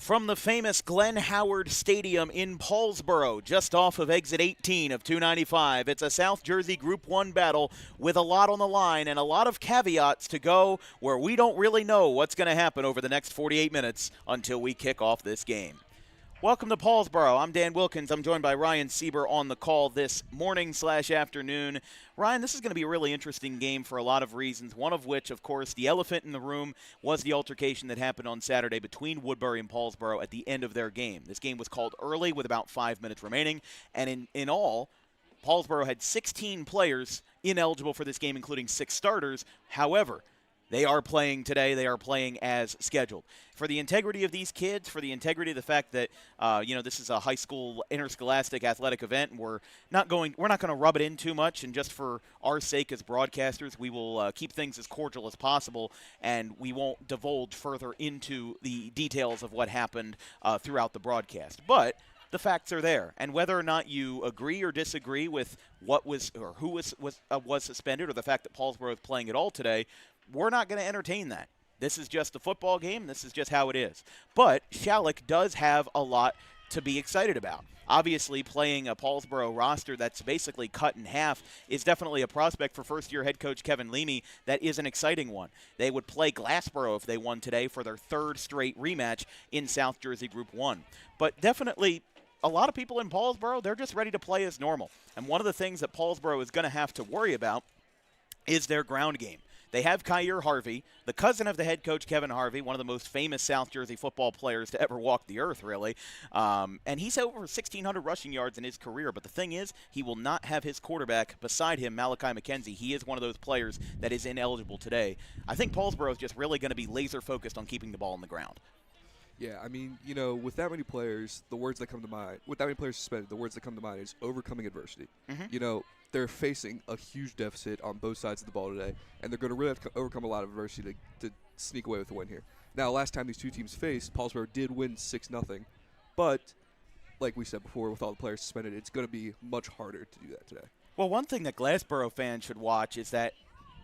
From the famous Glenn Howard Stadium in Paulsboro, just off of exit 18 of 295, it's a South Jersey Group 1 battle with a lot on the line and a lot of caveats to go where we don't really know what's going to happen over the next 48 minutes until we kick off this game. Welcome to Paulsboro. I'm Dan Wilkins. I'm joined by Ryan Sieber on the call this morning/afternoon. Ryan, this is going to be a really interesting game for a lot of reasons, one of which, of course, the elephant in the room was the altercation that happened on Saturday between Woodbury and Paulsboro at the end of their game. This game was called early with about 5 minutes remaining, and in all, Paulsboro had 16 players ineligible for this game, including 6 starters. However, they are playing today. They are playing as scheduled. For the integrity of these kids, for the integrity of the fact that this is a high school interscholastic athletic event, and we're not going to rub it in too much. And just for our sake as broadcasters, we will keep things as cordial as possible, and we won't divulge further into the details of what happened throughout the broadcast. But the facts are there, and whether or not you agree or disagree with what was or who was suspended, or the fact that Paulsboro is playing at all today, we're not going to entertain that. This is just a football game. This is just how it is. But Schalick does have a lot to be excited about. Obviously, playing a Paulsboro roster that's basically cut in half is definitely a prospect for first-year head coach Kevin Leamy. That is an exciting one. They would play Glassboro if they won today for their 3rd straight rematch in South Jersey Group 1. But definitely, a lot of people in Paulsboro, they're just ready to play as normal. And one of the things that Paulsboro is going to have to worry about is their ground game. They have Kyer Harvey, the cousin of the head coach Kevin Harvey, one of the most famous South Jersey football players to ever walk the earth, really. And he's over 1,600 rushing yards in his career. But the thing is, he will not have his quarterback beside him, Malachi McKenzie. He is one of those players that is ineligible today. I think Paulsboro is just really going to be laser-focused on keeping the ball on the ground. Yeah, I mean, with that many players, the words that come to mind, with that many players suspended, the words that come to mind is overcoming adversity. Mm-hmm. They're facing a huge deficit on both sides of the ball today, and they're going to really have to overcome a lot of adversity to sneak away with a win here. Now, last time these two teams faced, Paulsboro did win 6-0, but like we said before, with all the players suspended, it's going to be much harder to do that today. Well, one thing that Glassboro fans should watch is that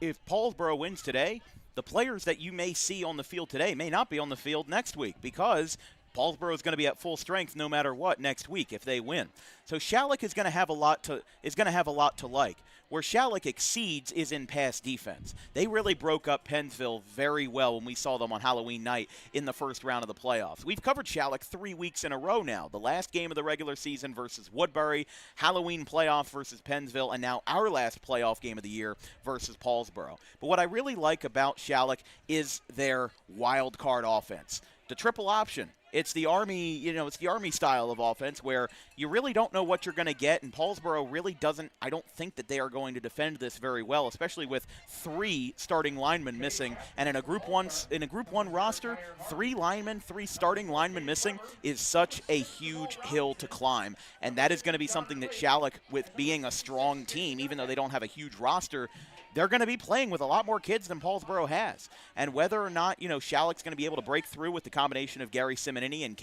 if Paulsboro wins today, the players that you may see on the field today may not be on the field next week, because Paulsboro is going to be at full strength no matter what next week if they win. So Schalick is going to have a lot to like. Where Schalick exceeds is in pass defense. They really broke up Pennsville very well when we saw them on Halloween night in the first round of the playoffs. We've covered Schalick 3 weeks in a row now. The last game of the regular season versus Woodbury, Halloween playoff versus Pennsville, and now our last playoff game of the year versus Paulsboro. But what I really like about Schalick is their wild card offense. The triple option. It's the Army, it's the Army style of offense where you really don't know what you're going to get, and Paulsboro really doesn't. I don't think that they are going to defend this very well, especially with 3 starting linemen missing. And in a Group 1 roster, 3 linemen, 3 starting linemen missing is such a huge hill to climb, and that is going to be something that Schalick, with being a strong team, even though they don't have a huge roster, they're going to be playing with a lot more kids than Paulsboro has. And whether or not, Schalick's going to be able to break through with the combination of Gary Simonini and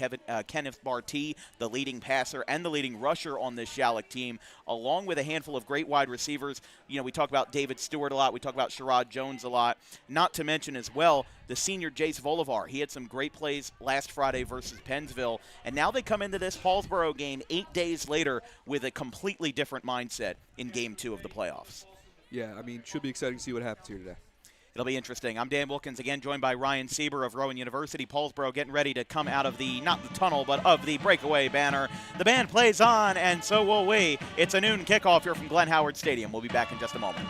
Kenneth Bartee, the leading passer and the leading rusher on this Schalick team, along with a handful of great wide receivers. We talk about David Stewart a lot. We talk about Sherrod Jones a lot. Not to mention as well the senior Jace Volivar. He had some great plays last Friday versus Pennsville. And now they come into this Paulsboro game 8 days later with a completely different mindset in Game 2 of the playoffs. Yeah, I mean, should be exciting to see what happens here today. It'll be interesting. I'm Dan Wilkins, again joined by Ryan Sieber of Rowan University. Paulsboro getting ready to come out of not the tunnel, but of the breakaway banner. The band plays on, and so will we. It's a noon kickoff here from Glenn Howard Stadium. We'll be back in just a moment.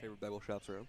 favorite bagel shops around.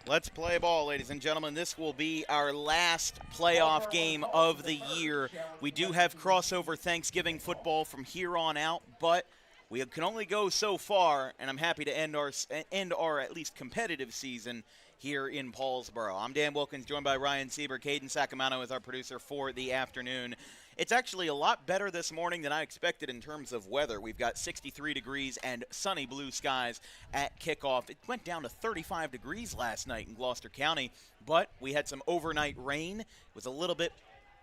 Let's play ball, ladies and gentlemen. This will be our last playoff game of the year. We do have crossover Thanksgiving football from here on out, but we can only go so far, and I'm happy to end our at least competitive season here in Paulsboro. I'm Dan Wilkins, joined by Ryan Sieber. Caden Sacamano is our producer for the afternoon. It's actually a lot better this morning than I expected in terms of weather. We've got 63 degrees and sunny blue skies at kickoff. It went down to 35 degrees last night in Gloucester County, but we had some overnight rain. It was a little bit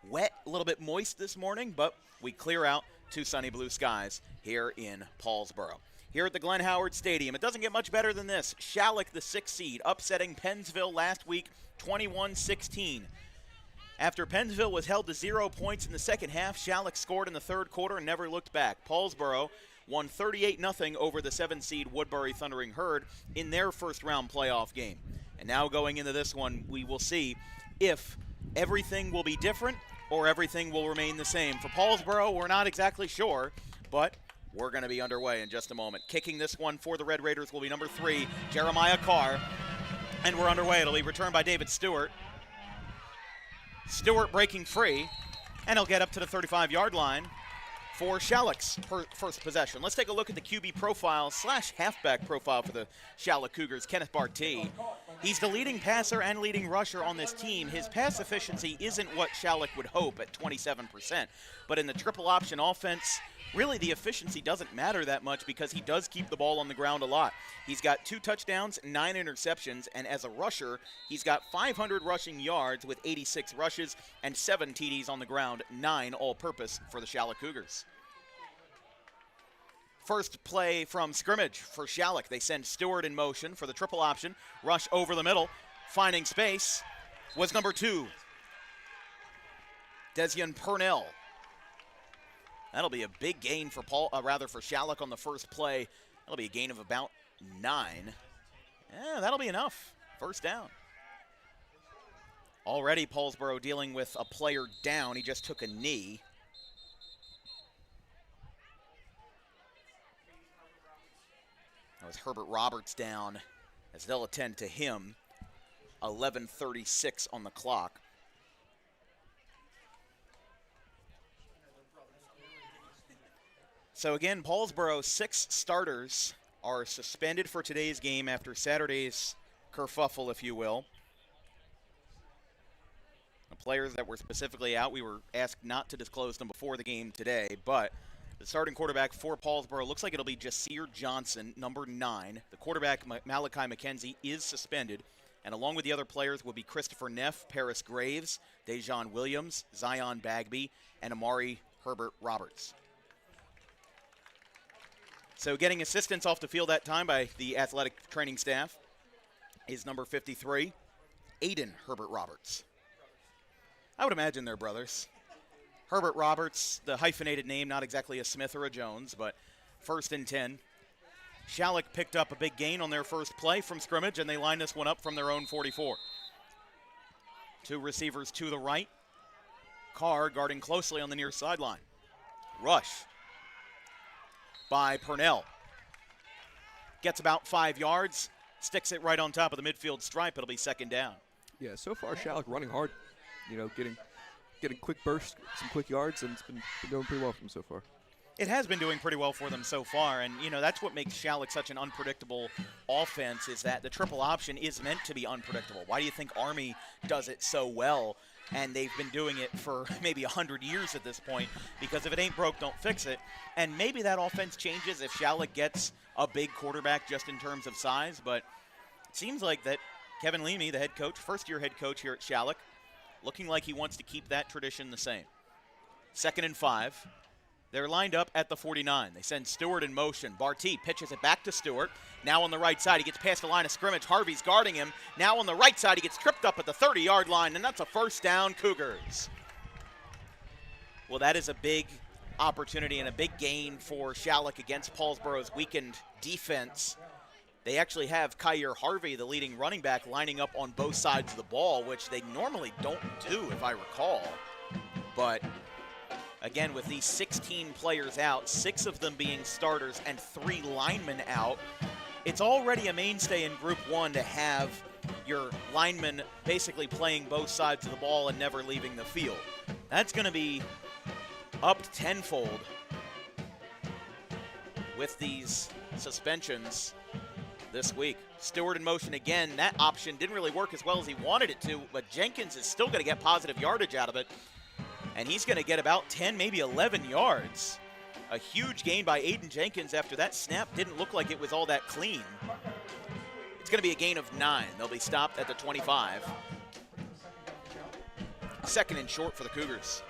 wet, a little bit moist this morning, but we clear out to sunny blue skies here in Paulsboro. Here at the Glenn Howard Stadium, it doesn't get much better than this. Schalick, the 6th seed, upsetting Pennsville last week, 21-16. After Pennsville was held to 0 points in the second half, Schalick scored in the third quarter and never looked back. Paulsboro won 38-0 over the 7-seed Woodbury Thundering Herd in their first-round playoff game. And now going into this one, we will see if everything will be different or everything will remain the same. For Paulsboro, we're not exactly sure, but we're going to be underway in just a moment. Kicking this one for the Red Raiders will be number 3, Jeremiah Carr. And we're underway. It'll be returned by David Stewart. Stewart breaking free, and he'll get up to the 35-yard line for Schalick's first possession. Let's take a look at the QB profile / halfback profile for the Schalick Cougars, Kenneth Bartee. He's the leading passer and leading rusher on this team. His pass efficiency isn't what Schalick would hope at 27%, but in the triple option offense, really the efficiency doesn't matter that much because he does keep the ball on the ground a lot. He's got 2 touchdowns, 9 interceptions, and as a rusher, he's got 500 rushing yards with 86 rushes and 7 TDs on the ground, 9 all-purpose for the Schalick Cougars. First play from scrimmage for Schalick. They send Stewart in motion for the triple option. Rush over the middle. Finding space was number 2, Desian Purnell. That'll be a big gain for for Schalick on the first play. That'll be a gain of about 9. Yeah, that'll be enough. First down. Already Paulsboro dealing with a player down. He just took a knee. That was Herbert Roberts down as they'll attend to him. 11:36 on the clock. So again, Paulsboro, 6 starters are suspended for today's game after Saturday's kerfuffle, if you will. The players that were specifically out, we were asked not to disclose them before the game today, but the starting quarterback for Paulsboro looks like it'll be Jasir Johnson, number 9. The quarterback, Malachi McKenzie, is suspended. And along with the other players will be Christopher Neff, Paris Graves, Dejon Williams, Zion Bagby, and Amari Herbert Roberts. So getting assistance off the field that time by the athletic training staff is number 53, Aiden Herbert Roberts. I would imagine they're brothers. Herbert Roberts, the hyphenated name, not exactly a Smith or a Jones, but 1st and 10. Schalick picked up a big gain on their first play from scrimmage, and they lined this one up from their own 44. 2 receivers to the right. Carr guarding closely on the near sideline. Rush by Purnell. Gets about 5 yards, sticks it right on top of the midfield stripe. It'll be second down. Yeah, so far Schalick running hard, you know, getting quick bursts, some quick yards, and it's been going pretty well for them so far. It has been doing pretty well for them so far, and, you know, that's what makes Schalick such an unpredictable offense, is that the triple option is meant to be unpredictable. Why do you think Army does it so well? And they've been doing it for maybe 100 years at this point, because if it ain't broke, don't fix it. And maybe that offense changes if Schalick gets a big quarterback just in terms of size, but it seems like that Kevin Leamy, the head coach, first-year head coach here at Schalick, looking like he wants to keep that tradition the same. 2nd and 5. They're lined up at the 49. They send Stewart in motion. Barty pitches it back to Stewart. Now on the right side, he gets past the line of scrimmage. Harvey's guarding him. Now on the right side, he gets tripped up at the 30-yard line, and that's a first down, Cougars. Well, that is a big opportunity and a big gain for Schalick against Paulsboro's weakened defense. They actually have Kyer Harvey, the leading running back, lining up on both sides of the ball, which they normally don't do, if I recall. But again, with these 16 players out, 6 of them being starters and 3 linemen out, it's already a mainstay in Group 1 to have your linemen basically playing both sides of the ball and never leaving the field. That's going to be upped tenfold with these suspensions this week. Stewart in motion again. That option didn't really work as well as he wanted it to, but Jenkins is still going to get positive yardage out of it, and he's going to get about 10, maybe 11 yards. A huge gain by Aiden Jenkins after that snap didn't look like it was all that clean. It's going to be a gain of 9. They'll be stopped at the 25. 2nd and short for the Cougars.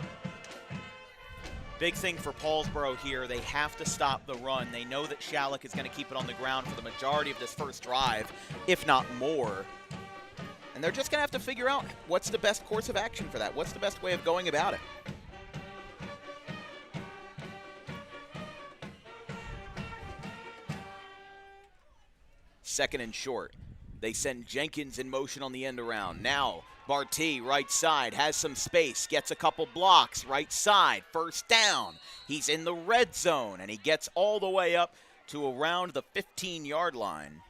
Big thing for Paulsboro here, they have to stop the run. They know that Schalick is going to keep it on the ground for the majority of this first drive, if not more. And they're just going to have to figure out what's the best course of action for that. What's the best way of going about it? Second and short. They send Jenkins in motion on the end around. Now Barty, right side, has some space, gets a couple blocks, right side, first down. He's in the red zone, and he gets all the way up to around the 15-yard line.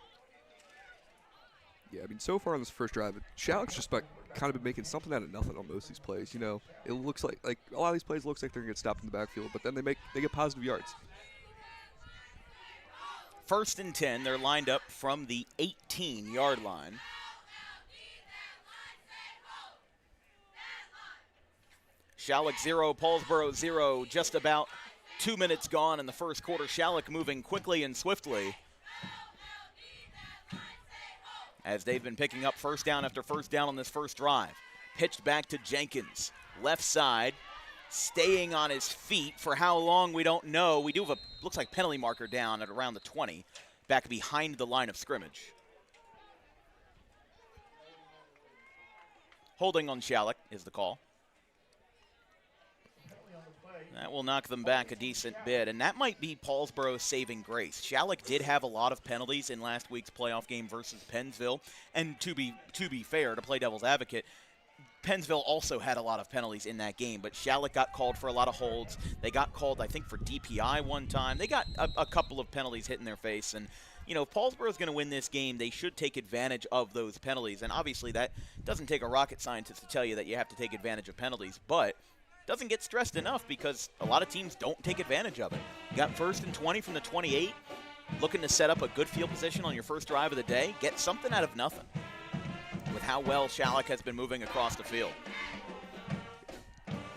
Yeah, I mean, so far on this first drive, Schalick's just kind of been making something out of nothing on most of these plays. You know, it looks like a lot of these plays looks like they're going to get stopped in the backfield, but then they get positive yards. 1st and 10, they're lined up from the 18-yard line. Schalick 0, Paulsboro 0, just about 2 minutes gone in the first quarter. Schalick moving quickly and swiftly, as they've been picking up first down after first down on this first drive. Pitched back to Jenkins, left side, staying on his feet for how long we don't know. We do have a, looks like, penalty marker down at around the 20, back behind the line of scrimmage. Holding on Schalick is the call. That will knock them back a decent bit, and that might be Paulsboro's saving grace. Schalick did have a lot of penalties in last week's playoff game versus Pennsville, and to be fair, to play devil's advocate, Pennsville also had a lot of penalties in that game, but Schalick got called for a lot of holds. They got called, I think, for DPI one time. They got a couple of penalties hit in their face, and you know, if Paulsboro's going to win this game, they should take advantage of those penalties, and obviously that doesn't take a rocket scientist to tell you that you have to take advantage of penalties, but doesn't get stressed enough because a lot of teams don't take advantage of it. You got 1st and 20 from the 28, looking to set up a good field position on your first drive of the day. Get something out of nothing with how well Schalick has been moving across the field.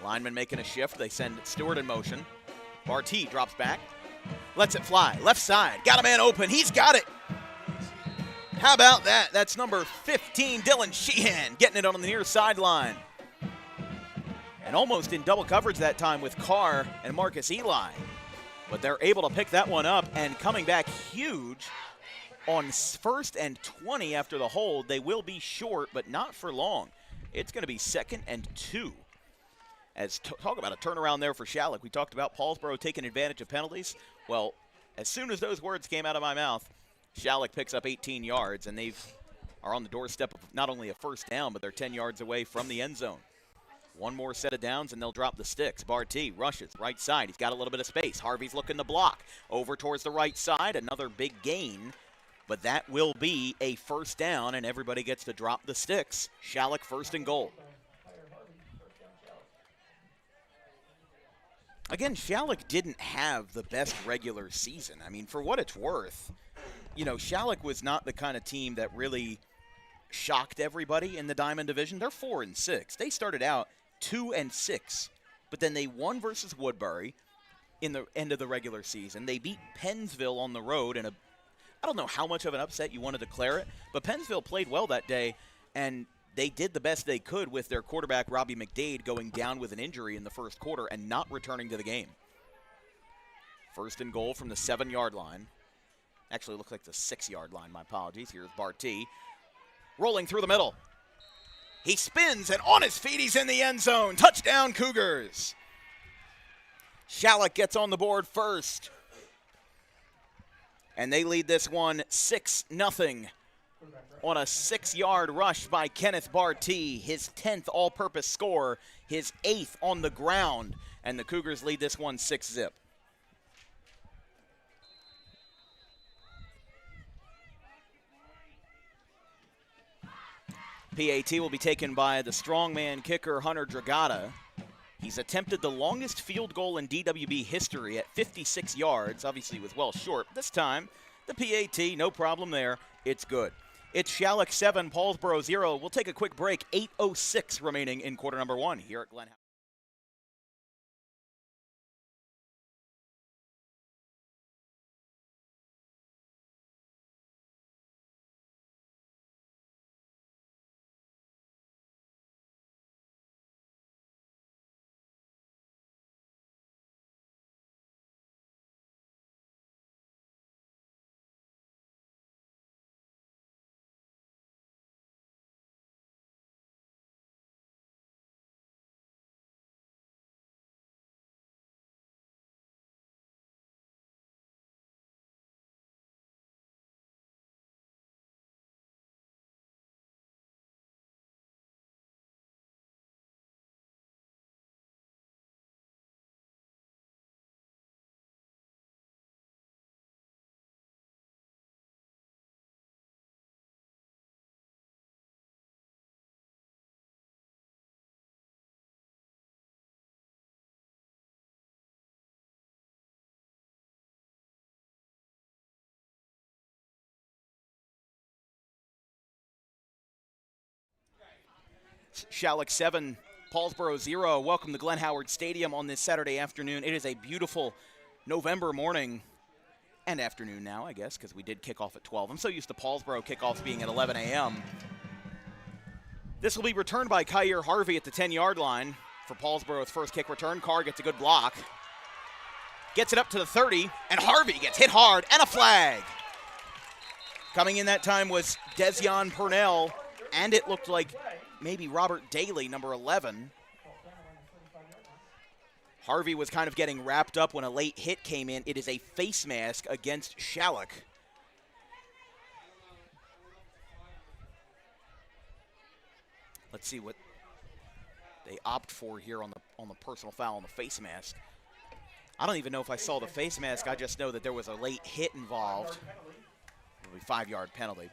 Lineman making a shift. They send Stewart in motion. Barty drops back, lets it fly. Left side, got a man open. He's got it. How about that? That's number 15, Dylan Sheehan, getting it on the near sideline. And almost in double coverage that time with Carr and Marcus Eli. But they're able to pick that one up, and coming back huge on 1st and 20 after the hold. They will be short, but not for long. It's going to be 2nd and 2. Talk about a turnaround there for Schalick. We talked about Paulsboro taking advantage of penalties. Well, as soon as those words came out of my mouth, Schalick picks up 18 yards, and they are on the doorstep of not only a first down, but they're 10 yards away from the end zone. One more set of downs, and they'll drop the sticks. Barty rushes right side. He's got a little bit of space. Harvey's looking to block. Over towards the right side. Another big gain. But that will be a first down, and everybody gets to drop the sticks. Schalick first and goal. Again, Schalick didn't have the best regular season. I mean, for what it's worth, you know, Schalick was not the kind of team that really shocked everybody in the Diamond Division. They're 4-6. They started out 2-6, but then they won versus Woodbury in the end of the regular season. They beat Pennsville on the road in I don't know how much of an upset you want to declare it, but Pennsville played well that day, and they did the best they could with their quarterback, Robbie McDade, going down with an injury in the first quarter and not returning to the game. First and goal from the 7-yard line. Actually, it looks like the 6-yard line. My apologies. Here's Barty. Rolling through the middle. He spins, and on his feet, he's in the end zone. Touchdown, Cougars. Schalick gets on the board first. And they lead this one 6-0 on a 6-yard rush by Kenneth Barty, his 10th all-purpose score, his 8th on the ground. And the Cougars lead this one 6-0. PAT will be taken by the strongman kicker, Hunter Dragata. He's attempted the longest field goal in DWB history at 56 yards. Obviously, he was well short. This time, the PAT, no problem there. It's good. It's Schalick 7, Paulsboro 0. We'll take a quick break. 8:06 remaining in quarter number 1 here at Glen. Schalick 7, Paulsboro 0. Welcome to Glenn Howard Stadium on this Saturday afternoon. It is a beautiful November morning and afternoon now, I guess, because we did kick off at 12. I'm so used to Paulsboro kickoffs being at 11 a.m. This will be returned by Kyer Harvey at the 10-yard line for Paulsboro's first kick return. Carr gets a good block. Gets it up to the 30, and Harvey gets hit hard, and a flag. Coming in that time was Dezion Purnell, and it looked like maybe Robert Daly, number 11. Harvey was kind of getting wrapped up when a late hit came in. It is a face mask against Schalick. Let's see what they opt for here on the personal foul on the face mask. I don't even know if I saw the face mask. I just know that there was a late hit involved. It'll be 5-yard penalty.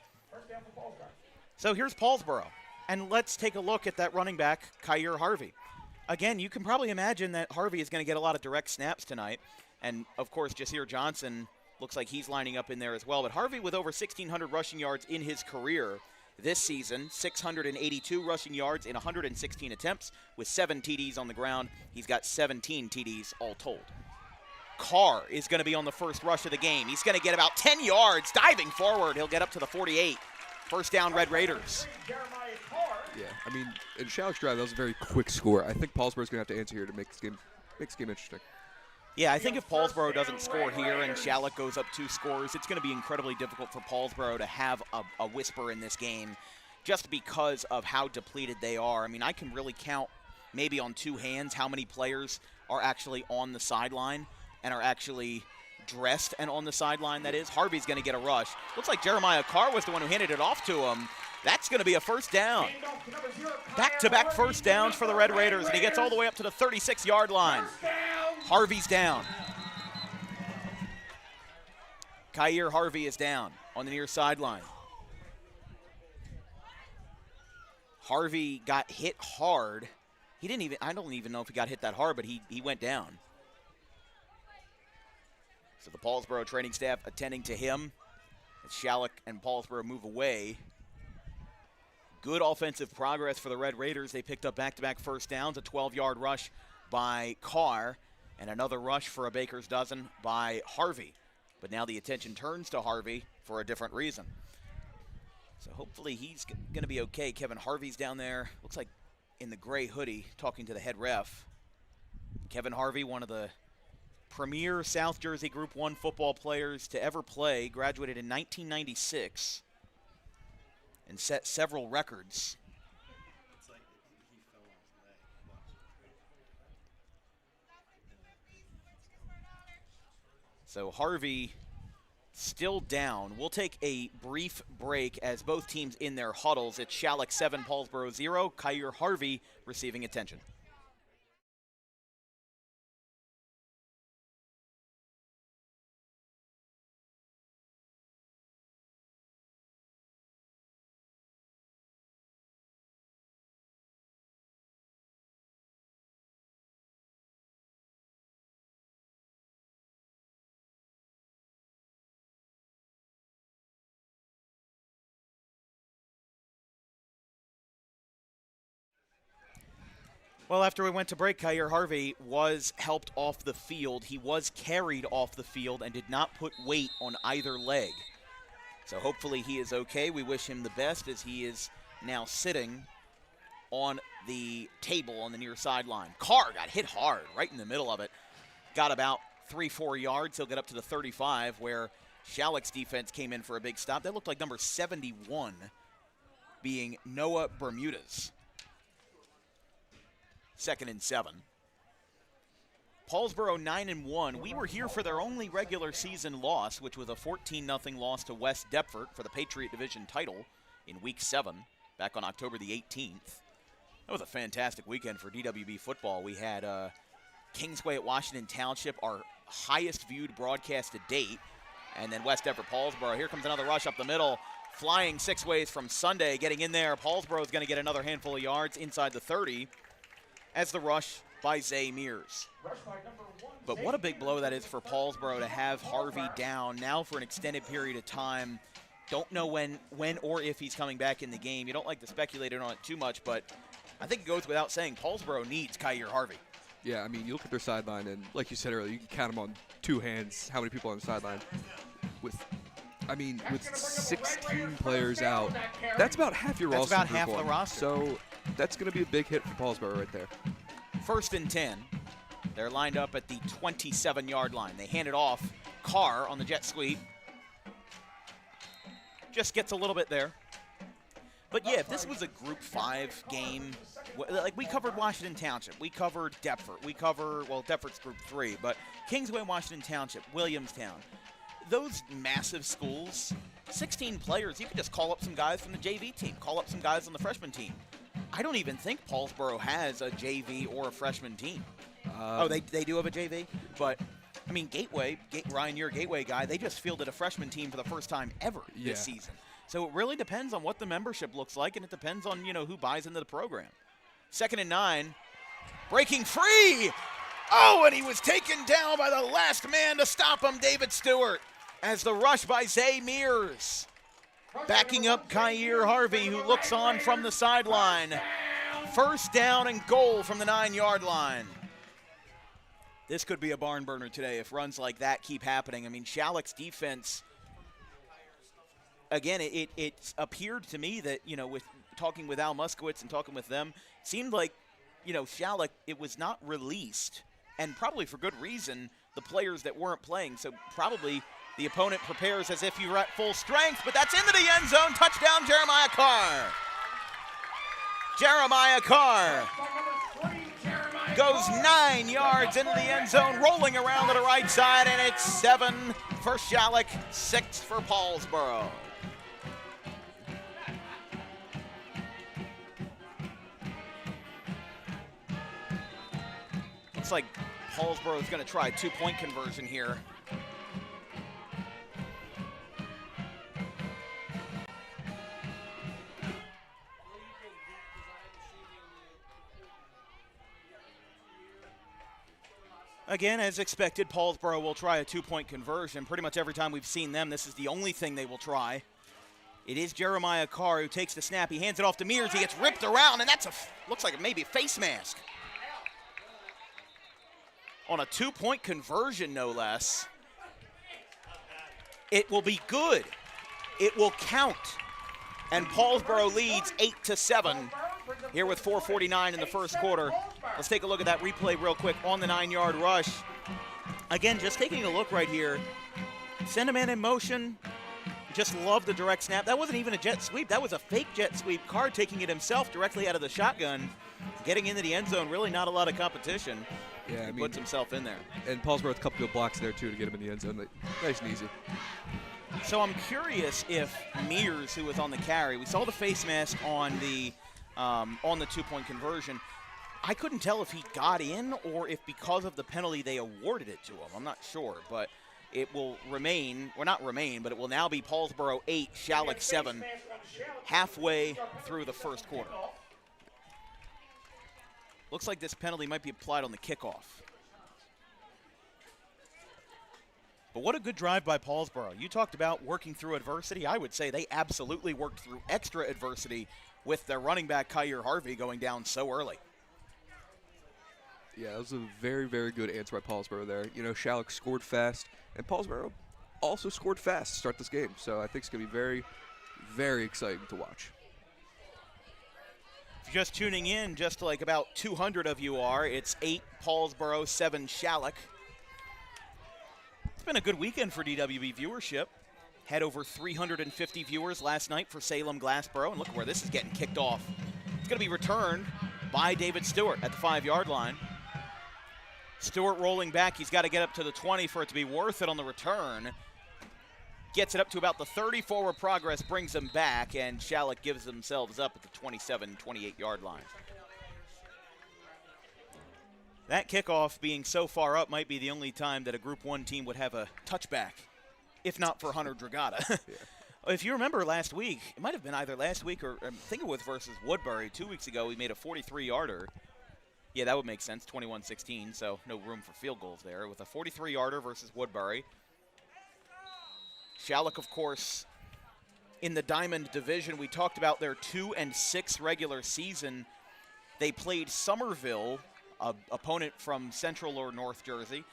So here's Paulsboro. And let's take a look at that running back, Kyer Harvey. Again, you can probably imagine that Harvey is going to get a lot of direct snaps tonight. And, of course, Jasir Johnson looks like he's lining up in there as well. But Harvey with over 1,600 rushing yards in his career this season, 682 rushing yards in 116 attempts with 7 TDs on the ground. He's got 17 TDs all told. Carr is going to be on the first rush of the game. He's going to get about 10 yards diving forward. He'll get up to the 48. First down, Red Raiders. Yeah, I mean, in Schalick's drive, that was a very quick score. I think Paulsboro's going to have to answer here to make this game interesting. Yeah, I think if Paulsboro doesn't score here and Schalick goes up 2 scores, it's going to be incredibly difficult for Paulsboro to have a whisper in this game just because of how depleted they are. I mean, I can really count maybe on 2 hands how many players are actually on the sideline and are actually dressed and on the sideline, that is. Harvey's going to get a rush. Looks like Jeremiah Carr was the one who handed it off to him. That's going to be a first down. Back-to-back first downs for the Red Raiders, and he gets all the way up to the 36-yard line. Harvey's down. Kyer Harvey is down on the near sideline. Harvey got hit hard. I don't even know if he got hit that hard, but he went down. So the Paulsboro training staff attending to him as Schalick and Paulsboro move away. Good offensive progress for the Red Raiders. They picked up back-to-back first downs, a 12-yard rush by Carr, and another rush for a baker's dozen by Harvey. But now the attention turns to Harvey for a different reason. So hopefully he's going to be okay. Kevin Harvey's down there, looks like in the gray hoodie, talking to the head ref. Kevin Harvey, one of the premier South Jersey Group 1 football players to ever play, graduated in 1996 and set several records. So Harvey still down. We'll take a brief break as both teams in their huddles. It's Schalick 7, Paulsboro 0. Kyer Harvey receiving attention. Well, after we went to break, Kyer Harvey was helped off the field. He was carried off the field and did not put weight on either leg. So hopefully he is okay. We wish him the best as he is now sitting on the table on the near sideline. Carr got hit hard right in the middle of it. Got about 3-4 yards. He'll get up to the 35 where Schalick's defense came in for a big stop. That looked like number 71 being Noah Bermudez. 2nd and 7. Paulsboro 9-1. We were here for their only regular season loss, which was a 14-0 loss to West Deptford for the Patriot Division title in Week 7, back on October the 18th. That was a fantastic weekend for DWB football. We had Kingsway at Washington Township, our highest viewed broadcast to date, and then West Deptford Paulsboro. Here comes another rush up the middle, flying 6 ways from Sunday, getting in there. Paulsboro is going to get another handful of yards inside the 30 as the rush by Zay Mears. But what a big blow that is for Paulsboro to have Harvey down now for an extended period of time. Don't know when or if he's coming back in the game. You don't like to speculate on it too much, but I think it goes without saying Paulsboro needs Kyer Harvey. Yeah, I mean, you look at their sideline, and like you said earlier, you can count them on 2 hands how many people on the sideline. With 16 players out, that's about half your roster. That's about half the roster. So that's going to be a big hit for Paulsboro right there. 1st and 10. They're lined up at the 27-yard line. They hand it off. Carr on the jet sweep. Just gets a little bit there. But yeah, if this was a Group 5 game, like we covered Washington Township, we covered Deptford, Deptford's Group 3, but Kingsway, Washington Township, Williamstown, those massive schools, 16 players, you could just call up some guys from the JV team, call up some guys on the freshman team. I don't even think Paulsboro has a JV or a freshman team. They do have a JV, but I mean, Ryan, you're a Gateway guy. They just fielded a freshman team for the first time ever this season. So it really depends on what the membership looks like, and it depends on, who buys into the program. 2nd and 9, breaking free. Oh, and he was taken down by the last man to stop him, David Stewart, as the rush by Zay Mears. Backing up Kyer Harvey, who looks on from the sideline. 1st down and goal from the 9-yard line. This could be a barn burner today if runs like that keep happening. I mean, Schalick's defense, again, it appeared to me that, with talking with Al Muskowitz and talking with them, it seemed like, Schalick, it was not released, and probably for good reason, the players that weren't playing. So probably the opponent prepares as if you were at full strength, but that's into the end zone. Touchdown, Jeremiah Carr. Jeremiah Carr goes 9 yards into the end zone, rolling around to the right side, and it's 7 for Schalick, 6 for Paulsboro. Looks like Paulsboro is going to try a 2-point conversion here. Again, as expected, Paulsboro will try a 2-point conversion. Pretty much every time we've seen them, this is the only thing they will try. It is Jeremiah Carr who takes the snap. He hands it off to Mears. He gets ripped around, and that's looks like maybe a face mask. On a 2-point conversion, no less. It will be good. It will count. And Paulsboro leads 8-7 here with 4:49 in the first quarter. Let's take a look at that replay real quick on the 9-yard rush. Again, just taking a look right here. Send a man in motion. Just love the direct snap. That wasn't even a jet sweep. That was a fake jet sweep. Carr taking it himself directly out of the shotgun, getting into the end zone. Really not a lot of competition. Yeah, he puts himself in there. And Paulsboro with a couple good blocks there, too, to get him in the end zone. Nice and easy. So I'm curious if Mears, who was on the carry, we saw the face mask on the 2-point conversion. I couldn't tell if he got in or if because of the penalty they awarded it to him. I'm not sure, but it will remain, or not remain, but it will now be Paulsboro 8, Schalick 7, halfway through the first quarter. Looks like this penalty might be applied on the kickoff. But what a good drive by Paulsboro. You talked about working through adversity. I would say they absolutely worked through extra adversity with their running back, Kyer Harvey, going down so early. Yeah, that was a very, very good answer by Paulsboro there. You know, Schalick scored fast, and Paulsboro also scored fast to start this game. So I think it's going to be very, very exciting to watch. If you're just tuning in, just like about 200 of you are, it's 8 Paulsboro, 7 Schalick. It's been a good weekend for DWB viewership. Had over 350 viewers last night for Salem Glassboro, and look where this is getting kicked off. It's going to be returned by David Stewart at the 5-yard line. Stewart rolling back. He's got to get up to the 20 for it to be worth it on the return. Gets it up to about the 30. Forward progress brings them back, and Schalick gives themselves up at the 27, 28-yard line. That kickoff being so far up might be the only time that a Group 1 team would have a touchback, if not for Hunter Dragata. Yeah. If you remember last week, it might have been either last week or I think it was versus Woodbury. 2 weeks ago, we made a 43-yarder. Yeah, that would make sense, 21-16, so no room for field goals there. With a 43-yarder versus Woodbury. Schalick, of course, in the Diamond Division, we talked about their 2-6 regular season. They played Somerville, an opponent from Central or North Jersey,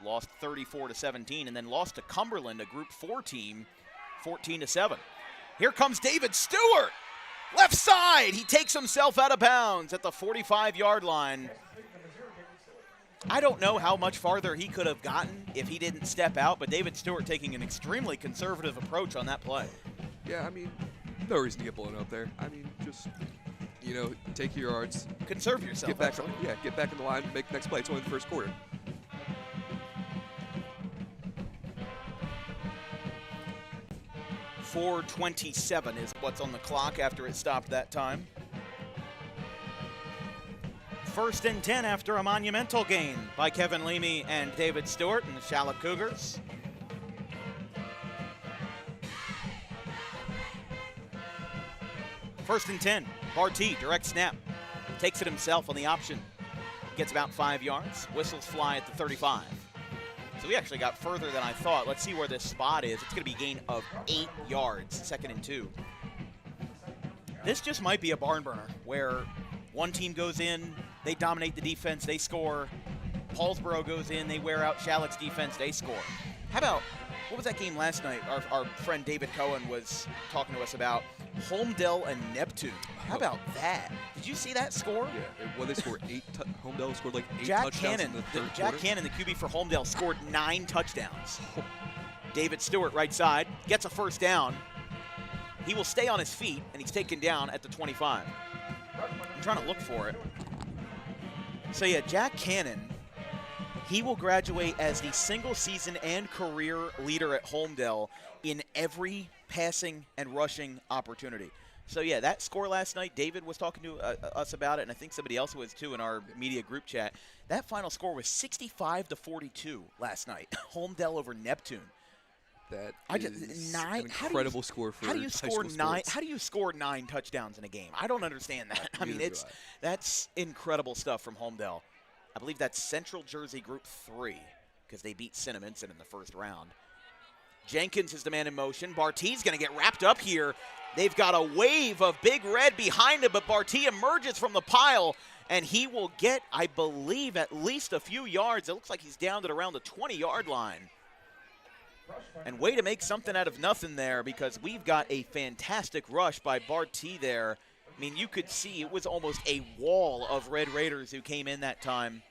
lost 34-17, and then lost to Cumberland, a Group 4 team, 14-7. Here comes David Stewart. Left side, he takes himself out of bounds at the 45-yard line. I don't know how much farther he could have gotten if he didn't step out, but David Stewart taking an extremely conservative approach on that play. Yeah, I mean, no reason to get blown up there. I mean, just, you know, take your yards. Conserve yourself. Get back, get back in the line, make the next play. It's only the first quarter. .427 is what's on the clock after it stopped that time. 1st and 10 after a monumental gain by Kevin Leamy and David Stewart and the Schalick Cougars. First and 10, Barty, direct snap. Takes it himself on the option. Gets about 5 yards. Whistles fly at the 35. So we actually got further than I thought. Let's see where this spot is. It's going to be a gain of 8 yards, 2nd and 2. This just might be a barn burner where one team goes in, they dominate the defense, they score. Paulsboro goes in, they wear out Schalick's defense, they score. How about, what was that game last night? Our friend David Cohen was talking to us about Holmdel and Neptune. How about that? Did you see that score? Yeah, well, they scored 8. Holmdel scored like 8 Jack touchdowns Cannon, in the third Jack quarter. Cannon, the QB for Holmdel, scored 9 touchdowns. David Stewart, right side, gets a first down. He will stay on his feet, and he's taken down at the 25. I'm trying to look for it. So, yeah, Jack Cannon, he will graduate as the single season and career leader at Holmdel in every passing and rushing opportunity. So, yeah, that score last night, David was talking to us about it, and I think somebody else was too in our media group chat. That final score was 65-42 last night. Holmdel over Neptune. That is an incredible score for how do you high score school nine? sports. How do you score 9 touchdowns in a game? I don't understand that. I mean, that's incredible stuff from Holmdel. I believe that's Central Jersey Group 3 because they beat Cinnaminson in the first round. Jenkins is the man in motion. Barty's going to get wrapped up here. They've got a wave of Big Red behind him, but Barty emerges from the pile, and he will get, I believe, at least a few yards. It looks like he's down at around the 20-yard line. And way to make something out of nothing there, because we've got a fantastic rush by Barty there. I mean, you could see it was almost a wall of Red Raiders who came in that time.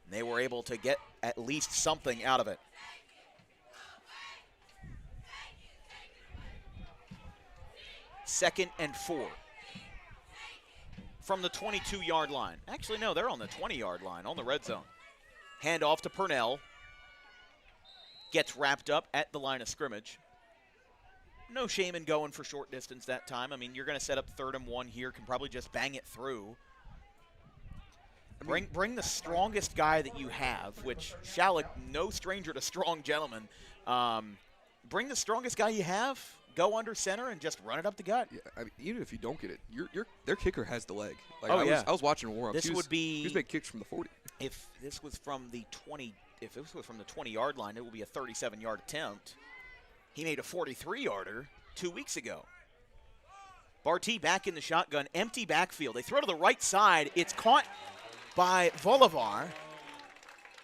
They were able to get at least something out of it. Second and 4 from the 22-yard line. Actually, no, they're on the 20-yard line, on the red zone. Hand off to Purnell. Gets wrapped up at the line of scrimmage. No shame in going for short distance that time. I mean, you're going to set up 3rd and 1 here. Can probably just bang it through. Bring the strongest guy that you have, which Schalick, no stranger to strong gentlemen. Bring the strongest guy you have. Go under center and just run it up the gut. Yeah, I mean, even if you don't get it, their kicker has the leg. Like, I was watching warm-up. This would be. He was making kicks from the 40. If this was from the 20, if this was from the 20-yard line, it would be a 37-yard attempt. He made a 43-yarder 2 weeks ago. Barty back in the shotgun, empty backfield. They throw to the right side. It's caught by Volivar,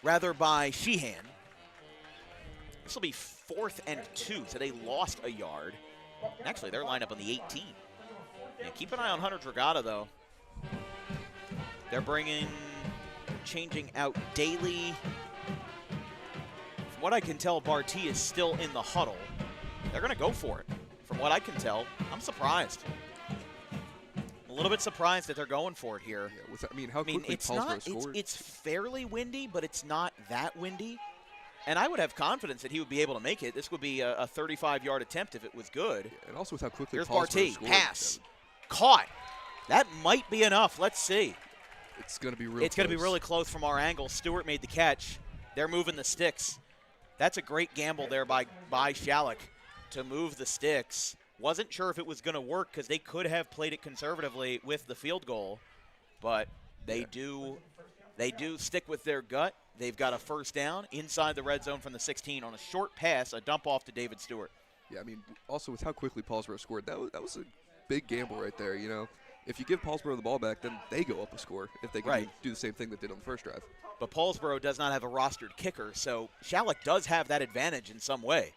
rather by Sheehan. This will be 4th and 2, so they lost a yard. Actually, they're lined up on the 18. Yeah, keep an eye on Hunter Dragata, though. They're changing out Daly. From what I can tell, Barty is still in the huddle. They're going to go for it. From what I can tell, I'm surprised. A little bit surprised that they're going for it here. Yeah, how quickly Paulsboro scored. It's fairly windy, but it's not that windy. And I would have confidence that he would be able to make it. This would be a 35-yard attempt if it was good. Yeah, and also with how quickly Here's Paulsboro Barty, scored. pass, caught. That might be enough. Let's see. It's going to be It's going to be really close from our angle. Stewart made the catch. They're moving the sticks. That's a great gamble there by Schalick to move the sticks. Wasn't sure if it was going to work because they could have played it conservatively with the field goal, but they do stick with their gut. They've got a first down inside the red zone from the 16 on a short pass, a dump off to David Stewart. Yeah, I mean, also with how quickly Paulsboro scored, that was a big gamble right there, you know. If you give Paulsboro the ball back, then they go up a score if they can do the same thing that did on the first drive. But Paulsboro does not have a rostered kicker, so Schalick does have that advantage in some way.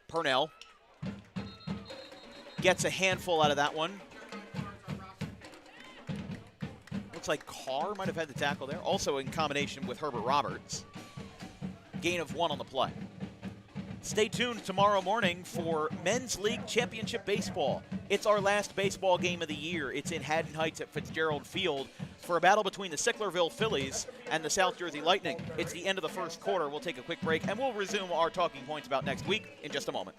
Purnell gets a handful out of that one. Looks like Carr might have had the tackle there. Also in combination with Herbert Roberts. Gain of 1 on the play. Stay tuned tomorrow morning for Men's League Championship Baseball. It's our last baseball game of the year. It's in Haddon Heights at Fitzgerald Field for a battle between the Sicklerville Phillies and the South Jersey Lightning. It's the end of the first quarter. We'll take a quick break, and we'll resume our talking points about next week in just a moment.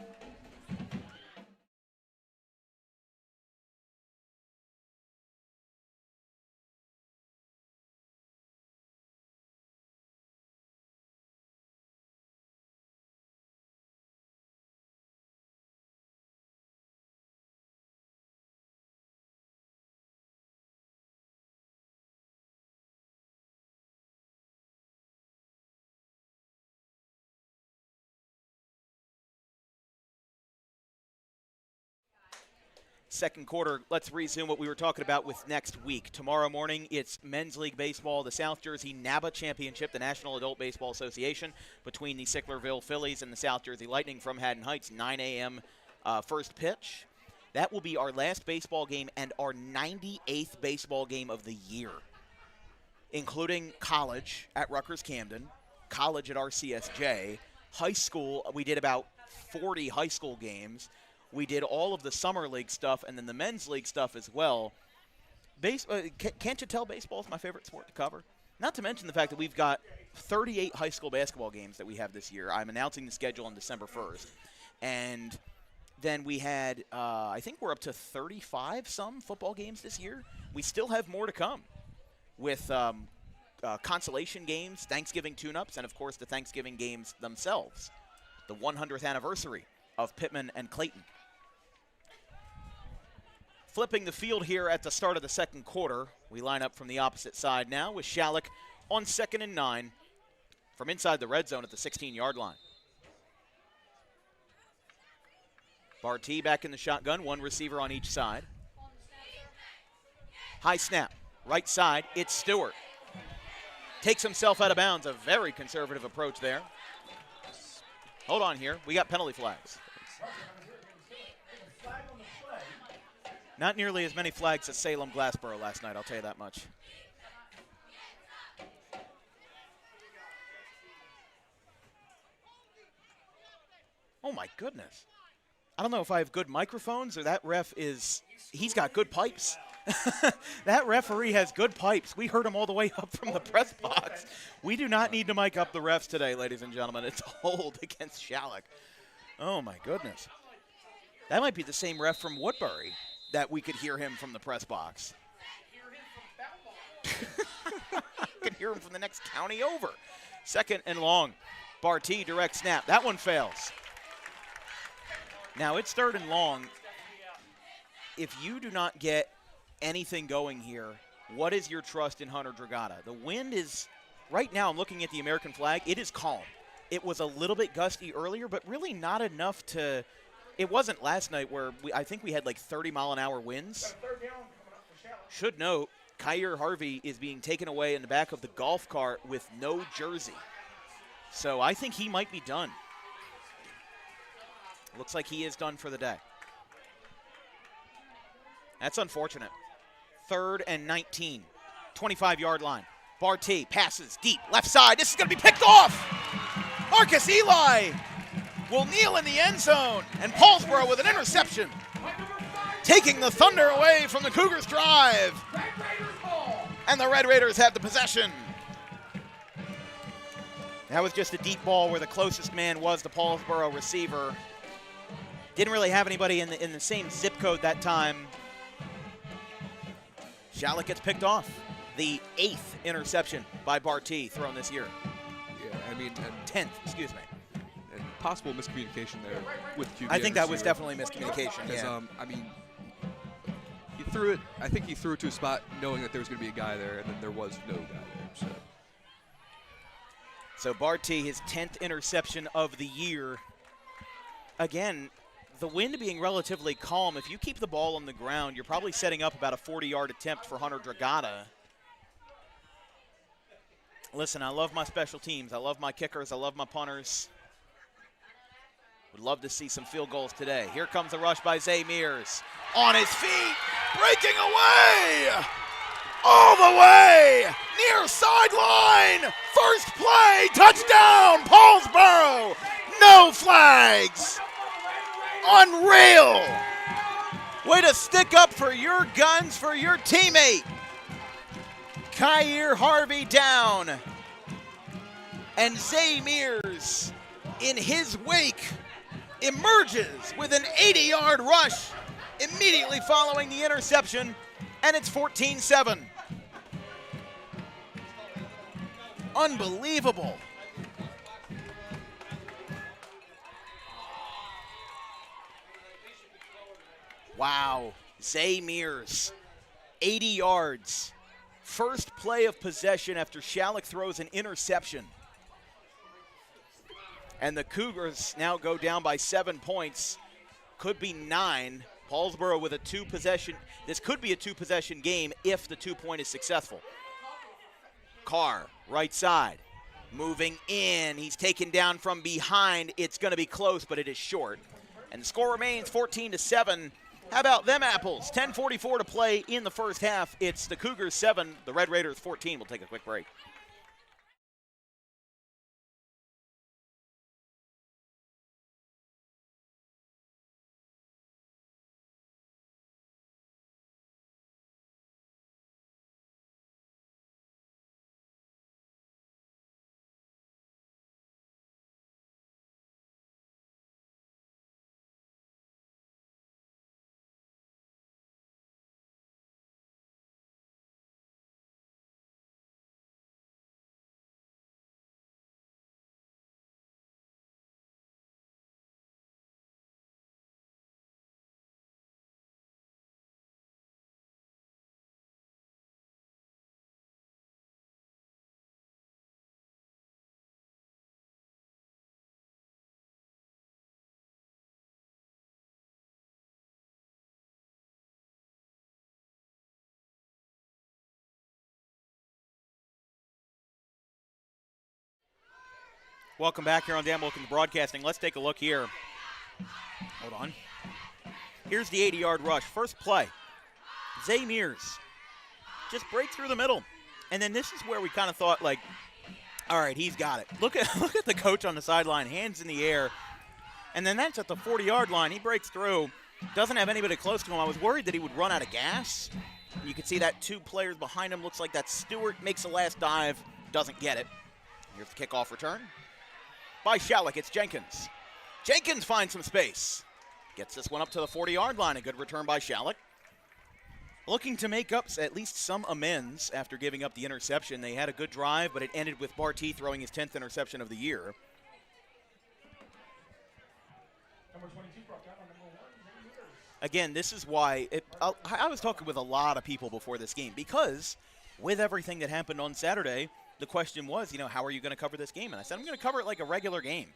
Second quarter, let's resume what we were talking about with next week. Tomorrow morning, it's Men's League Baseball, the South Jersey NABA Championship, the National Adult Baseball Association, between the Sicklerville Phillies and the South Jersey Lightning from Haddon Heights, 9 a.m. First pitch. That will be our last baseball game and our 98th baseball game of the year, including college at Rutgers-Camden, college at RCSJ, high school. We did about 40 high school games. We did all of the summer league stuff and then the men's league stuff as well. Can't you tell baseball is my favorite sport to cover? Not to mention the fact that we've got 38 high school basketball games that we have this year. I'm announcing the schedule on December 1st. And than we had. I think we're up to 35 some football games this year. We still have more to come with consolation games, Thanksgiving tune-ups, and, of course, the Thanksgiving games themselves. The 100th anniversary of Pittman and Clayton. Flipping the field here at the start of the second quarter. We line up from the opposite side now with Schalick on 2nd and 9 from inside the red zone at the 16-yard line. Barty back in the shotgun, one receiver on each side. High snap, right side, it's Stewart. Takes himself out of bounds, a very conservative approach there. Hold on here, we got penalty flags. Not nearly as many flags as Salem-Glassboro last night, I'll tell you that much. Oh my goodness. I don't know if I have good microphones or that ref he's got good pipes. That referee has good pipes. We heard him all the way up from the press box. We do not need to mic up the refs today, ladies and gentlemen. It's a hold against Schalick. Oh my goodness. That might be the same ref from Woodbury that we could hear him from the press box. I can hear him from the next county over. 2nd and long. Barty, direct snap. That one fails. Now it's 3rd and long. If you do not get anything going here, what is your trust in Hunter Dragata? The wind is, right now I'm looking at the American flag, it is calm. It was a little bit gusty earlier, but really not enough to, it wasn't last night where I think we had like 30-mile-an-hour winds. Should note, Kyer Harvey is being taken away in the back of the golf cart with no jersey. So I think he might be done. Looks like he is done for the day. That's unfortunate. 3rd and 19, 25-yard line. Barty passes deep, left side. This is going to be picked off. Marcus Eli will kneel in the end zone, and Paulsboro with an interception, taking the thunder away from the Cougars' drive. And the Red Raiders have the possession. That was just a deep ball where the closest man was the Paulsboro receiver. Didn't really have anybody in the same zip code that time. Schalick gets picked off. The 8th interception by Barty thrown this year. Yeah, I mean, 10th, excuse me. And possible miscommunication there with QB. I think that was definitely miscommunication. Yeah. I mean, he threw it. I think he threw it to a spot knowing that there was going to be a guy there, and then there was no guy there. So Barty, his 10th interception of the year. Again, the wind being relatively calm, if you keep the ball on the ground, you're probably setting up about a 40-yard attempt for Hunter Dragata. Listen, I love my special teams. I love my kickers. I love my punters. Would love to see some field goals today. Here comes the rush by Zay Mears. On his feet, breaking away! All the way! Near sideline! First play, touchdown, Paulsboro! No flags! Unreal! Way to stick up for your guns, for your teammate. Kyer Harvey down. And Zay Mears, in his wake, emerges with an 80-yard rush immediately following the interception, and it's 14-7. Unbelievable. Wow, Zay Mears, 80 yards. First play of possession after Schalick throws an interception. And the Cougars now go down by 7 points. Could be 9. Paulsboro with a 2-possession. This could be a 2-possession game if the 2-point is successful. Carr, right side, moving in. He's taken down from behind. It's going to be close, but it is short. And the score remains 14-7. How about them apples? 10:44 to play in the first half. It's the Cougars 7, the Red Raiders 14. We'll take a quick break. Welcome back here on Dan Wilkins Broadcasting. Let's take a look here. Hold on. Here's the 80-yard rush. First play. Zay Mears just breaks through the middle. And then this is where we kind of thought, like, all right, he's got it. Look at the coach on the sideline, hands in the air. And then that's at the 40-yard line. He breaks through. Doesn't have anybody close to him. I was worried that he would run out of gas. You can see that 2 players behind him. Looks like that Stewart makes the last dive. Doesn't get it. Here's the kickoff return by Schalick. It's Jenkins. Jenkins finds some space. Gets this one up to the 40-yard line. A good return by Schalick. Looking to make up at least some amends after giving up the interception. They had a good drive, but it ended with Barty throwing his 10th interception of the year. Again, this is why I was talking with a lot of people before this game, because with everything that happened on Saturday, the question was, how are you going to cover this game? And I said, I'm going to cover it like a regular game.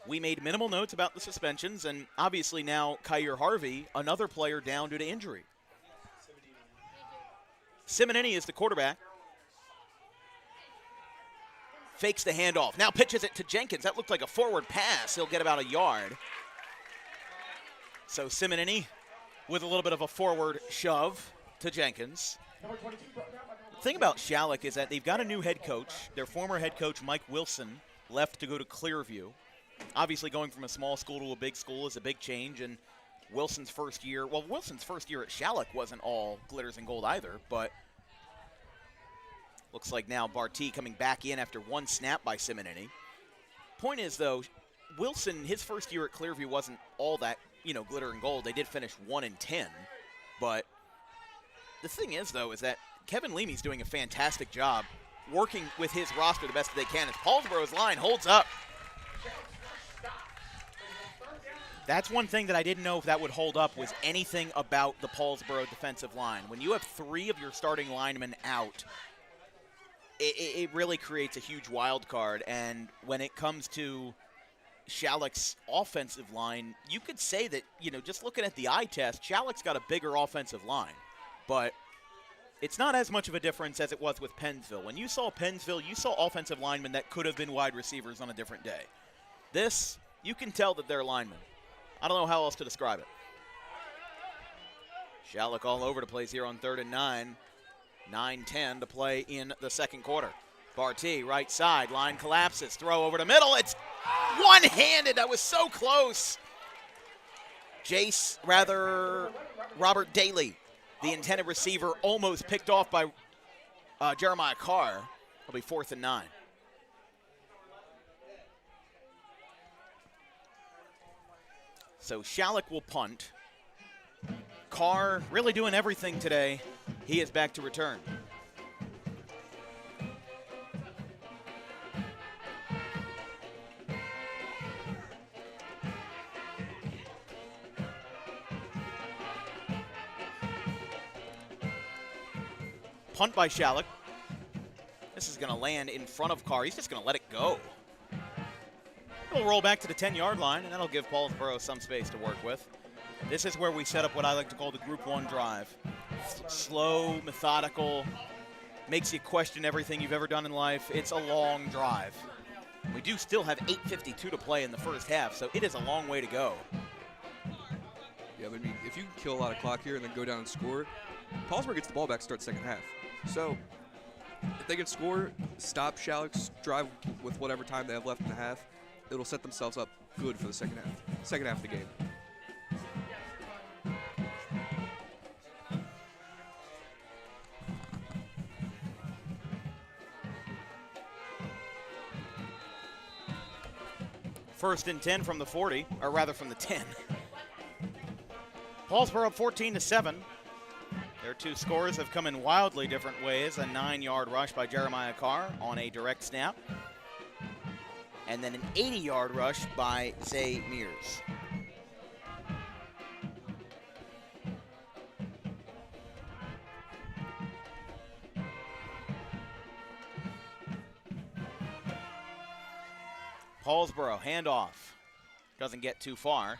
We made minimal notes about the suspensions, and obviously now Kyer Harvey, another player down due to injury. Simonini is the quarterback. Fakes the handoff. Now pitches it to Jenkins. That looked like a forward pass. He'll get about a yard. So Simonini with a little bit of a forward shove to Jenkins. The thing about Schalick is that they've got a new head coach. Their former head coach, Mike Wilson, left to go to Clearview. Obviously going from a small school to a big school is a big change, and Wilson's first year at Schalick wasn't all glitters and gold either, but looks like now Barty coming back in after one snap by Simonini. Point is, though, Wilson, his first year at Clearview wasn't all that, glitter and gold. They did finish 1-10, but the thing is, though, is that Kevin Leamy's doing a fantastic job working with his roster the best that they can as Paulsboro's line holds up. That's one thing that I didn't know if that would hold up was anything about the Paulsboro defensive line. When you have 3 of your starting linemen out, it really creates a huge wild card. And when it comes to Schalick's offensive line, you could say that, just looking at the eye test, Schalick's got a bigger offensive line. But it's not as much of a difference as it was with Pennsville. When you saw Pennsville, you saw offensive linemen that could have been wide receivers on a different day. This, you can tell that they're linemen. I don't know how else to describe it. Schalick all over the place here on 3rd and 9. 9-10 to play in the second quarter. Barty, right side, line collapses, throw over the middle. It's one-handed. That was so close. Robert Daly, the intended receiver, almost picked off by Jeremiah Carr. It'll be 4th and 9. So Schalick will punt. Carr really doing everything today. He is back to return. Punt by Schalick. This is going to land in front of Carr. He's just going to let it go. It'll roll back to the 10-yard line, and that'll give Paulsboro some space to work with. This is where we set up what I like to call the Group 1 drive. Slow, methodical, makes you question everything you've ever done in life. It's a long drive. We do still have 8:52 to play in the first half, so it is a long way to go. Yeah, but if you can kill a lot of clock here and then go down and score, Paulsboro gets the ball back to start second half. So if they can score, stop Schalick's drive with whatever time they have left in the half, it'll set themselves up good for the second half of the game. First and 10 from the 40, or rather from the 10. Paulsboro up 14-7. Their 2 scores have come in wildly different ways. A 9-yard rush by Jeremiah Carr on a direct snap. And then an 80-yard rush by Zay Mears. Paulsboro, handoff. Doesn't get too far.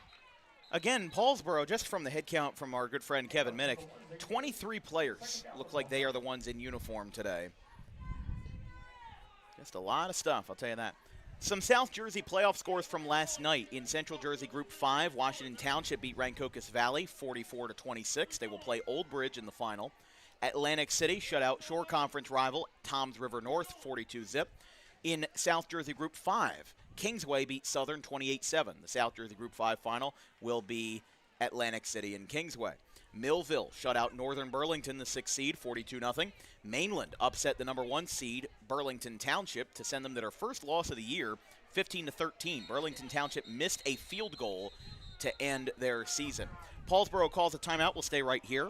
Again, Paulsboro, just from the head count from our good friend Kevin Minnick, 23 players look like they are the ones in uniform today. Just a lot of stuff, I'll tell you that. Some South Jersey playoff scores from last night. In Central Jersey Group 5, Washington Township beat Rancocas Valley 44-26. They will play Old Bridge in the final. Atlantic City shut out Shore Conference rival Toms River North 42-zip. In South Jersey Group 5, Kingsway beat Southern 28-7. The South Jersey Group 5 final will be Atlantic City and Kingsway. Millville shut out Northern Burlington, the 6th seed, 42-0. Mainland upset the number 1 seed, Burlington Township, to send them their first loss of the year, 15-13. Burlington Township missed a field goal to end their season. Paulsboro calls a timeout. We'll stay right here.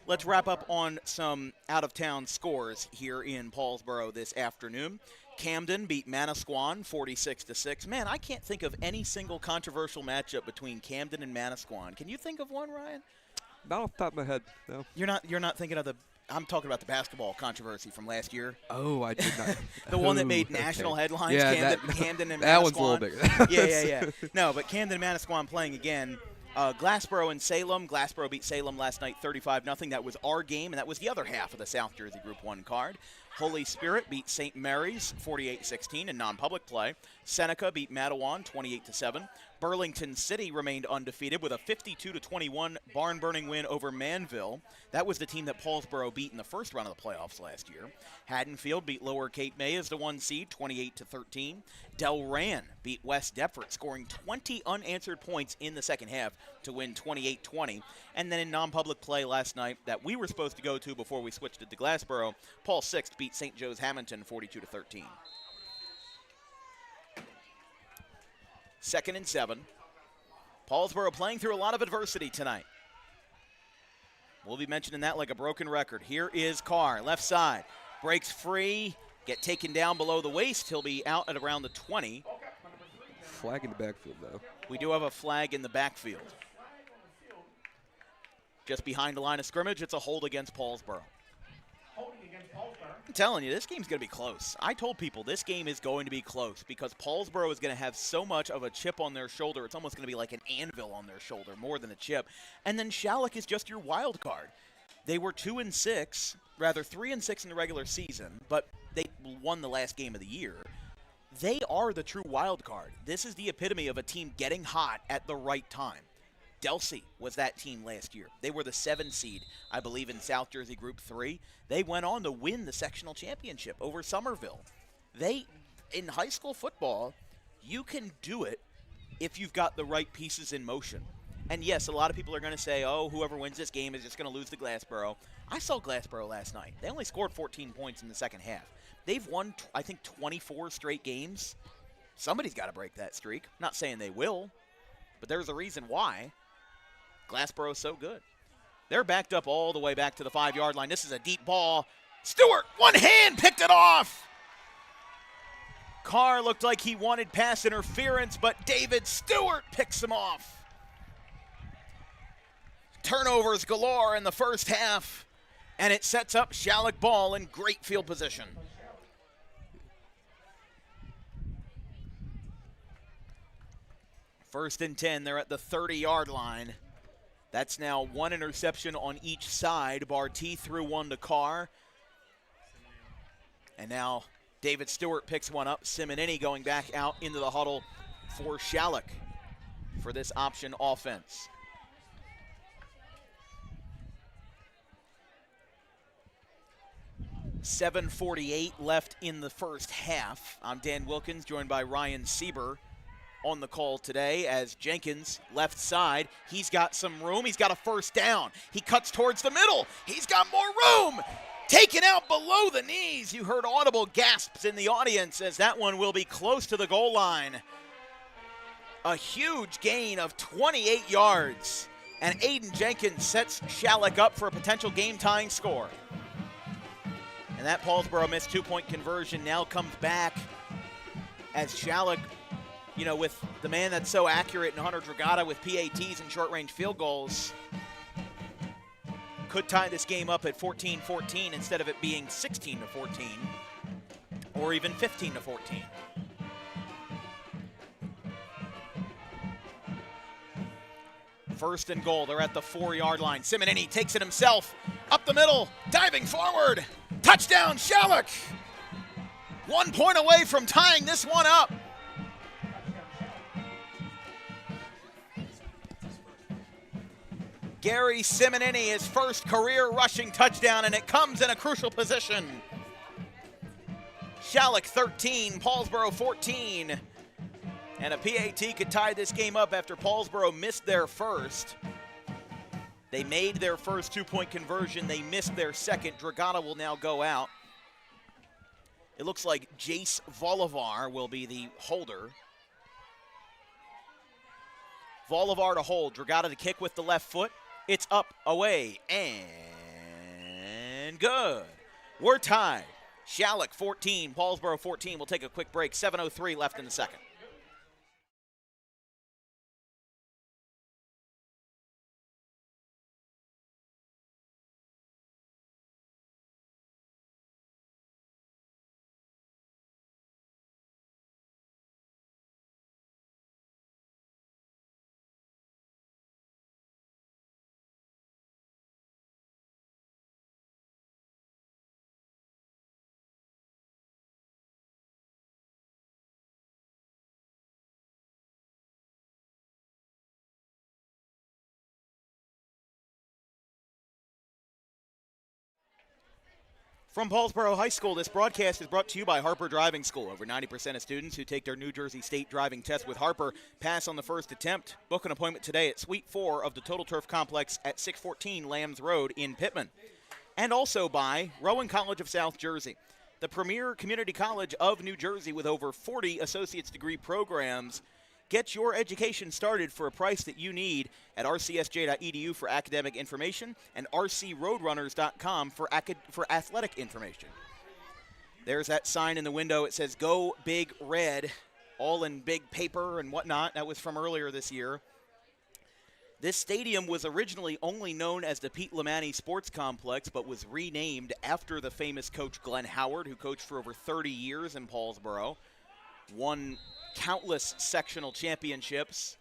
Let's wrap up on some out-of-town scores here in Paulsboro this afternoon. Camden beat Manasquan 46-6. Man, I can't think of any single controversial matchup between Camden and Manasquan. Can you think of one, Ryan? Not off the top of my head, no. You're not thinking of the – I'm talking about the basketball controversy from last year. Oh, I did not. The one that made national headlines, yeah, Camden and Manasquan. That one's a little bigger. Yeah. No, but Camden and Manasquan playing again. Glassboro and Salem. Glassboro beat Salem last night 35-0. That was our game, and that was the other half of the South Jersey Group 1 card. Holy Spirit beat St. Mary's 48-16 in non-public play. Seneca beat Matawan 28-7. Burlington City remained undefeated with a 52-21 barn-burning win over Manville. That was the team that Paulsboro beat in the first round of the playoffs last year. Haddonfield beat Lower Cape May as the 1 seed, 28-13. Delran beat West Deptford, scoring 20 unanswered points in the second half to win 28-20. And then in non-public play last night that we were supposed to go to before we switched it to Glassboro, Paul Sixth beat St. Joe's Hamilton 42-13. 2nd and 7. Paulsboro playing through a lot of adversity tonight. We'll be mentioning that like a broken record. Here is Carr, left side. Breaks free, get taken down below the waist. He'll be out at around the 20. Flag in the backfield, though. We do have a flag in the backfield. Just behind the line of scrimmage, it's a hold against Paulsboro. I'm telling you, this game's going to be close. I told people this game is going to be close because Paulsboro is going to have so much of a chip on their shoulder. It's almost going to be like an anvil on their shoulder, more than a chip. And then Schalick is just your wild card. They were 2-6, rather 3-6 in the regular season, but they won the last game of the year. They are the true wild card. This is the epitome of a team getting hot at the right time. Delsey was that team last year. They were the 7 seed, I believe, in South Jersey Group 3. They went on to win the sectional championship over Somerville. In high school football, you can do it if you've got the right pieces in motion. And yes, a lot of people are going to say, oh, whoever wins this game is just going to lose to Glassboro. I saw Glassboro last night. They only scored 14 points in the second half. They've won, I think, 24 straight games. Somebody's got to break that streak. Not saying they will, but there's a reason why. Glassboro's so good. They're backed up all the way back to the 5-yard line. This is a deep ball. Stewart, one hand, picked it off. Carr looked like he wanted pass interference, but David Stewart picks him off. Turnovers galore in the first half, and it sets up Schalick ball in great field position. First and 10, they're at the 30-yard line. That's now one interception on each side. Barty threw one to Carr. And now David Stewart picks one up. Simonini going back out into the huddle for Schalick for this option offense. .748 left in the first half. I'm Dan Wilkins, joined by Ryan Sieber on the call today as Jenkins, left side. He's got some room. He's got a first down. He cuts towards the middle. He's got more room. Taken out below the knees. You heard audible gasps in the audience as that one will be close to the goal line. A huge gain of 28 yards. And Aiden Jenkins sets Schalick up for a potential game-tying score. And that Paulsboro missed two-point conversion now comes back as Schalick, with the man that's so accurate in Hunter Dragata with PATs and short-range field goals, could tie this game up at 14-14 instead of it being 16-14 or even 15-14. First and goal. They're at the 4-yard line. Simonini takes it himself. Up the middle. Diving forward. Touchdown, Schalick. 1 point away from tying this one up. Gary Simonini, his first career rushing touchdown, and it comes in a crucial position. Schalick 13, Paulsboro 14. And a PAT could tie this game up after Paulsboro missed their first. They made their first 2-point conversion. They missed their second. Dragata will now go out. It looks like Jace Volivar will be the holder. Volivar to hold. Dragata to kick with the left foot. It's up, away, and good. We're tied. Schalick 14, Paulsboro 14. We'll take a quick break. 7:03 left in the second. From Paulsboro High School, this broadcast is brought to you by Harper Driving School. Over 90% of students who take their New Jersey State driving test with Harper pass on the first attempt. Book an appointment today at Suite 4 of the Total Turf Complex at 614 Lambs Road in Pittman. And also by Rowan College of South Jersey, the premier community college of New Jersey with over 40 associate's degree programs. Get your education started for a price that you need at rcsj.edu for academic information and rcroadrunners.com for athletic information. There's that sign in the window. It says, Go Big Red, all in big paper and whatnot. That was from earlier this year. This stadium was originally only known as the Pete Lamani Sports Complex, but was renamed after the famous coach Glenn Howard, who coached for over 30 years in Paulsboro, won countless sectional championships,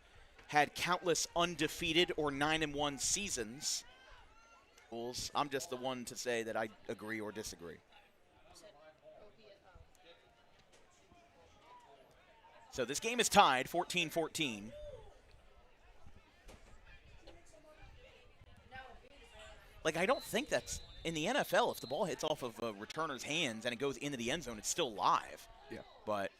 had countless undefeated or 9-1 seasons. I'm just the one to say that I agree or disagree. So this game is tied 14-14. Like, I don't think that's in the NFL. If the ball hits off of a returner's hands and it goes into the end zone, it's still live. Yeah. But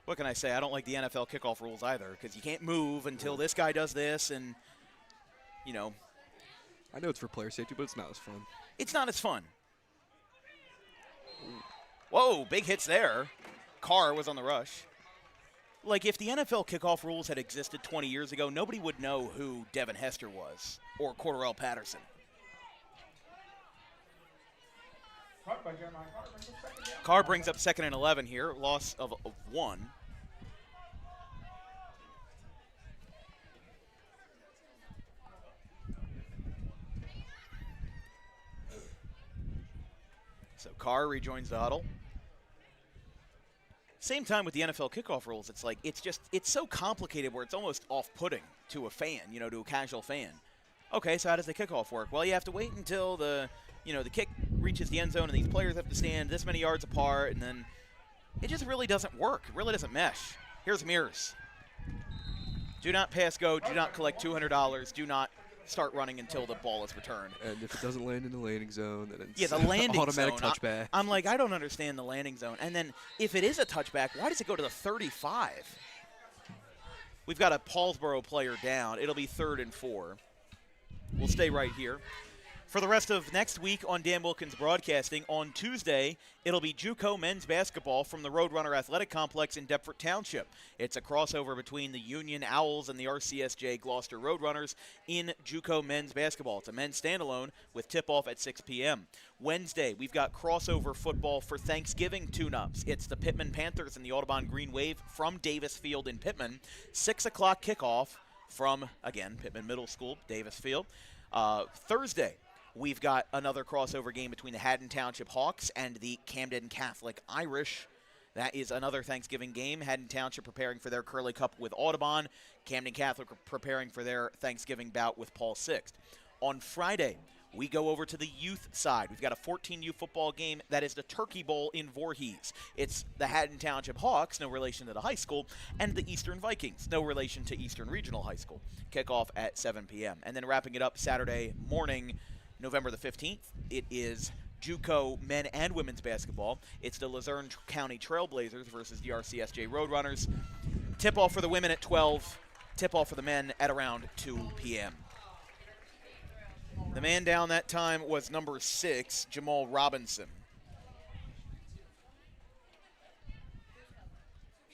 what can I say? I don't like the NFL kickoff rules either, because you can't move until this guy does this, and, you know. I know it's for player safety, but it's not as fun. It's not as fun. Whoa, big hits there. Carr was on the rush. Like, if the NFL kickoff rules had existed 20 years ago, nobody would know who Devin Hester was or Cordarrelle Patterson. Carr brings up 2nd and 11 here, loss of 1. So Carr rejoins the huddle. Same time with the NFL kickoff rules, it's like, it's so complicated where it's almost off-putting to a fan, to a casual fan. Okay, so how does the kickoff work? Well, you have to wait until the kick reaches the end zone and these players have to stand this many yards apart, and then it just really doesn't work. It really doesn't mesh. Here's Mears. Do not pass go. Do not collect $200. Do not start running until the ball is returned. And if it doesn't land in the landing zone, then it's the landing automatic zone. touchback. I'm like, I don't understand the landing zone. And then if it is a touchback, why does it go to the 35? We've got a Paulsboro player down. It'll be 3rd and 4. We'll stay right here. For the rest of next week on Dan Wilkins Broadcasting, on Tuesday, it'll be JUCO men's basketball from the Roadrunner Athletic Complex in Deptford Township. It's a crossover between the Union Owls and the RCSJ Gloucester Roadrunners in JUCO men's basketball. It's a men's standalone with tip-off at 6 p.m. Wednesday, we've got crossover football for Thanksgiving tune-ups. It's the Pittman Panthers and the Audubon Green Wave from Davis Field in Pittman. 6 o'clock kickoff from, again, Pittman Middle School, Davis Field. Thursday, we've got another crossover game between the Haddon Township Hawks and the Camden Catholic Irish. That is another Thanksgiving game. Haddon Township preparing for their Curly Cup with Audubon. Camden Catholic preparing for their Thanksgiving bout with Paul Sixth. On Friday, We go over to the youth side. We've got a 14U football game that is the Turkey Bowl in Voorhees. It's the Haddon Township Hawks, no relation to the high school, and the Eastern Vikings, no relation to Eastern Regional High School. Kickoff at 7 p.m. And then wrapping it up Saturday morning, November the 15th, it is JUCO men and women's basketball. It's the Luzerne County Trailblazers versus the RCSJ Roadrunners. Tip-off for the women at 12, tip-off for the men at around 2 p.m. The man down that time was number 6, Jamal Robinson.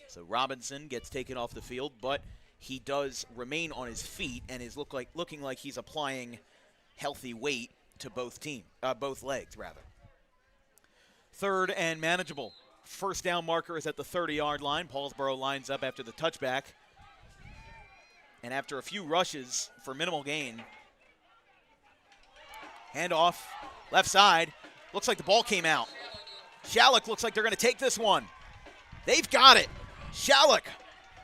So Robinson gets taken off the field, but he does remain on his feet and is looking like he's applying healthy weight to both legs, rather. Third and manageable. First down marker is at the 30-yard line. Paulsboro lines up after the touchback. And after a few rushes for minimal gain, handoff, left side. Looks like the ball came out. Schalick looks like they're going to take this one. They've got it. Schalick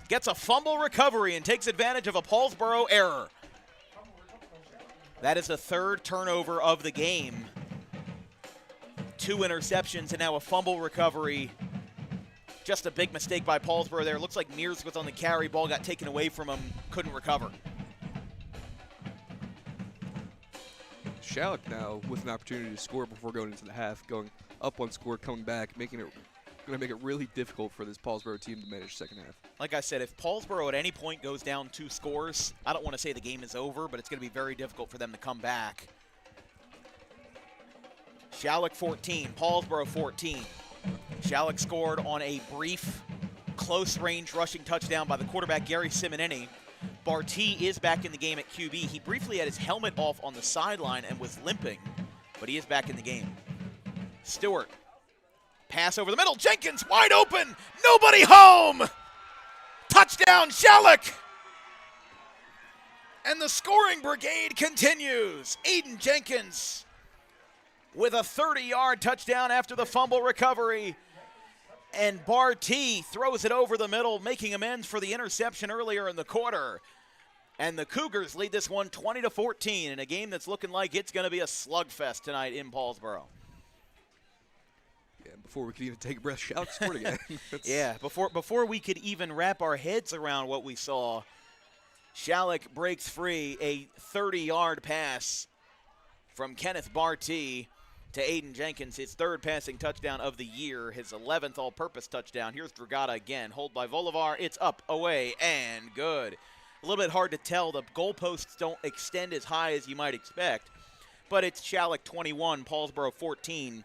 gets a fumble recovery and takes advantage of a Paulsboro error. That is the third turnover of the game. 2 interceptions and now a fumble recovery. Just a big mistake by Paulsboro there. Looks like Mears was on the carry. Ball got taken away from him. Couldn't recover. Schalick now with an opportunity to score before going into the half, going up one score, coming back, going to make it really difficult for this Paulsboro team to manage second half. Like I said, if Paulsboro at any point goes down 2 scores, I don't want to say the game is over, but it's going to be very difficult for them to come back. Schalick 14, Paulsboro 14. Schalick scored on a brief, close-range rushing touchdown by the quarterback, Gary Simonini. Barty is back in the game at QB. He briefly had his helmet off on the sideline and was limping, but he is back in the game. Stewart, pass over the middle. Jenkins wide open. Nobody home. Touchdown, Schalick. And the scoring brigade continues. Aiden Jenkins with a 30-yard touchdown after the fumble recovery. And Barty throws it over the middle, making amends for the interception earlier in the quarter. And the Cougars lead this one 20-14 in a game that's looking like it's going to be a slugfest tonight in Paulsboro. Yeah, before we could even take a breath, Schalick scored again. Yeah, before we could even wrap our heads around what we saw, Schalick breaks free, a 30-yard pass from Kenneth Barty to Aiden Jenkins, his third passing touchdown of the year, his 11th all-purpose touchdown. Here's Dragata again, hold by Volivar. It's up, away, and good. A little bit hard to tell. The goalposts don't extend as high as you might expect, but it's Schalick 21, Paulsboro 14.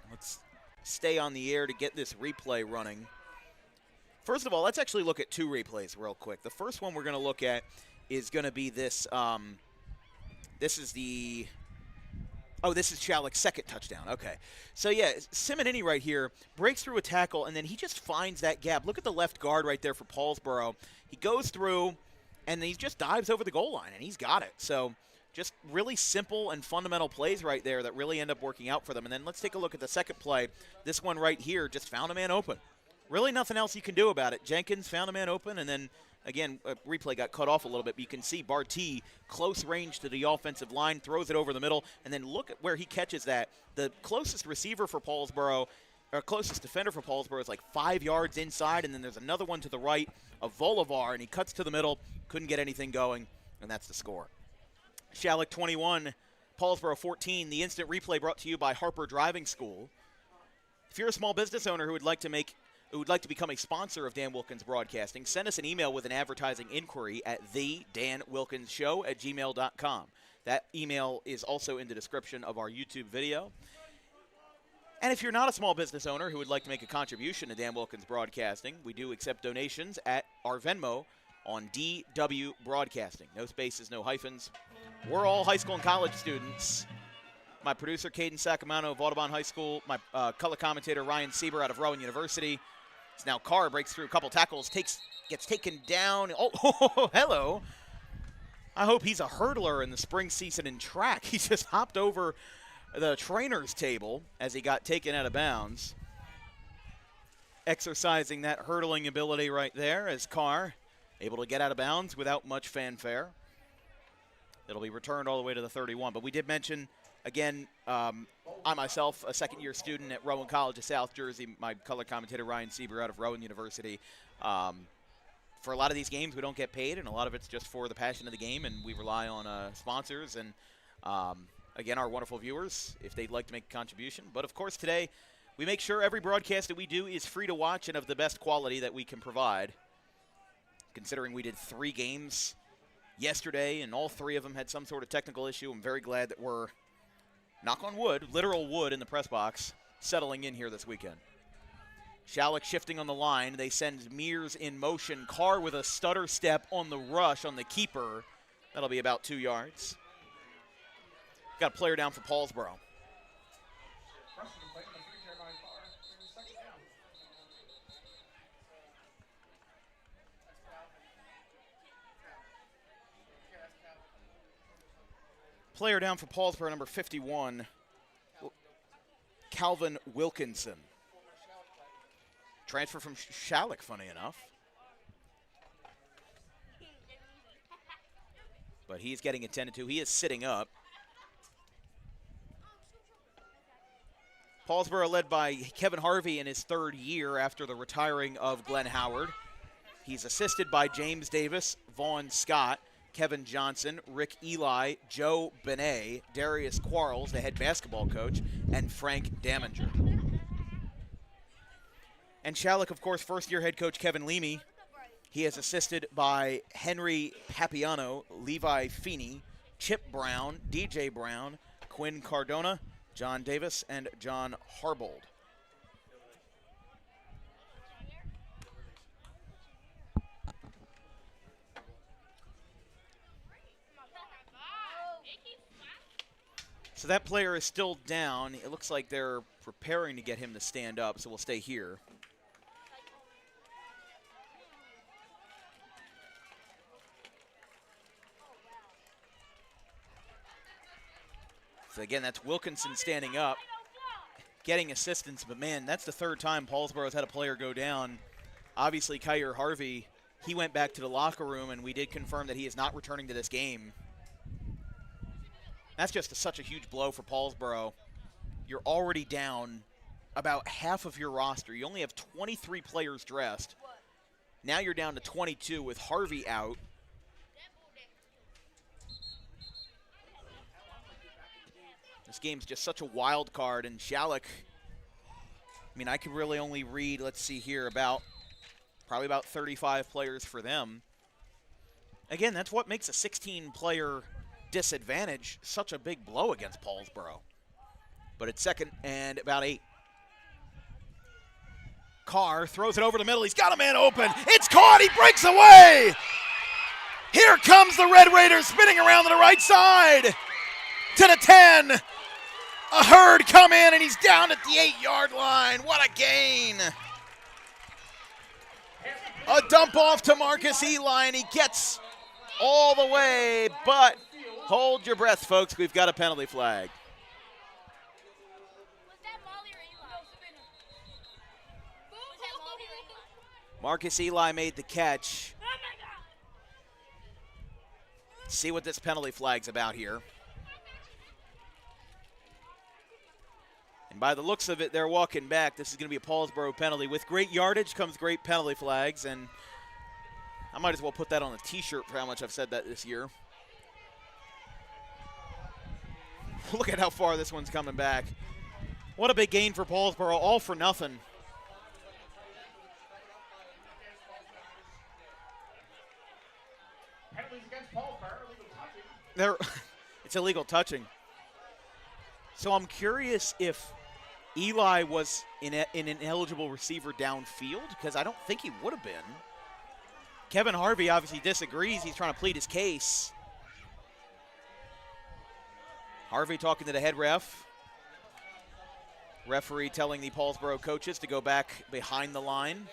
Let's stay on the air to get this replay running. First of all, let's actually look at 2 replays real quick. The first one we're going to look at is going to be this. This is Schalick's second touchdown. Okay. So, yeah, Simonini right here breaks through a tackle, and then he just finds that gap. Look at the left guard right there for Paulsboro. He goes through, and then he just dives over the goal line, and he's got it. So, just really simple and fundamental plays right there that really end up working out for them. And then let's take a look at the second play. This one right here just found a man open. Really nothing else you can do about it. Jenkins found a man open, and then, again, a replay got cut off a little bit, but you can see Barty, close range to the offensive line, throws it over the middle, and then look at where he catches that. The closest receiver for Paulsboro, or closest defender for Paulsboro is like 5 yards inside, and then there's another one to the right of Volivar, and he cuts to the middle, couldn't get anything going, and that's the score. Schalick 21, Paulsboro 14. The instant replay brought to you by Harper Driving School. If you're a small business owner who would like to become a sponsor of Dan Wilkins Broadcasting, send us an email with an advertising inquiry at thedanwilkinsshow@gmail.com. That email is also in the description of our YouTube video. And if you're not a small business owner who would like to make a contribution to Dan Wilkins Broadcasting, we do accept donations at our Venmo on DW Broadcasting. No spaces, no hyphens. We're all high school and college students. My producer, Caden Sacamano of Audubon High School. My color commentator, Ryan Sieber out of Rowan University. It's now Carr breaks through a couple tackles, gets taken down. Oh, hello. I hope he's a hurdler in the spring season in track. He just hopped over the trainer's table as he got taken out of bounds. Exercising that hurdling ability right there as Carr able to get out of bounds without much fanfare. It'll be returned all the way to the 31. But we did mention, again, I myself, a second-year student at Rowan College of South Jersey, my color commentator Ryan Sieber out of Rowan University. For a lot of these games, we don't get paid, and a lot of it's just for the passion of the game, and we rely on sponsors and, again, our wonderful viewers if they'd like to make a contribution. But, of course, today we make sure every broadcast that we do is free to watch and of the best quality that we can provide. Considering we did 3 games yesterday, and all 3 of them had some sort of technical issue, I'm very glad that we're, knock on wood, literal wood in the press box, settling in here this weekend. Schalick shifting on the line. They send Mears in motion. Carr with a stutter step on the rush on the keeper. That'll be about 2 yards. Got a player down for Paulsboro. Player down for Paulsboro, number 51, Calvin Wilkinson. Transfer from Schalick, funny enough. But he's getting attended to. He is sitting up. Paulsboro led by Kevin Harvey in his 3rd year after the retiring of Glenn Howard. He's assisted by James Davis, Vaughn Scott, Kevin Johnson, Rick Eli, Joe Benet, Darius Quarles, the head basketball coach, and Frank Daminger. And Schalick, of course, first-year head coach Kevin Leamy. He is assisted by Henry Papiano, Levi Feeney, Chip Brown, DJ Brown, Quinn Cardona, John Davis, and John Harbold. So that player is still down. It looks like they're preparing to get him to stand up, so we'll stay here. So again, that's Wilkinson standing up, getting assistance, but man, that's the 3rd time Paulsboro's had a player go down. Obviously, Kyer Harvey, he went back to the locker room, and we did confirm that he is not returning to this game. That's just such a huge blow for Paulsboro. You're already down about half of your roster. You only have 23 players dressed. Now you're down to 22 with Harvey out. This game's just such a wild card, and Schalick, I mean, I can really only read, let's see here, probably about 35 players for them. Again, that's what makes a 16-player disadvantage such a big blow against Paulsboro. But it's 2nd and about 8. Carr throws it over the middle. He's got a man open. It's caught. He breaks away. Here comes the Red Raiders spinning around to the right side. To the 10. A herd come in, and he's down at the 8-yard line. What a gain. A dump off to Marcus Eli, and he gets all the way, but hold your breath, folks. We've got a penalty flag. Marcus Eli made the catch. See what this penalty flag's about here. And by the looks of it, they're walking back. This is going to be a Paulsboro penalty. With great yardage comes great penalty flags, and I might as well put that on a T-shirt for how much I've said that this year. Look at how far this one's coming back. What a big gain for Paulsboro, all for nothing. Penalties against Paulsboro, illegal touching. It's illegal touching. So I'm curious if Eli was in an ineligible receiver downfield, because I don't think he would have been. Kevin Harvey obviously disagrees. He's trying to plead his case. Harvey talking to the head ref. Referee telling the Paulsboro coaches to go back behind the line.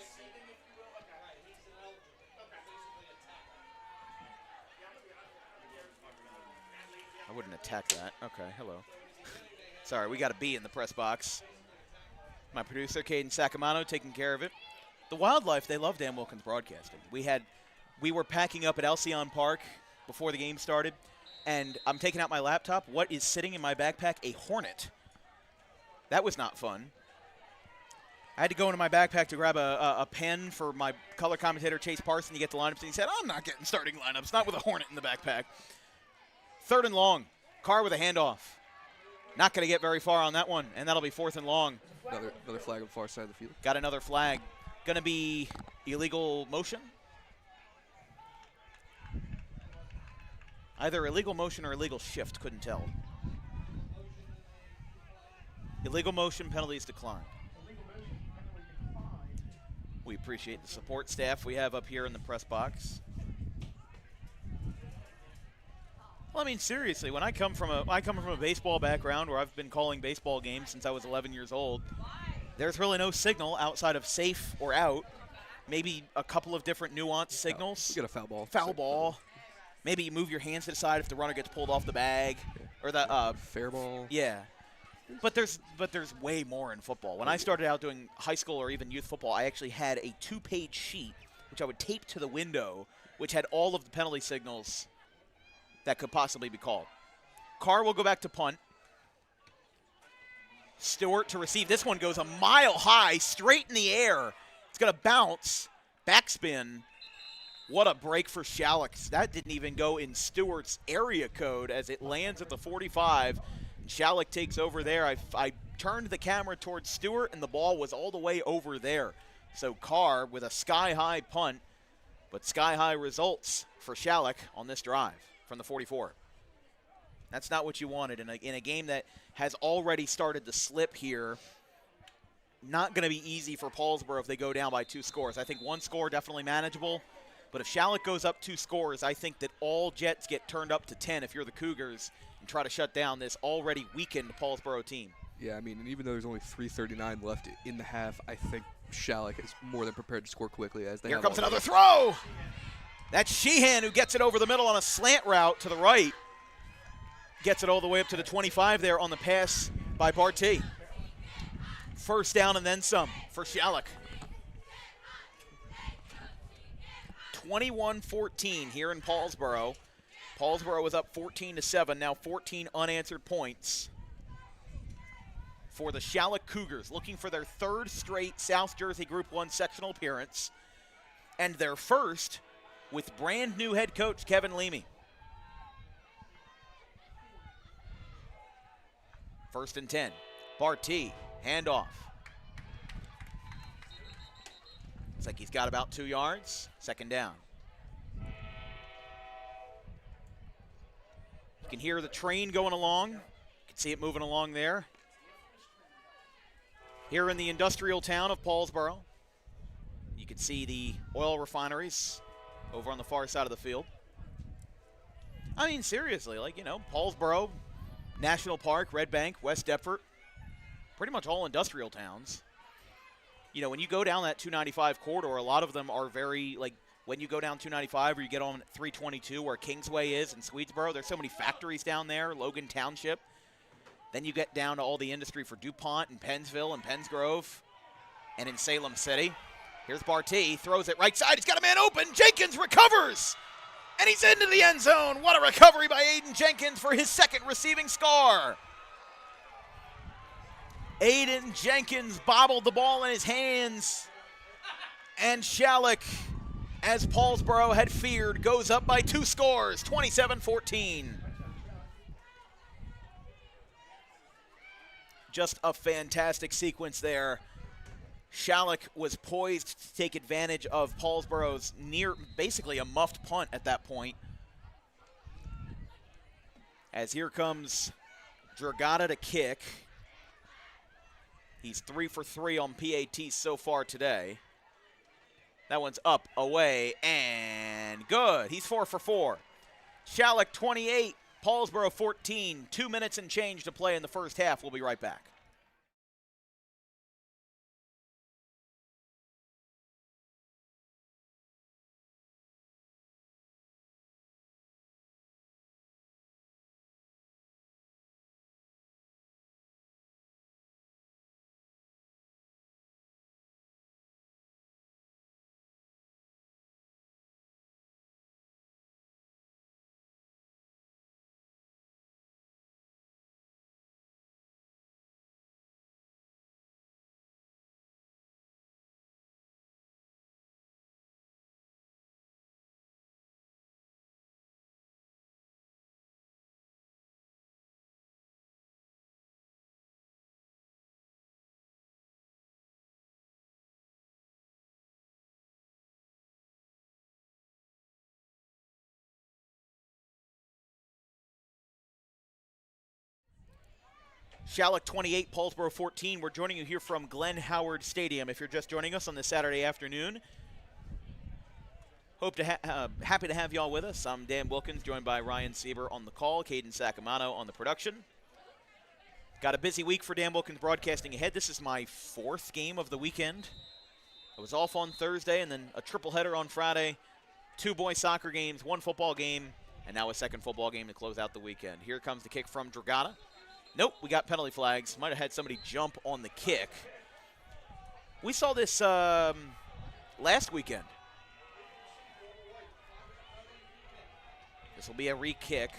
I wouldn't attack that. Okay, hello. Sorry, we got a B in the press box. My producer, Caden Sacamano, taking care of it. The Wildlife, they love Dan Wilkins Broadcasting. We were packing up at Alcyon Park before the game started, and I'm taking out my laptop. What is sitting in my backpack? A Hornet. That was not fun. I had to go into my backpack to grab a pen for my color commentator, Chase Parson, to get the lineups, and he said, I'm not getting starting lineups, not with a Hornet in the backpack. 3rd and long. Carr with a handoff. Not going to get very far on that one, and that'll be 4th and long. Another flag on the far side of the field. Got another flag. Going to be illegal motion. Either illegal motion or illegal shift, couldn't tell. Illegal motion, penalties declined. We appreciate the support staff we have up here in the press box. Well, I mean, seriously, when I come from a baseball background where I've been calling baseball games since I was 11 years old, there's really no signal outside of safe or out. Maybe a couple of different nuanced signals. You get a foul ball. Foul ball. Maybe you move your hands to the side if the runner gets pulled off the bag, or the fair ball. Yeah. But there's way more in football. When I started out doing high school or even youth football, I actually had a 2-page sheet which I would tape to the window, which had all of the penalty signals that could possibly be called. Carr will go back to punt. Stewart to receive. This one goes a mile high, straight in the air. It's going to bounce, backspin. What a break for Schalick. That didn't even go in Stewart's area code as it lands at the 45. Schalick takes over there. I turned the camera towards Stewart, and the ball was all the way over there. So Carr with a sky-high punt, but sky-high results for Schalick on this drive from the 44. That's not what you wanted in a game that has already started to slip here. Not going to be easy for Paulsboro if they go down by 2 scores. I think 1 score definitely manageable, but if Schalick goes up 2 scores, I think that all Jets get turned up to 10 if you're the Cougars and try to shut down this already weakened Paulsboro team. Yeah, I mean, and even though there's only 3:39 left in the half, I think Schalick is more than prepared to score quickly as they Here have comes already. another throw. That's Sheehan who gets it over the middle on a slant route to the right. Gets it all the way up to the 25 there on the pass by Barty. 1st down and then some for Schalick. 21-14 here in Paulsboro. Paulsboro was up 14-7, now 14 unanswered points for the Schalick Cougars, looking for their 3rd straight South Jersey Group 1 sectional appearance, and their first with brand new head coach Kevin Leamy. 1st and 10. Barty, handoff. Looks like he's got about 2 yards. 2nd down. You can hear the train going along. You can see it moving along there. Here in the industrial town of Paulsboro, you can see the oil refineries over on the far side of the field. I mean, seriously, Paulsboro, National Park, Red Bank, West Deptford, pretty much all industrial towns. When you go down that 295 corridor, a lot of them are very, when you go down 295 or you get on 322 where Kingsway is in Swedesboro, there's so many factories down there, Logan Township. Then you get down to all the industry for DuPont and Pennsville and Pennsgrove and in Salem City. Here's Barty, throws it right side. He's got a man open. Jenkins recovers, and he's into the end zone. What a recovery by Aiden Jenkins for his 2nd receiving score. Aiden Jenkins bobbled the ball in his hands, and Schalick, as Paulsboro had feared, goes up by 2 scores, 27-14. Just a fantastic sequence there. Schalick was poised to take advantage of Paulsboro's basically a muffed punt at that point. As here comes Dragata to kick. He's 3 for 3 on PATs so far today. That one's up, away, and good. He's 4 for 4. Schalick 28, Paulsboro 14. 2 minutes and change to play in the first half. We'll be right back. Schalick 28, Paulsboro 14. We're joining you here from Glenn Howard Stadium. If you're just joining us on this Saturday afternoon, happy to have y'all with us. I'm Dan Wilkins, joined by Ryan Sieber on the call, Caden Sacamano on the production. Got a busy week for Dan Wilkins Broadcasting ahead. This is my 4th game of the weekend. I was off on Thursday and then a triple header on Friday, 2 boys soccer games, 1 football game, and now a 2nd football game to close out the weekend. Here comes the kick from Dragata. Nope, we got penalty flags. Might have had somebody jump on the kick. We saw this last weekend. This will be a re-kick.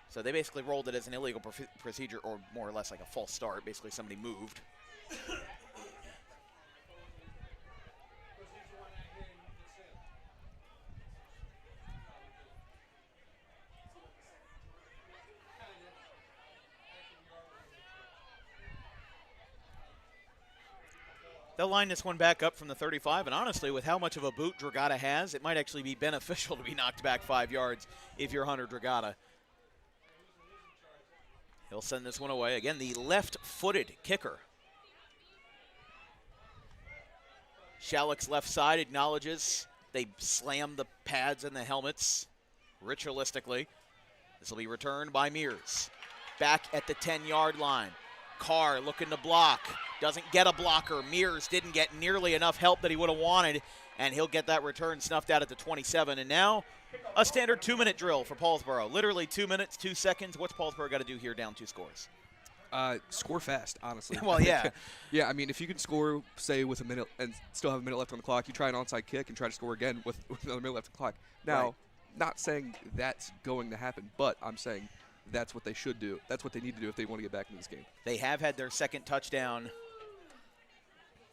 So they basically rolled it as an illegal procedure, or more or less like a false start. Basically somebody moved. They'll line this one back up from the 35, and honestly, with how much of a boot Dragata has, it might actually be beneficial to be knocked back 5 yards if you're Hunter Dragata. He'll send this one away. Again, the left-footed kicker. Schalick's left side acknowledges they slammed the pads and the helmets ritualistically. This will be returned by Mears. Back at the 10-yard line. Carr looking to block. Doesn't get a blocker. Mears didn't get nearly enough help that he would have wanted, and he'll get that return snuffed out at the 27. And now a standard 2-minute drill for Paulsboro. Literally 2 minutes, 2 seconds. What's Paulsboro got to do here down 2 scores? Score fast, honestly. Well, yeah. Yeah, I mean, if you can score, say, with a minute and still have a minute left on the clock, you try an onside kick and try to score again with another minute left on the clock. Now, right. Not saying that's going to happen, but I'm saying that's what they should do. That's what they need to do if they want to get back into this game. They have had their second touchdown.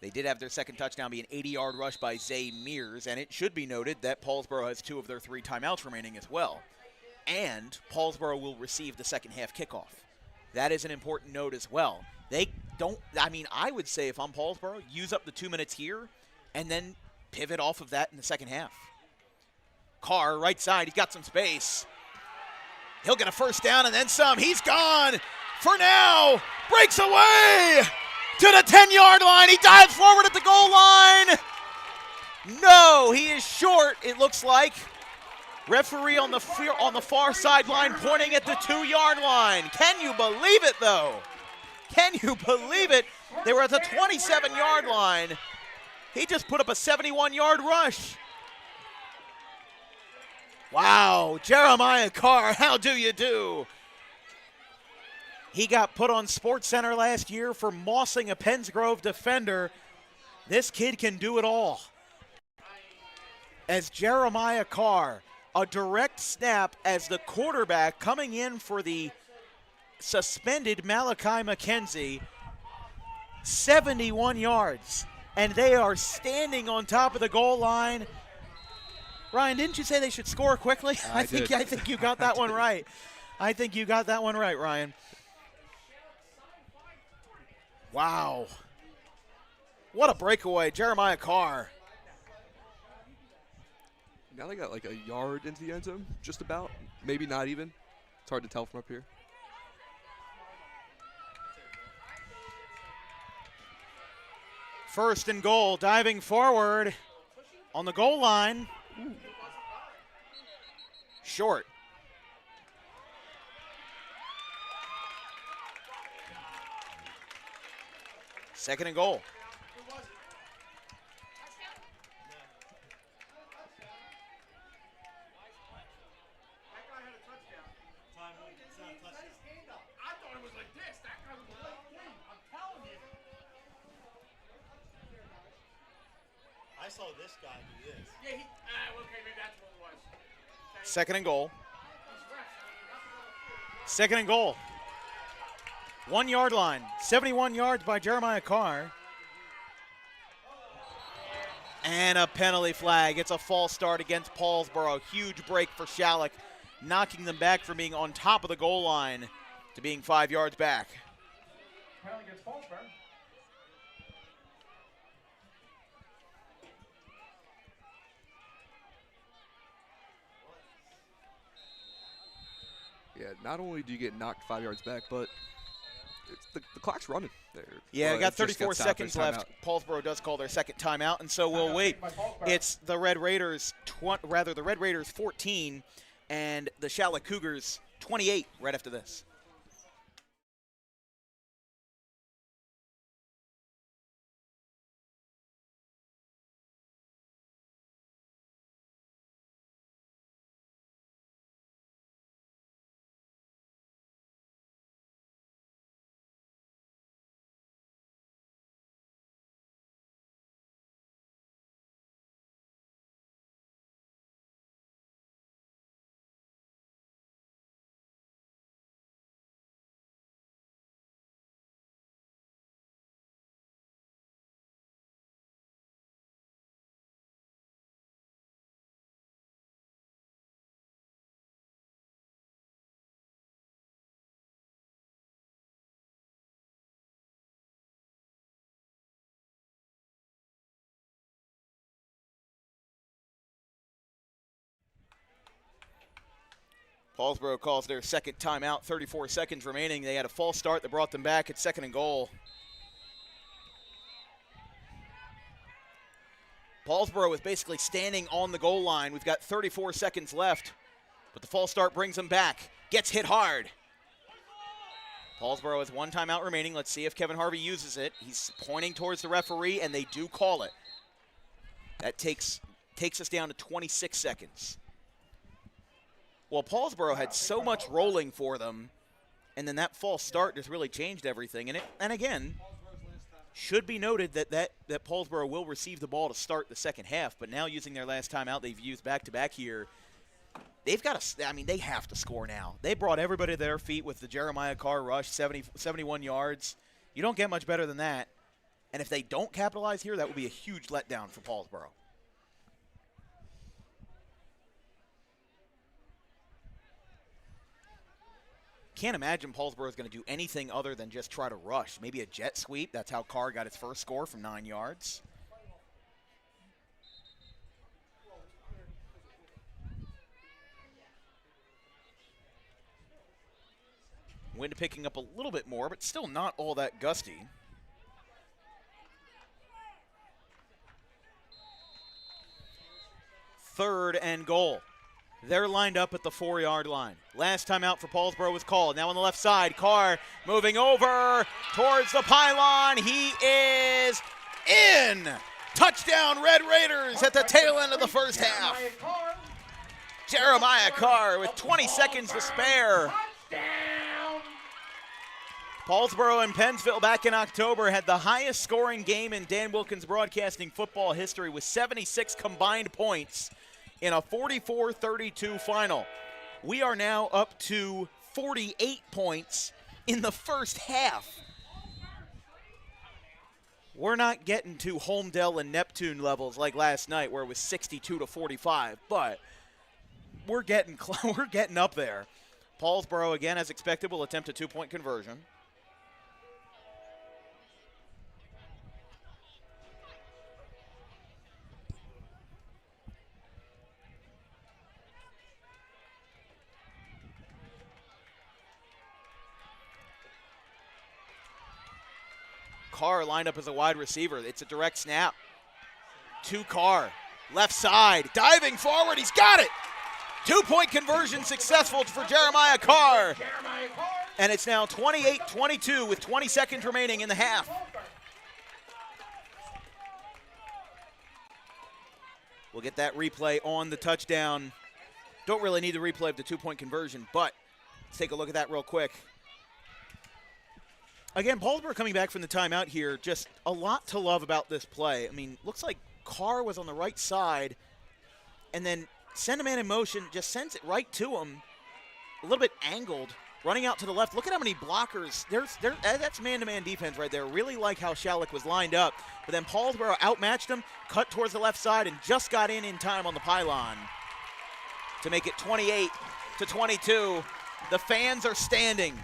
They did have their second touchdown be an 80-yard rush by Zay Mears, and it should be noted that Paulsboro has 2 of their 3 timeouts remaining as well. And Paulsboro will receive the second half kickoff. That is an important note as well. They don't, I mean, I would say if I'm Paulsboro, use up the 2 minutes here and then pivot off of that in the second half. Carr, right side, he's got some space. He'll get a first down and then some. He's gone for now. Breaks away to the 10-yard line. He dives forward at the goal line. No, he is short, it looks like. Referee on the far sideline pointing at the 2-yard line. Can you believe it, though? Can you believe it? They were at the 27-yard line. He just put up a 71-yard rush. Wow, Jeremiah Carr, how do you do? He got put on SportsCenter last year for mossing a Penns Grove defender. This kid can do it all. As Jeremiah Carr, a direct snap as the quarterback coming in for the suspended Malachi McKenzie, 71 yards. And they are standing on top of the goal line. Ryan, didn't you say they should score quickly? I think you got that one right. I think you got that one right, Ryan. Wow. What a breakaway, Jeremiah Carr. Now they got like a yard into the end zone, just about. Maybe not even. It's hard to tell from up here. First and goal, diving forward on the goal line. Ooh. Short. Second and goal. I saw this guy do this. Yeah, okay, maybe that's what it was. Okay. Second and goal. Second and goal. 1 yard line. 71 yards by Jeremiah Carr. And a penalty flag. It's a false start against Paulsboro. Huge break for Schalick, knocking them back from being on top of the goal line to being 5 yards back. Penalty against Paulsboro. Yeah, not only do you get knocked 5 yards back, but clock's running there. Yeah, got it just 34 stopped. seconds There's left. Paulsboro does call their second timeout, and so we'll wait. It's the Red Raiders, the Red Raiders 14, and the Schalick Cougars 28 right after this. Paulsboro calls their second timeout, 34 seconds remaining. They had a false start that brought them back at 2nd and goal. Paulsboro is basically standing on the goal line. We've got 34 seconds left, but the false start brings them back. Gets hit hard. Paulsboro has 1 timeout remaining. Let's see if Kevin Harvey uses it. He's pointing towards the referee, and they do call it. That takes us down to 26 seconds. Well, Paulsboro had so much rolling for them, and then that false start just really changed everything. And again, should be noted that Paulsboro will receive the ball to start the second half, but now using their last timeout, they've used back-to-back here. They've got to, they have to score now. They brought everybody to their feet with the Jeremiah Carr rush, 71 yards. You don't get much better than that. And if they don't capitalize here, that would be a huge letdown for Paulsboro. Can't imagine Paulsboro is going to do anything other than just try to rush. Maybe a jet sweep. That's how Carr got his first score from 9 yards. Wind picking up a little bit more, but still not all that gusty. Third and goal. They're lined up at the 4-yard line. Last time out for Paulsboro was called. Now on the left side, Carr moving over towards the pylon. He is in. Touchdown, Red Raiders at the tail end of the first half. Jeremiah Carr with 20 seconds to spare. Paulsboro and Pennsville back in October had the highest scoring game in Dan Wilkins Broadcasting football history with 76 combined points in a 44-32 final. We are now up to 48 points in the first half. We're not getting to Holmdel and Neptune levels like last night where it was 62-45, but we're getting up there. Paulsboro, again, as expected, will attempt a 2-point conversion. Carr lined up as a wide receiver. It's a direct snap to Carr. Left side, diving forward, he's got it! 2-point conversion successful for Jeremiah Carr. And it's now 28-22 with 20 seconds remaining in the half. We'll get that replay on the touchdown. Don't really need the replay of the 2-point conversion, but let's take a look at that real quick. Again, Paulsboro coming back from the timeout here, just a lot to love about this play. I mean, looks like Carr was on the right side, and then send a man in motion, just sends it right to him, a little bit angled, running out to the left. Look at how many blockers. That's man-to-man defense right there. Really like how Schalick was lined up. But then Paulsboro outmatched him, cut towards the left side, and just got in time on the pylon to make it 28-22. The fans are standing.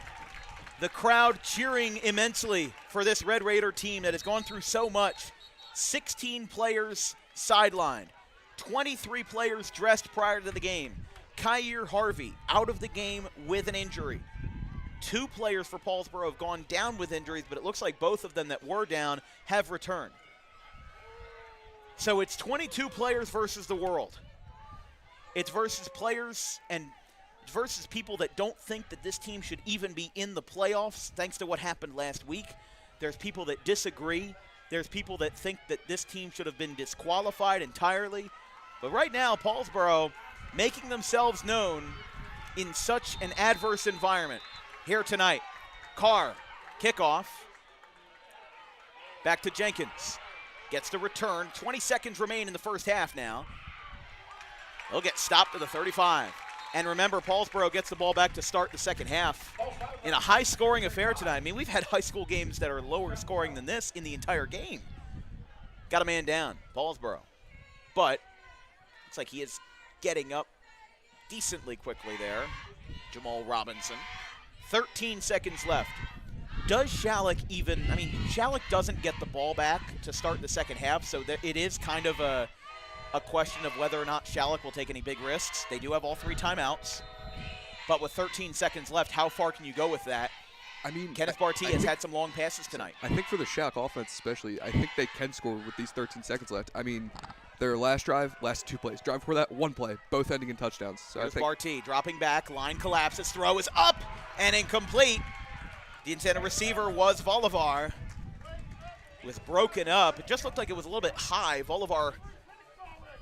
The crowd cheering immensely for this Red Raider team that has gone through so much. 16 players sidelined. 23 players dressed prior to the game. Kyer Harvey out of the game with an injury. 2 players for Paulsboro have gone down with injuries, but it looks like both of them that were down have returned. So it's 22 players versus the world. It's versus players and versus people that don't think that this team should even be in the playoffs thanks to what happened last week. There's people that disagree. There's people that think that this team should have been disqualified entirely. But right now, Paulsboro making themselves known in such an adverse environment here tonight. Carr, kickoff. Back to Jenkins. Gets the return. 20 seconds remain in the first half now. They'll get stopped to the 35. And remember, Paulsboro gets the ball back to start the second half in a high-scoring affair tonight. I mean, we've had high school games that are lower scoring than this in the entire game. Got a man down, Paulsboro. But looks like he is getting up decently quickly there. Jamal Robinson. 13 seconds left. Does Schalick even, I mean, Schalick doesn't get the ball back to start the second half, so that it is kind of a question of whether or not Schalick will take any big risks. They do have all 3 timeouts, but with 13 seconds left, how far can you go with that? I mean, Kenneth Barty has had some long passes tonight. I think for the Schalick offense especially, I think they can score with these 13 seconds left. I mean, their last drive, last 2 plays. Drive before that, 1 play, both ending in touchdowns. So Here's Barty dropping back, line collapses, throw is up and incomplete. The intended receiver was Volivar. Was broken up. It just looked like it was a little bit high. Volivar,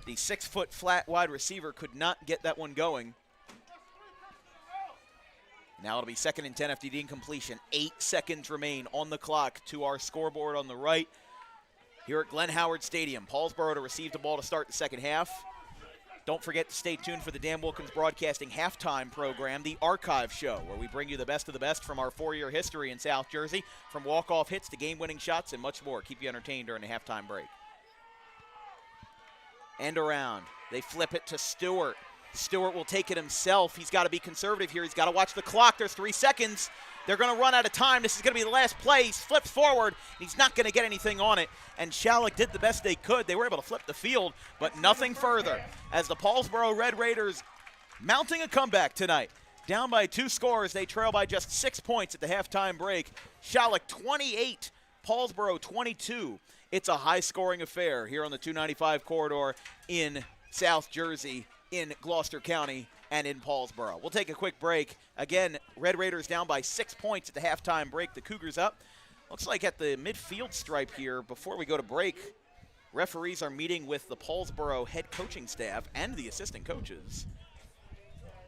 the 6-foot flat wide receiver, could not get that one going. Now it'll be 2nd and 10 after the incompletion. 8 seconds remain on the clock to our scoreboard on the right here at Glenn Howard Stadium. Paulsboro to receive the ball to start the second half. Don't forget to stay tuned for the Dan Wilkins Broadcasting halftime program, the Archive Show, where we bring you the best of the best from our 4-year history in South Jersey, from walk-off hits to game-winning shots and much more. Keep you entertained during the halftime break. End around. They flip it to Stewart. Stewart will take it himself. He's got to be conservative here. He's got to watch the clock. There's 3 seconds. They're going to run out of time. This is going to be the last play. He flips forward. He's not going to get anything on it. And Schalick did the best they could. They were able to flip the field, but nothing further. As the Paulsboro Red Raiders mounting a comeback tonight. Down by 2 scores. They trail by just 6 points at the halftime break. Schalick 28, Paulsboro 22. It's a high-scoring affair here on the 295 corridor in South Jersey, in Gloucester County, and in Paulsboro. We'll take a quick break. Again, Red Raiders down by 6 points at the halftime break. The Cougars up. Looks like at the midfield stripe here, before we go to break, referees are meeting with the Paulsboro head coaching staff and the assistant coaches.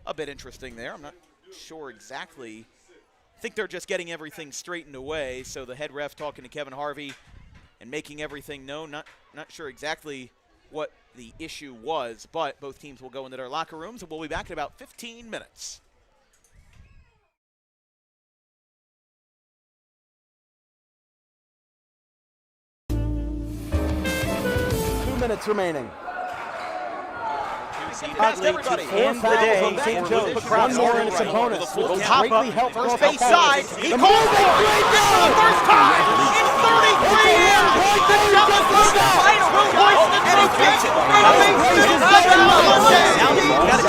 A bit interesting there. I'm not sure exactly. I think they're just getting everything straightened away. So the head ref talking to Kevin Harvey and making everything known. Not sure exactly what the issue was, but both teams will go into their locker rooms, and we'll be back in about 15 minutes. Minutes remaining. Everybody in the day. St. Joe's one more in its opponents. Will greatly help first base side. He calls it for the first time in 33 years. The Schalick will hoist the trophy.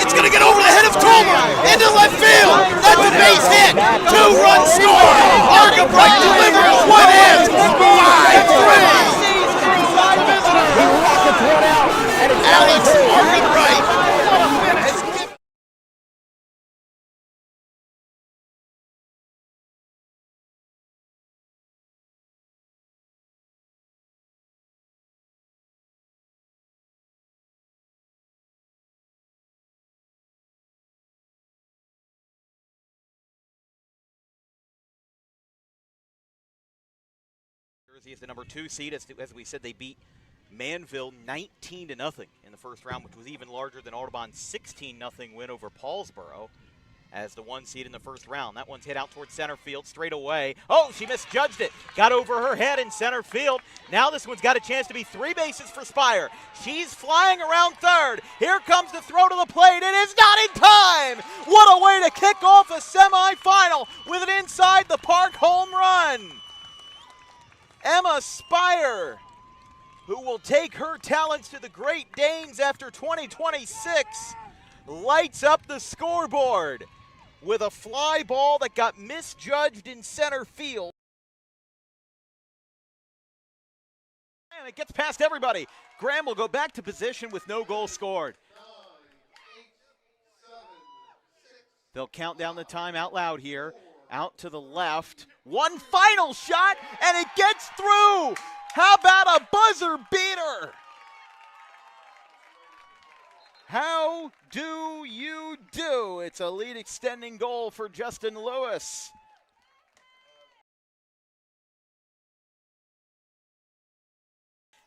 It's going to get over the head of Tolmer into left field. That's a base hit. 2-run score. Argabright delivers. What is 5-3? Alex Argabright. Jersey is the number 2 seed. As we said, they beat Manville 19-0 in the first round, which was even larger than Audubon's 16-0 win over Paulsboro as the 1 seed in the first round. That one's hit out towards center field straight away. Oh, she misjudged it. Got over her head in center field. Now this one's got a chance to be 3 bases for Spire. She's flying around third. Here comes the throw to the plate. It is not in time. What a way to kick off a semifinal with an inside the park home run. Emma Spire, who will take her talents to the Great Danes after 2026, lights up the scoreboard. with a fly ball that got misjudged in center field. And it gets past everybody. Graham will go back to position with no goal scored. They'll count down the time out loud here. Out to the left. One final shot, and it gets through. How about a buzzer beater? How do you do? It's a lead extending goal for Justin Lewis.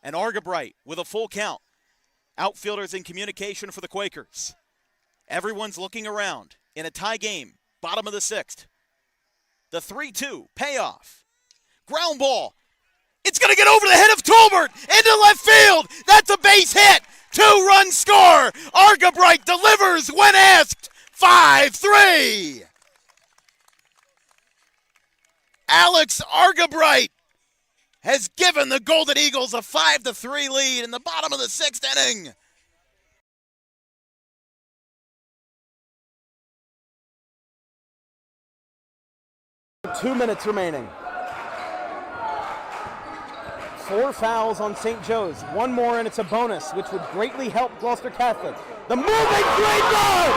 And Argabright with a full count. Outfielders in communication for the Quakers. Everyone's looking around in a tie game, bottom of the sixth. The 3-2 payoff. Ground ball. It's going to get over the head of Tolbert into left field. That's a base hit. 2-run score. Argabright delivers when asked. 5-3. Alex Argabright has given the Golden Eagles a 5-3 lead in the bottom of the sixth inning. Two minutes remaining. 4 fouls on St. Joe's. One more and it's a bonus, which would greatly help Gloucester Catholic. The moving straight goal!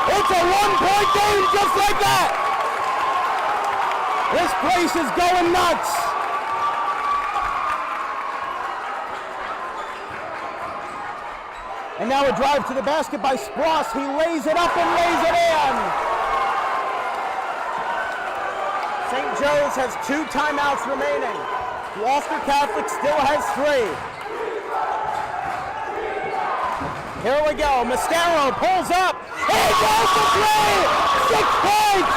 It's a one-point game just like that! This place is going nuts! And now a drive to the basket by Spross. He lays it up and lays it in! St. Joe's has 2 timeouts remaining. Gloucester Catholic still has 3. Here we go. Mastero pulls up. He goes to 3. 6 points.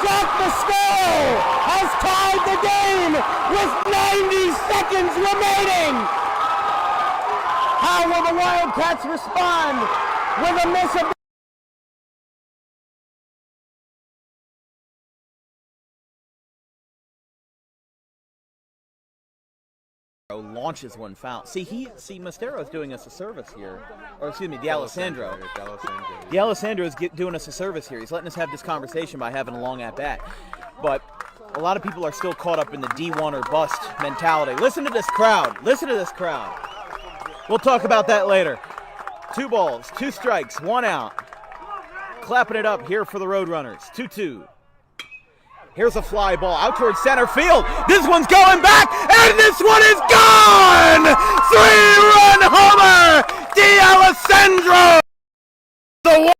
Jack Mastero has tied the game with 90 seconds remaining. How will the Wildcats respond with a miss of launches one foul. See, Mastero's doing us a service here. Or excuse me, D'Alessandro. D'Alessandro is doing us a service here. He's letting us have this conversation by having a long at-bat. But a lot of people are still caught up in the D1 or bust mentality. Listen to this crowd. Listen to this crowd. We'll talk about that later. 2 balls, 2 strikes, 1 out. Clapping it up here for the Roadrunners. 2-2. Here's a fly ball out towards center field. This one's going back, and this one is gone! 3-run homer! D'Alessandro! The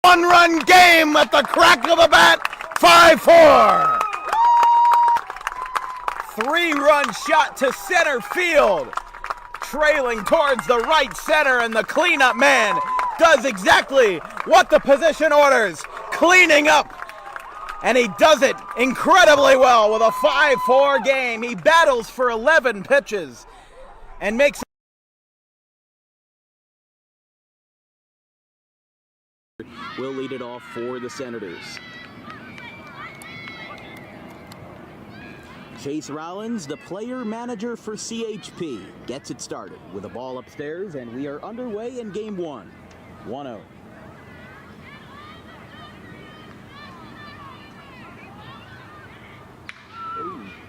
one-run game at the crack of the bat. 5-4. 3-run shot to center field. Trailing towards the right center, and the cleanup man does exactly what the position orders. Cleaning up. And he does it incredibly well with a 5-4 game. He battles for 11 pitches and makes will lead it off for the Senators. Chase Rollins, the player manager for CHP, gets it started with a ball upstairs, and we are underway in game 1. 1-0.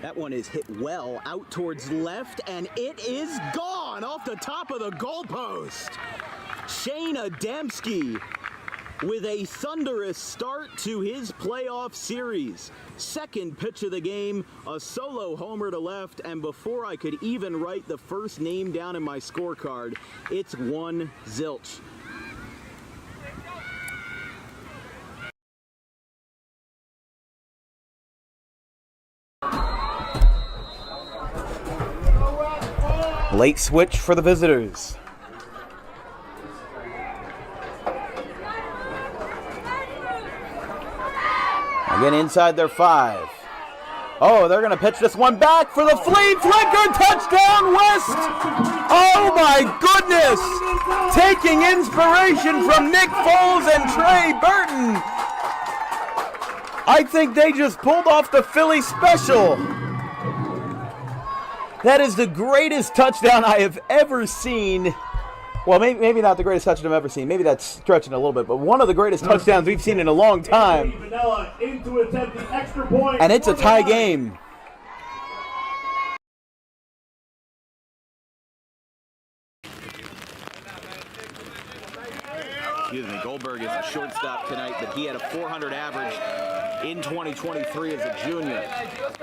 That one is hit well out towards left, and it is gone off the top of the goalpost. Shane Adamski with a thunderous start to his playoff series. Second pitch of the game, a solo homer to left, and before I could even write the first name down in my scorecard, it's 1-0. Late switch for the visitors. Again inside their 5. Oh, they're going to pitch this one back for the flea flicker. Touchdown, West! Oh my goodness! Taking inspiration from Nick Foles and Trey Burton. I think they just pulled off the Philly special. That is the greatest touchdown I have ever seen Well, maybe not the greatest touchdown I've ever seen. Maybe that's stretching a little bit, but one of the greatest touchdowns we've seen in a long time. And it's a tie game. Excuse me, Goldberg is a shortstop tonight, but he had a 400 average in 2023 as a junior.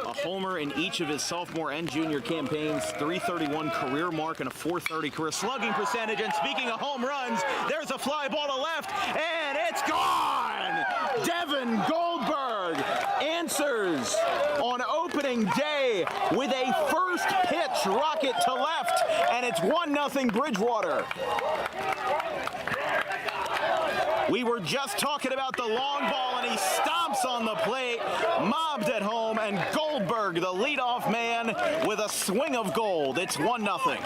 A homer in each of his sophomore and junior campaigns, 331 career mark and a 430 career slugging percentage. And speaking of home runs, there's a fly ball to left, and it's gone! Devin Goldberg answers on opening day with a first pitch rocket to left, and it's 1-0 Bridgewater. We were just talking about the long ball, and he stomps on the plate, mobbed at home, and Goldberg, the leadoff man, with a swing of gold. It's 1-0.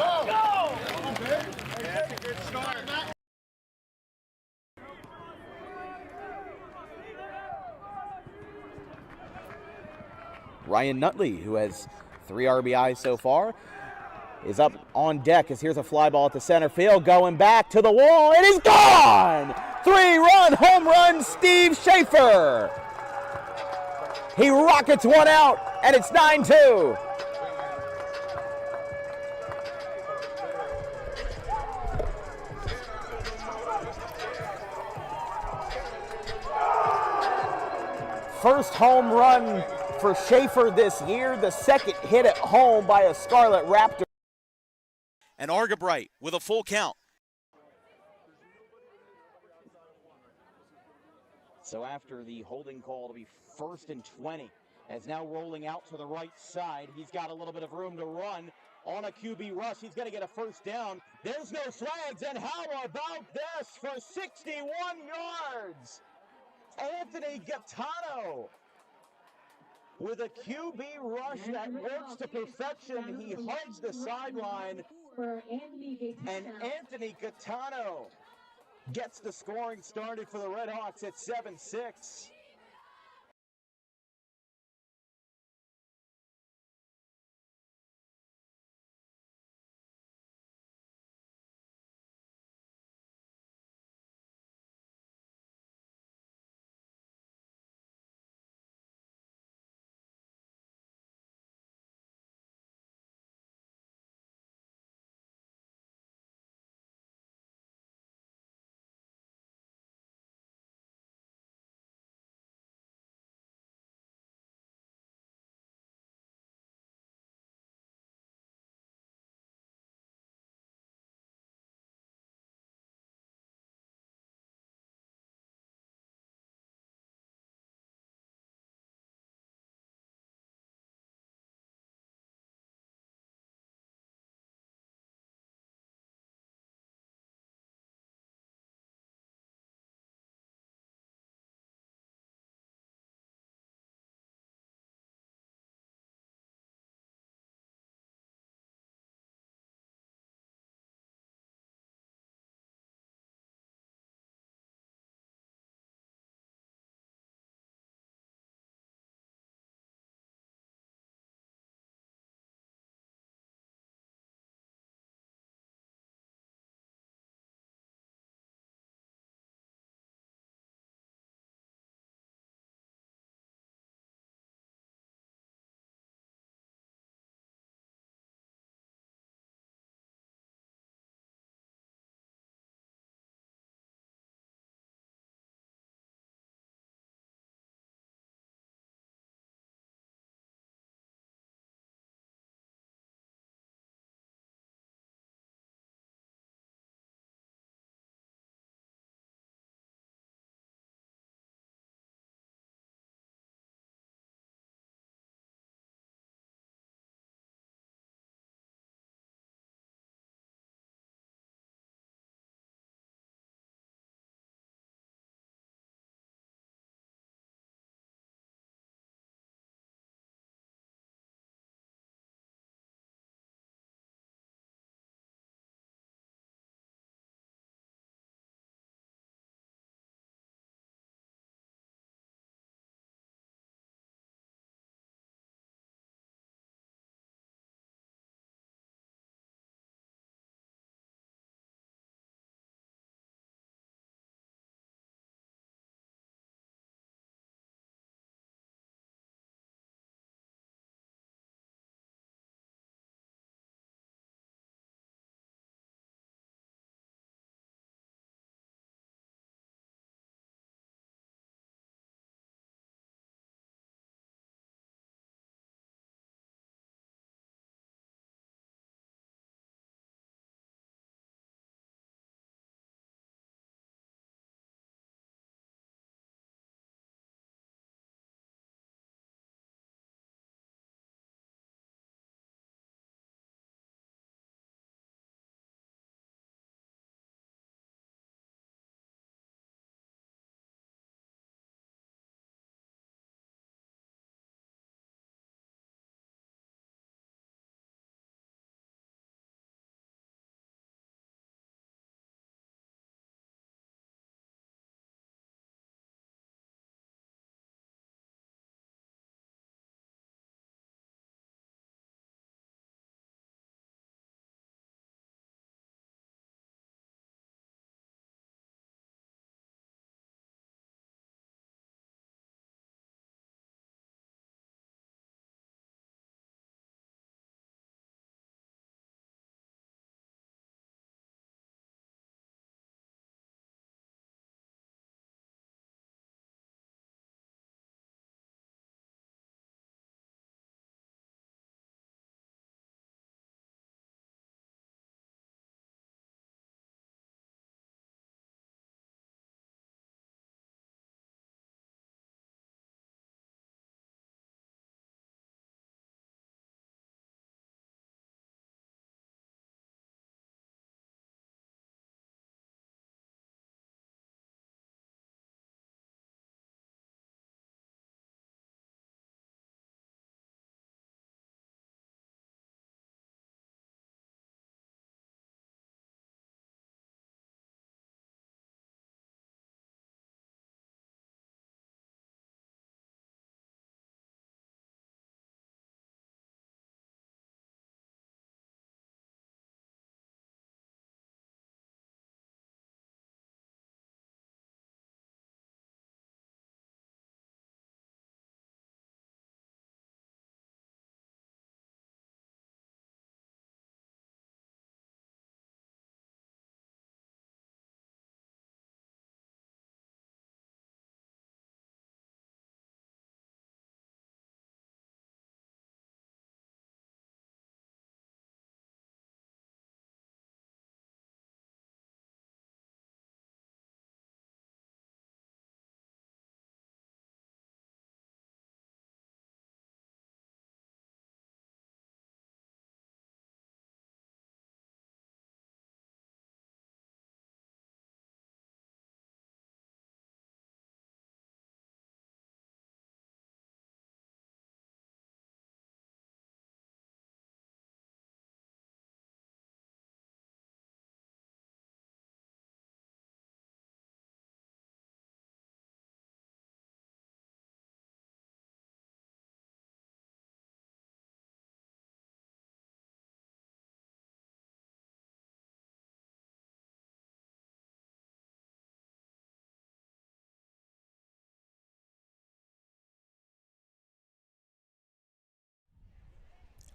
Ryan Nutley, who has 3 RBIs so far, is up on deck as here's a fly ball at the center field, going back to the wall. It is gone! 3-run home run, Steve Schaefer. He rockets one out, and it's 9-2. First home run for Schaefer this year, the second hit at home by a Scarlet Raptor. And Argabright with a full count. So after the holding call to be 1st and 20, as now rolling out to the right side, he's got a little bit of room to run on a QB rush. He's going to get a first down. There's no flags, and how about this for 61 yards? Anthony Gaetano with a QB rush that works to perfection. He hugs the sideline, and Anthony Gaetano gets the scoring started for the Red Hawks at 7-6.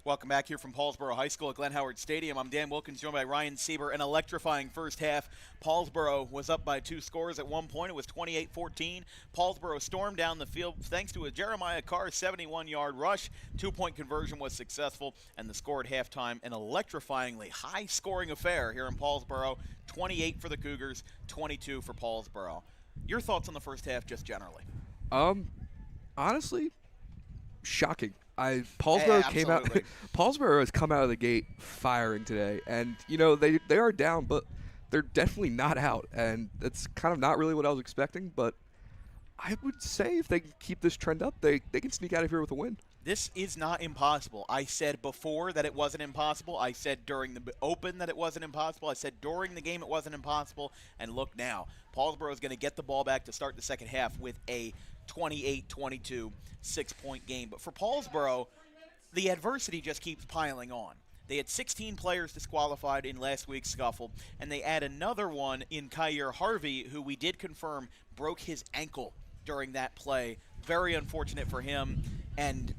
Welcome back here from Paulsboro High School at Glenn Howard Stadium. I'm Dan Wilkins, joined by Ryan Sieber. An electrifying first half. Paulsboro was up by 2 scores at one point. It was 28-14. Paulsboro stormed down the field thanks to a Jeremiah Carr 71-yard rush. 2-point conversion was successful, and the score at halftime, an electrifyingly high-scoring affair here in Paulsboro. 28 for the Cougars, 22 for Paulsboro. Your thoughts on the first half just generally? Honestly, shocking. Paulsboro has come out of the gate firing today, and they are down, but they're definitely not out, and that's kind of not really what I was expecting. But I would say if they can keep this trend up, they can sneak out of here with a win. This is not impossible. I said before that it wasn't impossible. I said during the open that it wasn't impossible. I said during the game it wasn't impossible. And look now, Paulsboro is going to get the ball back to start the second half with a 28-22 6-point game. But for Paulsboro, the adversity just keeps piling on. They had 16 players disqualified in last week's scuffle, and they add another one in Kyer Harvey, who we did confirm broke his ankle during that play. Very unfortunate for him, and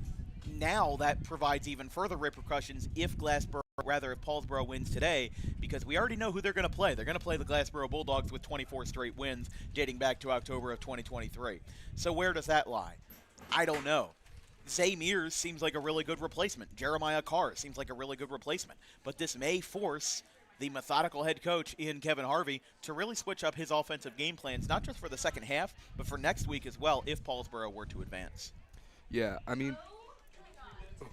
now that provides even further repercussions if Paulsboro wins today, because we already know who they're going to play. They're going to play the Glassboro Bulldogs with 24 straight wins dating back to October of 2023. So where does that lie? I don't know. Zay Mears seems like a really good replacement. Jeremiah Carr seems like a really good replacement. But this may force the methodical head coach in Kevin Harvey to really switch up his offensive game plans, not just for the second half, but for next week as well, if Paulsboro were to advance. Yeah, I mean,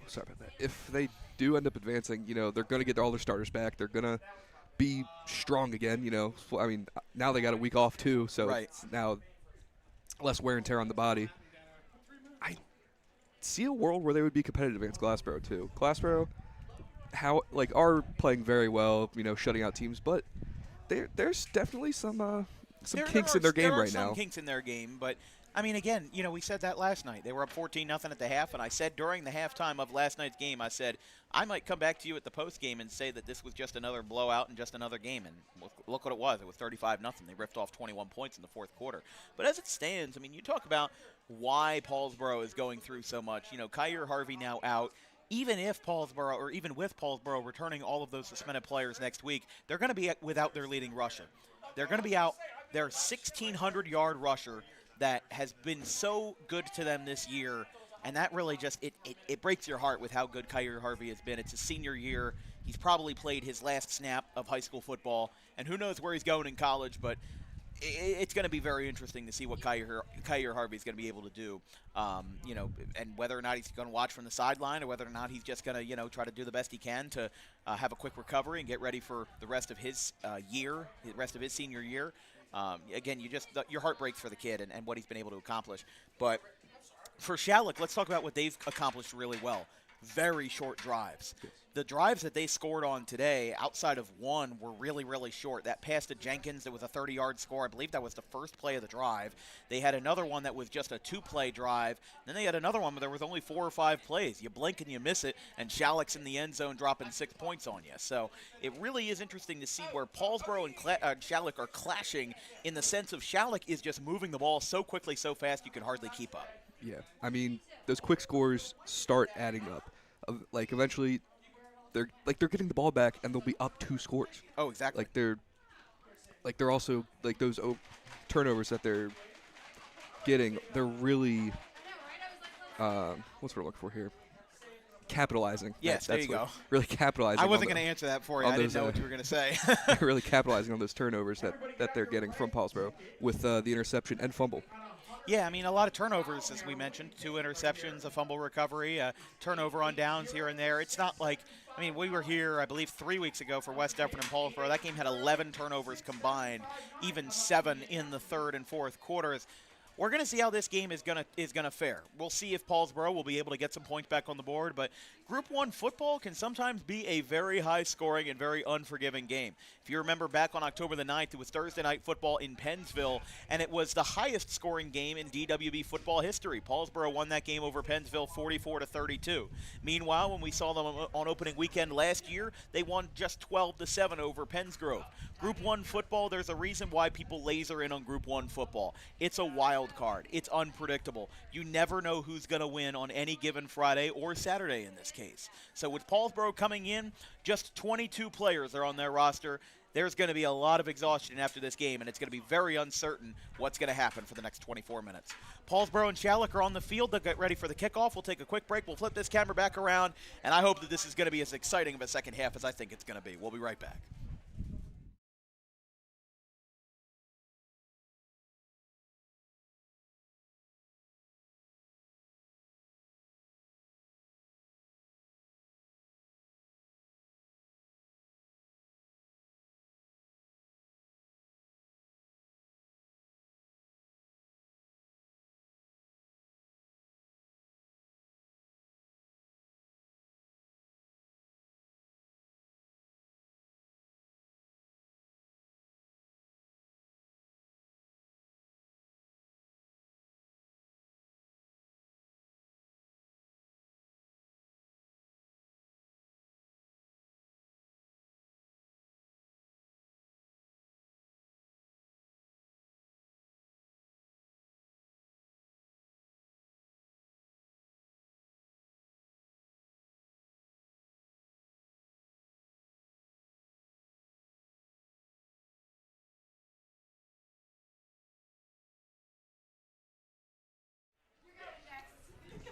sorry about that. If they do end up advancing, they're going to get all their starters back. They're going to be strong again, I mean, now they got a week off too, so It's now less wear and tear on the body. I see a world where they would be competitive against Glassboro too. Glassboro are playing very well, shutting out teams, but there's definitely some kinks in their game right now. There are some kinks in their game, but I mean, again, we said that last night. They were up 14-0 at the half, and I said during the halftime of last night's game, I said, I might come back to you at the post game and say that this was just another blowout and just another game, and look what it was. It was 35-0. They ripped off 21 points in the fourth quarter. But as it stands, I mean, you talk about why Paulsboro is going through so much. Kyer Harvey now out. Even with Paulsboro returning all of those suspended players next week, they're going to be without their leading rusher. They're going to be out their 1,600-yard rusher that has been so good to them this year, and that really just it breaks your heart with how good Kyer Harvey has been. It's his senior year. He's probably played his last snap of high school football, and who knows where he's going in college, but it's going to be very interesting to see what Kyer Harvey is going to be able to do, and whether or not he's going to watch from the sideline or whether or not he's just going to, try to do the best he can to have a quick recovery and get ready for the rest of his the rest of his senior year. Again, your heart breaks for the kid and what he's been able to accomplish. But for Schalick, let's talk about what they've accomplished really well. Very short drives. The drives that they scored on today, outside of one, were really, really short. That pass to Jenkins, that was a 30-yard score. I believe that was the first play of the drive. They had another one that was just a 2-play drive. Then they had another one where there was only 4 or 5 plays. You blink and you miss it, and Schalick's in the end zone dropping 6 points on you. So it really is interesting to see where Paulsboro and Schalick are clashing, in the sense of Schalick is just moving the ball so quickly, so fast, you can hardly keep up. Yeah, I mean, those quick scores start adding up. Eventually, they're getting the ball back and they'll be up 2 scores. Oh, exactly. They're also those turnovers that they're getting. They're really what's what we're looking for here? Capitalizing. Yes, there you go. Really capitalizing. I wasn't going to answer that for you. I didn't know what you were going to say. Really capitalizing on those turnovers that they're getting from Paulsboro with the interception and fumble. Yeah, I mean, a lot of turnovers, as we mentioned. 2 interceptions, a fumble recovery, a turnover on downs here and there. It's not like, I mean, we were here, I believe, 3 weeks ago for West Deptford and Paulsboro. That game had 11 turnovers combined, even 7 in the third and fourth quarters. We're going to see how this game is gonna fare. We'll see if Paulsboro will be able to get some points back on the board, but Group 1 football can sometimes be a very high-scoring and very unforgiving game. If you remember back on October the 9th, it was Thursday Night Football in Pennsville, and it was the highest-scoring game in DWB football history. Paulsboro won that game over Pennsville 44-32. Meanwhile, when we saw them on opening weekend last year, they won just 12-7 over Pennsgrove. Group 1 football, there's a reason why people laser in on Group 1 football. It's a wild card. It's unpredictable. You never know who's going to win on any given Friday or Saturday in this case. So with Paulsboro coming in, just 22 players are on their roster. There's going to be a lot of exhaustion after this game, and it's going to be very uncertain what's going to happen for the next 24 minutes. Paulsboro and Schalick are on the field. They'll get ready for the kickoff. We'll take a quick break. We'll flip this camera back around, and I hope that this is going to be as exciting of a second half as I think it's going to be. We'll be right back.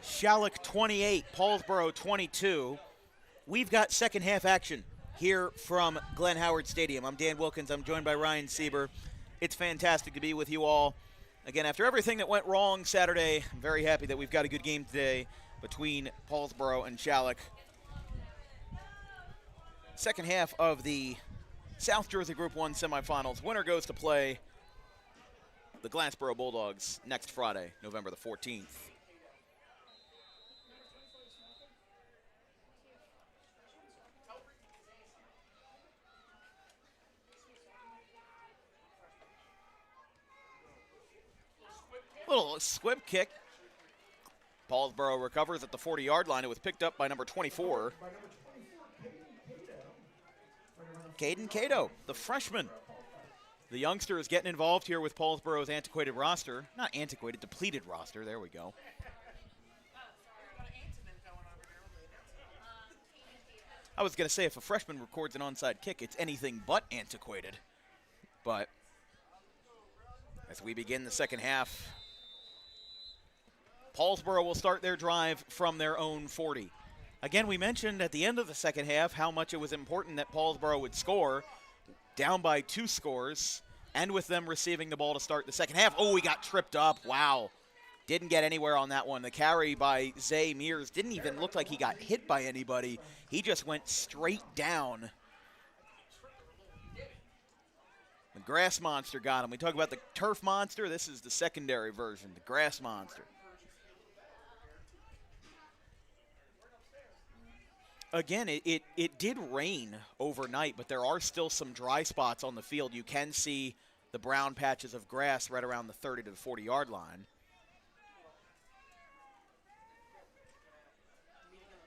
Schalick 28, Paulsboro 22. We've got second half action here from Glenn Howard Stadium. I'm Dan Wilkins. I'm joined by Ryan Sieber. It's fantastic to be with you all. Again, after everything that went wrong Saturday, I'm very happy that we've got a good game today between Paulsboro and Schalick. Second half of the South Jersey Group 1 semifinals. Winner goes to play the Glassboro Bulldogs next Friday, November the 14th. Little squib kick. Paulsboro recovers at the 40-yard line. It was picked up by number 24. Caden Cato, the freshman. The youngster is getting involved here with Paulsboro's antiquated roster. Not antiquated, depleted roster. There we go. I was going to say if a freshman records an onside kick, it's anything but antiquated. But as we begin the second half, Paulsboro will start their drive from their own 40. Again, we mentioned at the end of the second half how much it was important that Paulsboro would score, down by 2 scores, and with them receiving the ball to start the second half. Oh, he got tripped up. Wow. Didn't get anywhere on that one. The carry by Zay Mears didn't even look like he got hit by anybody. He just went straight down. The grass monster got him. We talk about the turf monster. This is the secondary version, the grass monster. Again, it did rain overnight, but there are still some dry spots on the field. You can see the brown patches of grass right around the 30 to the 40-yard line.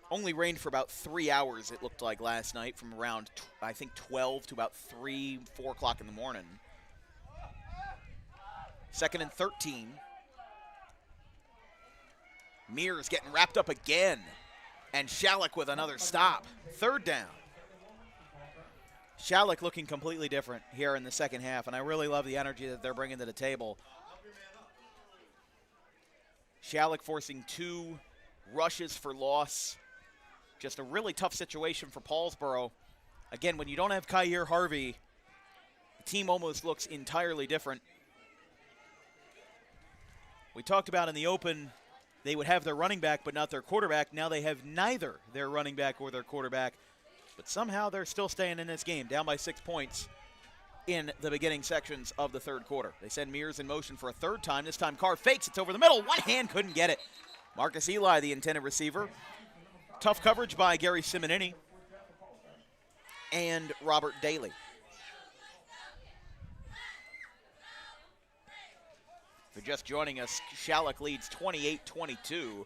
Only rained for about 3 hours, it looked like, last night, from around, I think, 12 to about 3, 4 o'clock in the morning. 2nd and 13. Mears getting wrapped up again. And Schalick with another stop. 3rd down. Schalick looking completely different here in the second half, and I really love the energy that they're bringing to the table. Schalick forcing 2 rushes for loss. Just a really tough situation for Paulsboro. Again, when you don't have Kyer Harvey, the team almost looks entirely different. We talked about in the open, they would have their running back but not their quarterback. Now they have neither their running back or their quarterback. But somehow they're still staying in this game, down by 6 points in the beginning sections of the third quarter. They send Mears in motion for a 3rd time. This time Carr fakes. It's over the middle. One hand couldn't get it. Marcus Eli, the intended receiver. Tough coverage by Gary Simonini and Robert Daly. If you're just joining us, Schalick leads 28-22,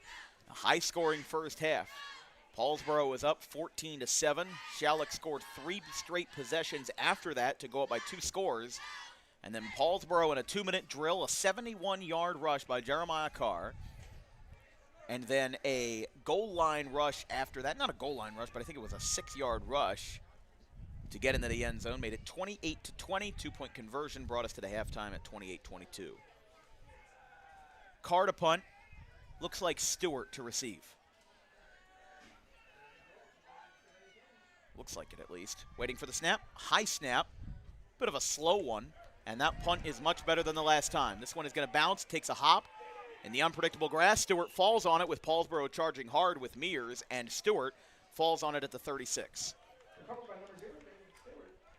a high-scoring first half. Paulsboro was up 14-7. Schalick scored 3 straight possessions after that to go up by 2 scores. And then Paulsboro in a 2-minute drill, a 71-yard rush by Jeremiah Carr. And then a goal line rush after that. Not a goal line rush, but I think it was a 6-yard rush to get into the end zone. Made it 28-20. 2-point conversion brought us to the halftime at 28-22. Carr to punt. Looks like Stewart to receive. Looks like it at least. Waiting for the snap. High snap. Bit of a slow one. And that punt is much better than the last time. This one is going to bounce. Takes a hop. In the unpredictable grass, Stewart falls on it with Paulsboro charging hard with Mears, and Stewart falls on it at the 36.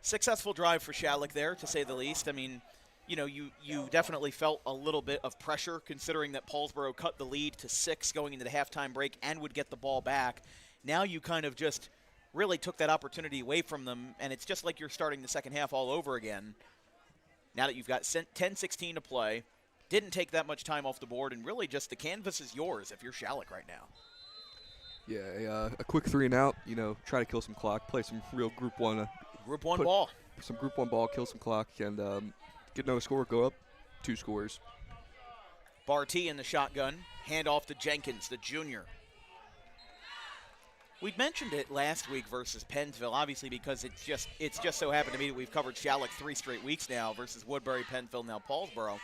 Successful drive for Schalick there, to say the least. I mean, you know, you definitely felt a little bit of pressure considering that Paulsboro cut the lead to 6 going into the halftime break and would get the ball back. Now you kind of just really took that opportunity away from them, and it's just like you're starting the second half all over again. Now that you've got 10-16 to play, didn't take that much time off the board, and really just the canvas is yours if you're Schalick right now. Yeah, a quick 3 and out, you know, try to kill some clock, play some real Group 1. Group 1 ball. Some Group 1 ball, kill some clock, and get another score, go up 2 scores. Barty in the shotgun, hand off to Jenkins, the junior. We mentioned it last week versus Pennsville, obviously because it's just so happened to me that we've covered Schalick 3 straight weeks now versus Woodbury, Pennsville, now Paulsboro.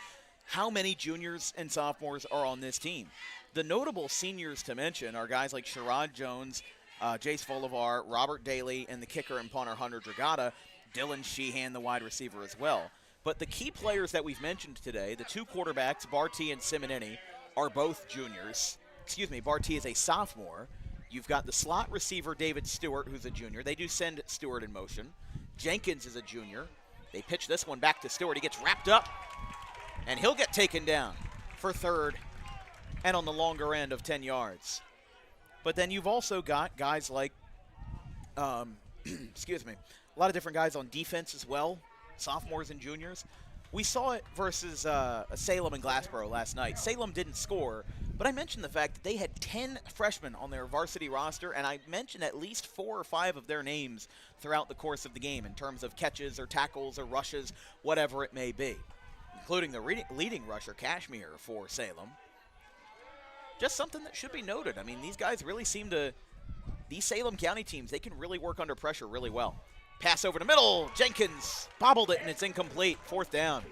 How many juniors and sophomores are on this team? The notable seniors to mention are guys like Sherrod Jones, Jace Folivar, Robert Daly, and the kicker and punter Hunter Dragata, Dylan Sheehan, the wide receiver as well. But the key players that we've mentioned today, the 2 quarterbacks, Barty and Simonini, are both juniors. Excuse me, Barty is a sophomore. You've got the slot receiver, David Stewart, who's a junior. They do send Stewart in motion. Jenkins is a junior. They pitch this one back to Stewart. He gets wrapped up, and he'll get taken down for 3rd and on the longer end of 10 yards. But then you've also got guys like, excuse me, a lot of different guys on defense as well, sophomores and juniors. We saw it versus Salem and Glassboro last night. Salem didn't score, but I mentioned the fact that they had 10 freshmen on their varsity roster, and I mentioned at least 4 or 5 of their names throughout the course of the game in terms of catches or tackles or rushes, whatever it may be, including the leading rusher, Cashmere, for Salem. Just something that should be noted. I mean, these guys really seem to, these Salem County teams, they can really work under pressure really well. Pass over the middle. Jenkins bobbled it, and it's incomplete. 4th down.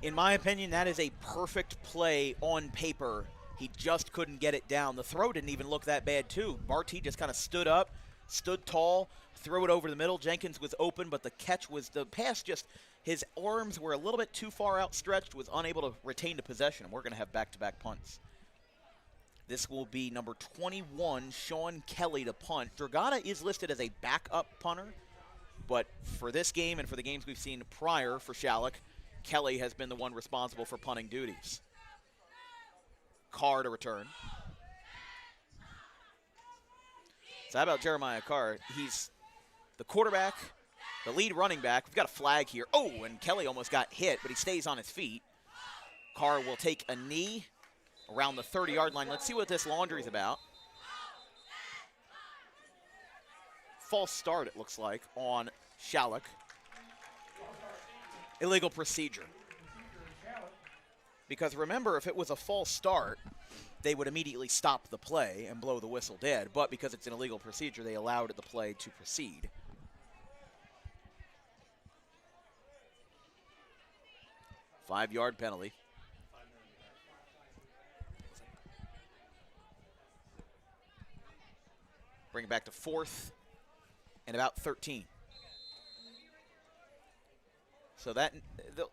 In my opinion, that is a perfect play on paper. He just couldn't get it down. The throw didn't even look that bad, too. Barty just kind of stood up, stood tall, threw it over the middle. Jenkins was open, but the catch was, the pass just, his arms were a little bit too far outstretched, was unable to retain the possession, and we're going to have back-to-back punts. This will be number 21, Sean Kelly, to punt. Dragata is listed as a backup punter, but for this game and for the games we've seen prior for Schalick, Kelly has been the one responsible for punting duties. Carr to return. So how about Jeremiah Carr? He's the quarterback, the lead running back. We've got a flag here. Oh, and Kelly almost got hit, but he stays on his feet. Carr will take a knee around the 30-yard line. Let's see what this laundry's about. False start, it looks like, on Schalick. Illegal procedure. Because remember, if it was a false start, they would immediately stop the play and blow the whistle dead. But because it's an illegal procedure, they allowed the play to proceed. Five-yard penalty. Bring it back to 4th and about 13. So that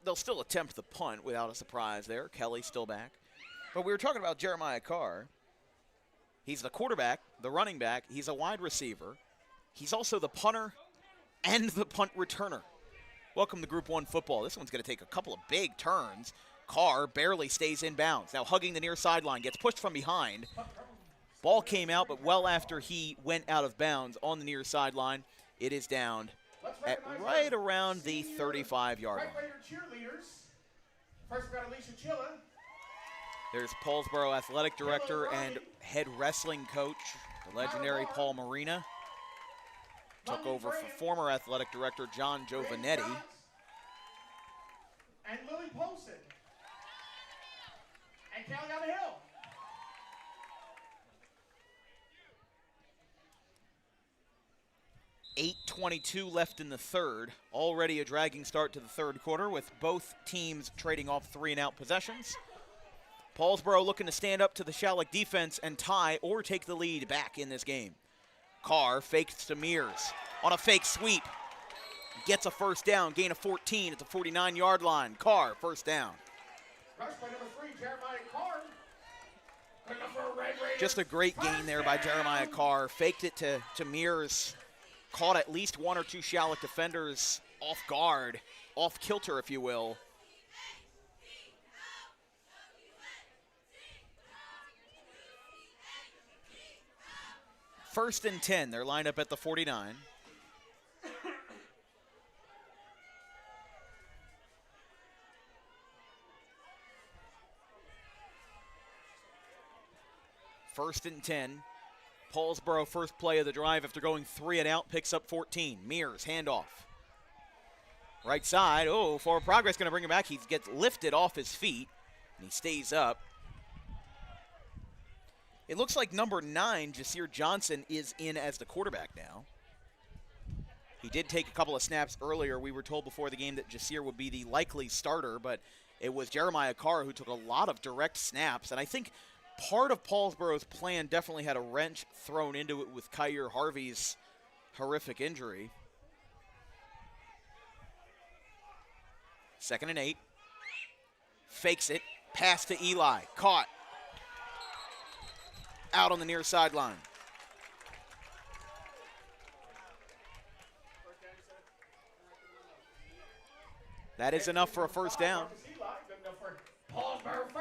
they'll still attempt the punt without a surprise there. Kelly still back. But we were talking about Jeremiah Carr. He's the quarterback, the running back. He's a wide receiver. He's also the punter and the punt returner. Welcome to Group 1 football. This one's going to take a couple of big turns. Carr barely stays in bounds. Now hugging the near sideline, gets pushed from behind. Ball came out, but well after he went out of bounds on the near sideline, it is down at right around the 35-yard line. First, we got Alicia Chilla. There's Paulsboro Athletic Director and head wrestling coach, the legendary Paul Marina. Took over for former Athletic Director John Giovanetti. And Lily Polson. And Kelly on the hill. 8:22 left in the third. Already a dragging start to the third quarter with both teams trading off 3-and-out possessions. Paulsboro looking to stand up to the Schalick defense and tie or take the lead back in this game. Carr fakes to Mears on a fake sweep. Gets a first down, gain of 14 at the 49-yard line. Carr, first down. Rush by number 3, Jeremiah Carr. Good enough for a Red Raiders. Just a great gain there by Jeremiah Carr. Faked it to Mears. Caught at least one or two Schalick defenders off guard, off kilter, if you will. First and 10, they're lined up at the 49. First and 10. Paulsboro, first play of the drive after going 3-and-out, picks up 14. Mears, handoff. Right side, forward progress, going to bring him back. He gets lifted off his feet, and he stays up. It looks like number 9, Jasir Johnson, is in as the quarterback now. He did take a couple of snaps earlier. We were told before the game that Jasir would be the likely starter, but it was Jeremiah Carr who took a lot of direct snaps, and I think part of Paulsboro's plan definitely had a wrench thrown into it with Kyer Harvey's horrific injury. 2nd and 8. Fakes it. Pass to Eli. Caught. Out on the near sideline. That is enough for a first down.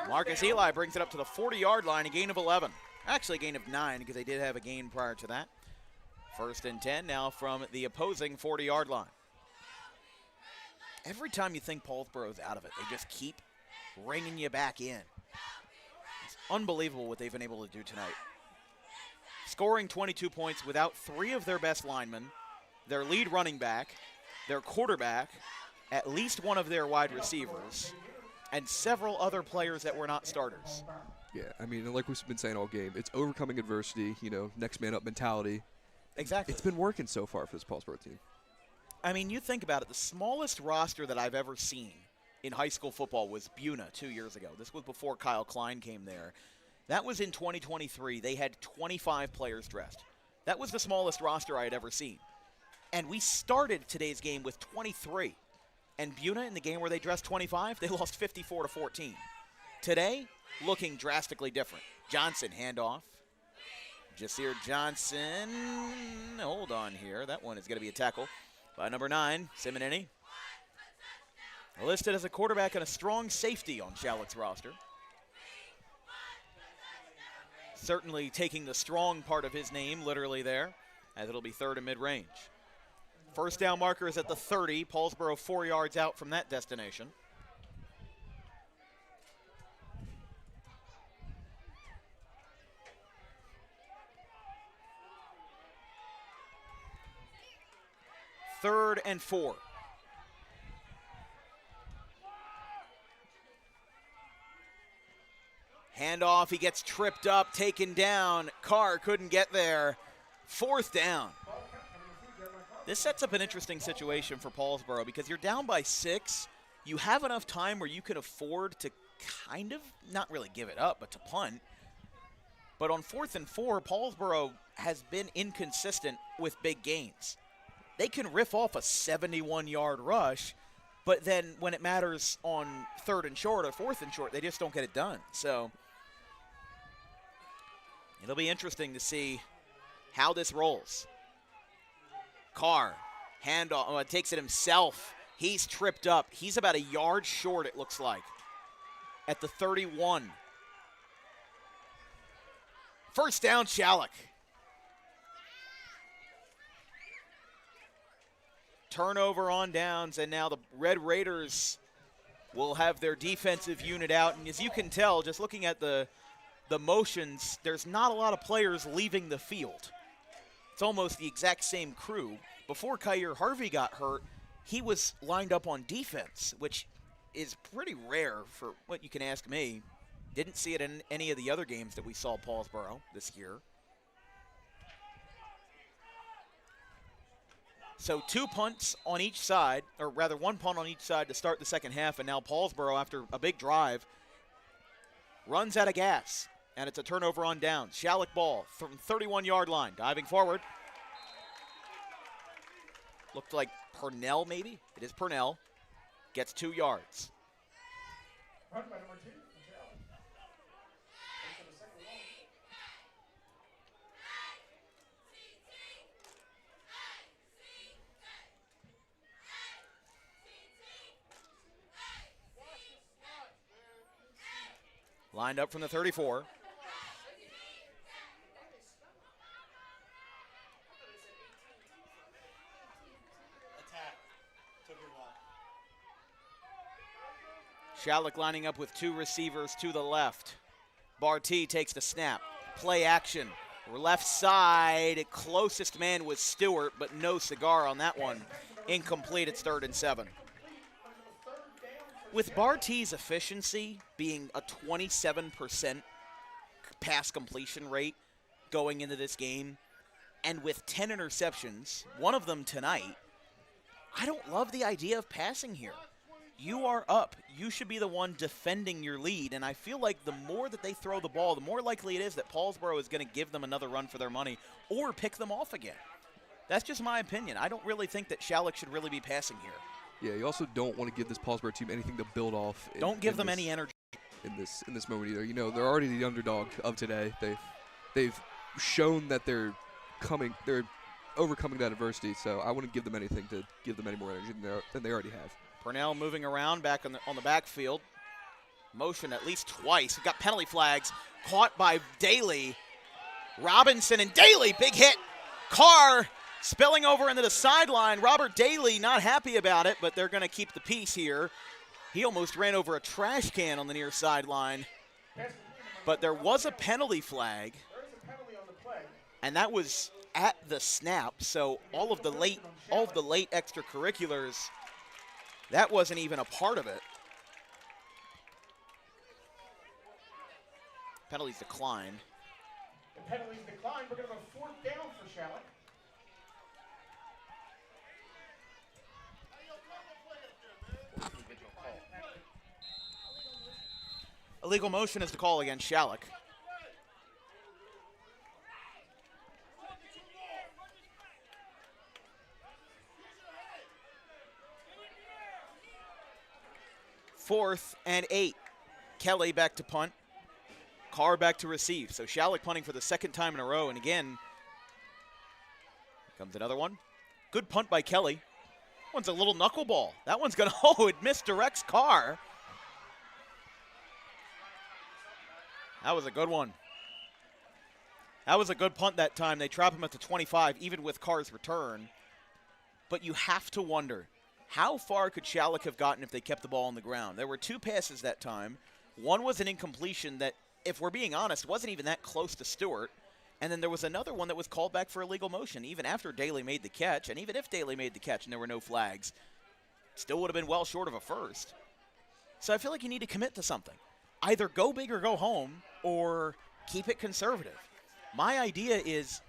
Marcus Eli brings it up to the 40-yard line, a gain of 11. Actually, a gain of 9 because they did have a gain prior to that. First and 10 now from the opposing 40-yard line. Every time you think Paulsboro's out of it, they just keep ringing you back in. It's unbelievable what they've been able to do tonight. Scoring 22 points without 3 of their best linemen, their lead running back, their quarterback, at least one of their wide receivers, and several other players that were not starters. Yeah, I mean, like we've been saying all game, it's overcoming adversity, next man up mentality. Exactly. It's been working so far for this Paulsboro team. I mean, you think about it, the smallest roster that I've ever seen in high school football was Buna 2 years ago. This was before Kyle Klein came there. That was in 2023. They had 25 players dressed. That was the smallest roster I had ever seen. And we started today's game with 23. And Buna, in the game where they dressed 25, they lost 54-14. Today, looking drastically different. Johnson, handoff. Jasir Johnson, hold on here. That one is going to be a tackle by number 9, Simonini. Listed as a quarterback and a strong safety on Schalick's roster. Certainly taking the strong part of his name literally there, as it'll be third and mid-range. First down marker is at the 30. Paulsboro 4 yards out from that destination. Third and 4. Handoff, he gets tripped up, taken down. Carr couldn't get there. Fourth down. This sets up an interesting situation for Paulsboro because you're down by 6. You have enough time where you can afford to kind of, not really give it up, but to punt. But on 4th and 4, Paulsboro has been inconsistent with big gains. They can riff off a 71-yard rush, but then when it matters on 3rd and short or 4th and short, they just don't get it done. So it'll be interesting to see how this rolls. Carr, handoff, takes it himself. He's tripped up. He's about a yard short, it looks like, at the 31. First down, Schalick. Turnover on downs, and now the Red Raiders will have their defensive unit out. And as you can tell, just looking at the motions, there's not a lot of players leaving the field. It's almost the exact same crew. Before Kyer Harvey got hurt, he was lined up on defense, which is pretty rare for what you can ask me. Didn't see it in any of the other games that we saw Paulsboro this year. So 2 punts on each side, or rather 1 punt on each side to start the second half, and now Paulsboro, after a big drive, runs out of gas, and it's a turnover on downs. Schalick ball from 31-yard line, diving forward. Looked like Purnell, maybe? It is Purnell. Gets 2 yards. Run by number 2. Schalick. For the second one. Lined up from the 34. Attack. Took it long. Schalick lining up with 2 receivers to the left. Barty takes the snap. Play action. Left side. Closest man was Stewart, but no cigar on that one. Incomplete. It's 3rd and 7. With Barty's efficiency being a 27% pass completion rate going into this game, and with 10 interceptions, one of them tonight, I don't love the idea of passing here. You are up. You should be the one defending your lead, and I feel like the more that they throw the ball, the more likely it is that Paulsboro is going to give them another run for their money or pick them off again. That's just my opinion. I don't really think that Schalick should really be passing here. Yeah, you also don't want to give this Paulsboro team anything to build off. Don't give them any energy in this moment either. You know, they're already the underdog of today. They've shown that they're overcoming that adversity. So I wouldn't give them anything to give them any more energy than they already have. Purnell moving around back on the backfield. Motion at least twice. We've got penalty flags caught by Daly. Robinson and Daly, big hit. Carr spilling over into the sideline. Robert Daly not happy about it, but they're going to keep the peace here. He almost ran over a trash can on the near sideline. But there was a penalty flag, and that was at the snap. So all of the late extracurriculars, that wasn't even a part of it. Penalties decline. The penalties decline. We're going to have a 4th down for Schalick. Illegal motion is the call against Schalick. Fourth and 8. Kelly back to punt. Carr back to receive. So Schalick punting for the 2nd time in a row. And again, here comes another one. Good punt by Kelly. One's a little knuckleball. That one's going to, it misdirects Carr. That was a good one. That was a good punt that time. They trap him at the 25, even with Carr's return. But you have to wonder, how far could Schalick have gotten if they kept the ball on the ground? There were 2 passes that time. One was an incompletion that, if we're being honest, wasn't even that close to Stewart. And then there was another one that was called back for illegal motion, even after Daly made the catch. And even if Daly made the catch and there were no flags, still would have been well short of a first. So I feel like you need to commit to something. Either go big or go home, or keep it conservative. My idea is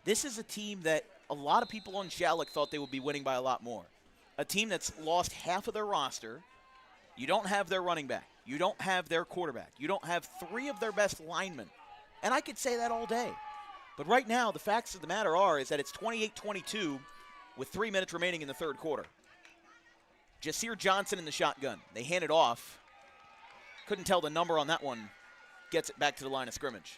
this is a team that a lot of people on Schalick thought they would be winning by a lot more. A team that's lost half of their roster. You don't have their running back. You don't have their quarterback. You don't have 3 of their best linemen. And I could say that all day. But right now, the facts of the matter is that it's 28-22 with 3 minutes remaining in the 3rd quarter. Jasir Johnson in the shotgun. They hand it off. Couldn't tell the number on that one. Gets it back to the line of scrimmage.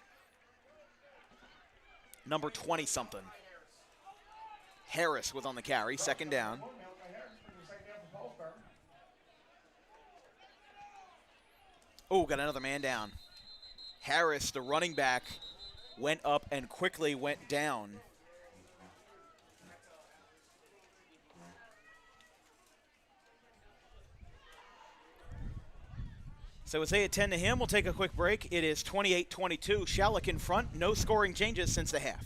Number 20-something. Harris was on the carry, 2nd down. Oh, got another man down. Harris, the running back, went up and quickly went down. So it's 8-10 to him. We'll take a quick break. It is 28-22. Schalick in front. No scoring changes since the half.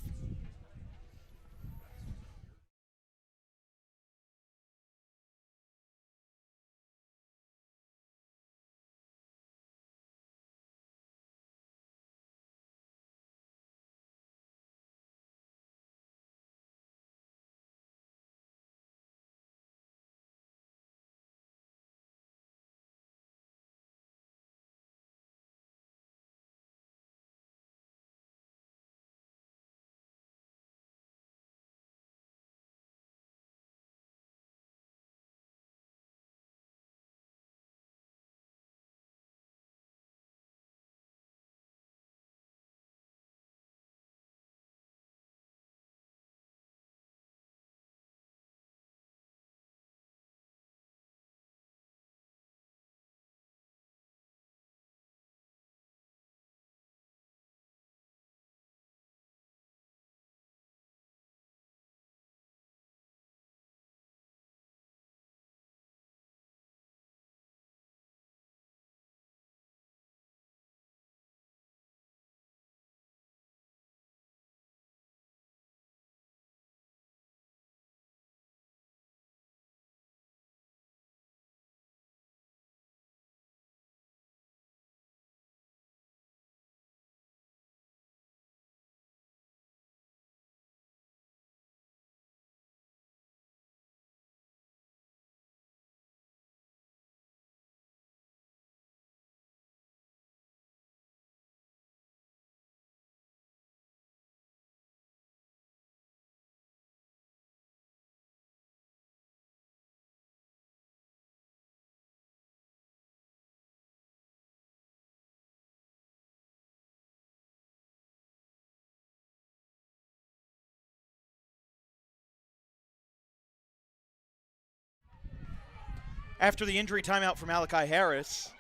after the injury timeout for Malachi Harris.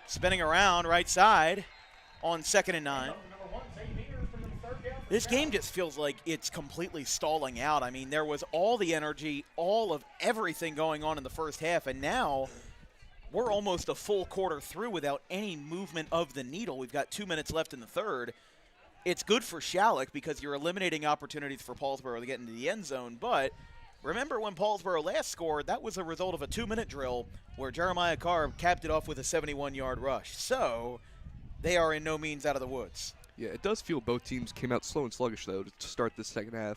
Spinning around right side on 2nd and 9. This game just feels like it's completely stalling out. I mean, there was all the energy, all of everything going on in the first half, and now we're almost a full quarter through without any movement of the needle. We've got 2 minutes left in the third. It's good for Schalick because you're eliminating opportunities for Paulsboro to get into the end zone, but remember when Paulsboro last scored, that was a result of a 2-minute drill where Jeremiah Carr capped it off with a 71-yard rush. So they are in no means out of the woods. Yeah, it does feel both teams came out slow and sluggish, though, to start this second half.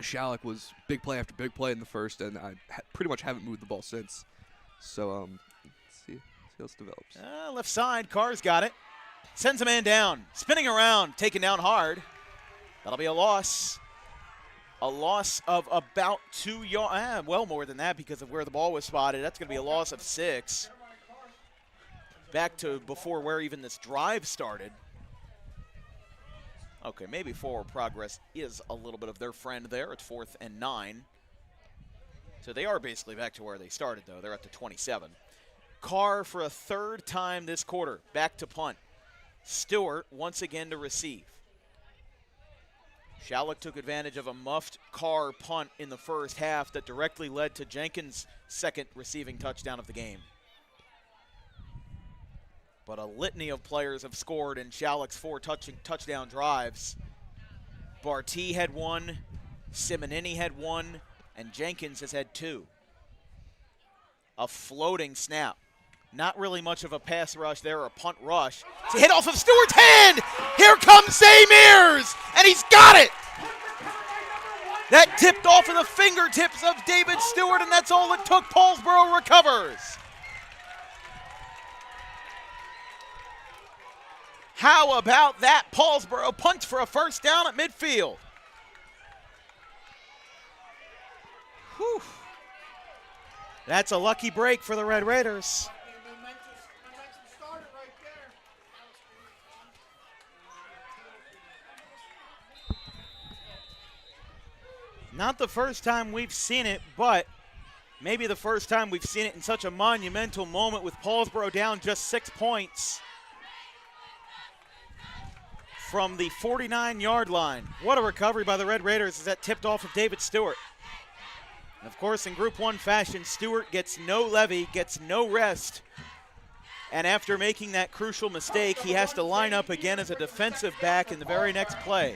Schalick was big play after big play in the first, and I pretty much haven't moved the ball since. So let's see how this develops. Left side, Carr's got it. Sends a man down. Spinning around, taken down hard. That'll be a loss. A loss of about 2 yards. Well, more than that because of where the ball was spotted. That's going to be a loss of 6. Back to before where even this drive started. Okay, maybe forward progress is a little bit of their friend there. It's 4th and 9. So they are basically back to where they started, though. They're at the 27. Carr for a 3rd time this quarter. Back to punt. Stewart once again to receive. Schalick took advantage of a muffed Carr punt in the first half that directly led to Jenkins' 2nd receiving touchdown of the game. But a litany of players have scored in Schalick's 4 touchdown drives. Barty had 1, Simonini had 1, and Jenkins has had 2. A floating snap. Not really much of a pass rush there, or a punt rush. It's a hit off of Stewart's hand! Here comes Zay Mears, and he's got it! That tipped off of the fingertips of David Stewart, and that's all it took. Paulsboro recovers. How about that? Paulsboro punts for a 1st down at midfield. Whew. That's a lucky break for the Red Raiders. Not the first time we've seen it, but maybe the first time we've seen it in such a monumental moment with Paulsboro down just 6 points from the 49-yard line. What a recovery by the Red Raiders as that tipped off of David Stewart. And of course, in Group 1 fashion, Stewart gets no levy, gets no rest. And after making that crucial mistake, he has to line up again as a defensive back in the very next play.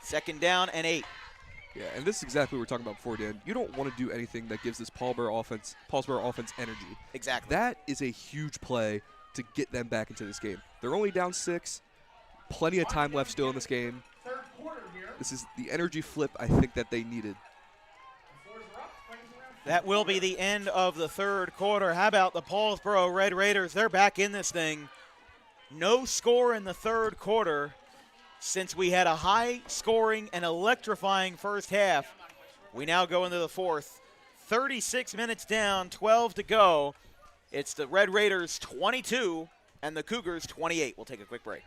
2nd down and 8. Yeah, and this is exactly what we were talking about before, Dan. You don't want to do anything that gives this Paulsboro offense energy. Exactly. That is a huge play to get them back into this game. They're only down 6. Plenty of time left still in this game. This is the energy flip I think that they needed. That will be the end of the 3rd quarter. How about the Paulsboro Red Raiders? They're back in this thing. No score in the 3rd quarter since we had a high-scoring and electrifying first half. We now go into the 4th. 36 minutes down, 12 to go. It's the Red Raiders 22 and the Cougars 28. We'll take a quick break.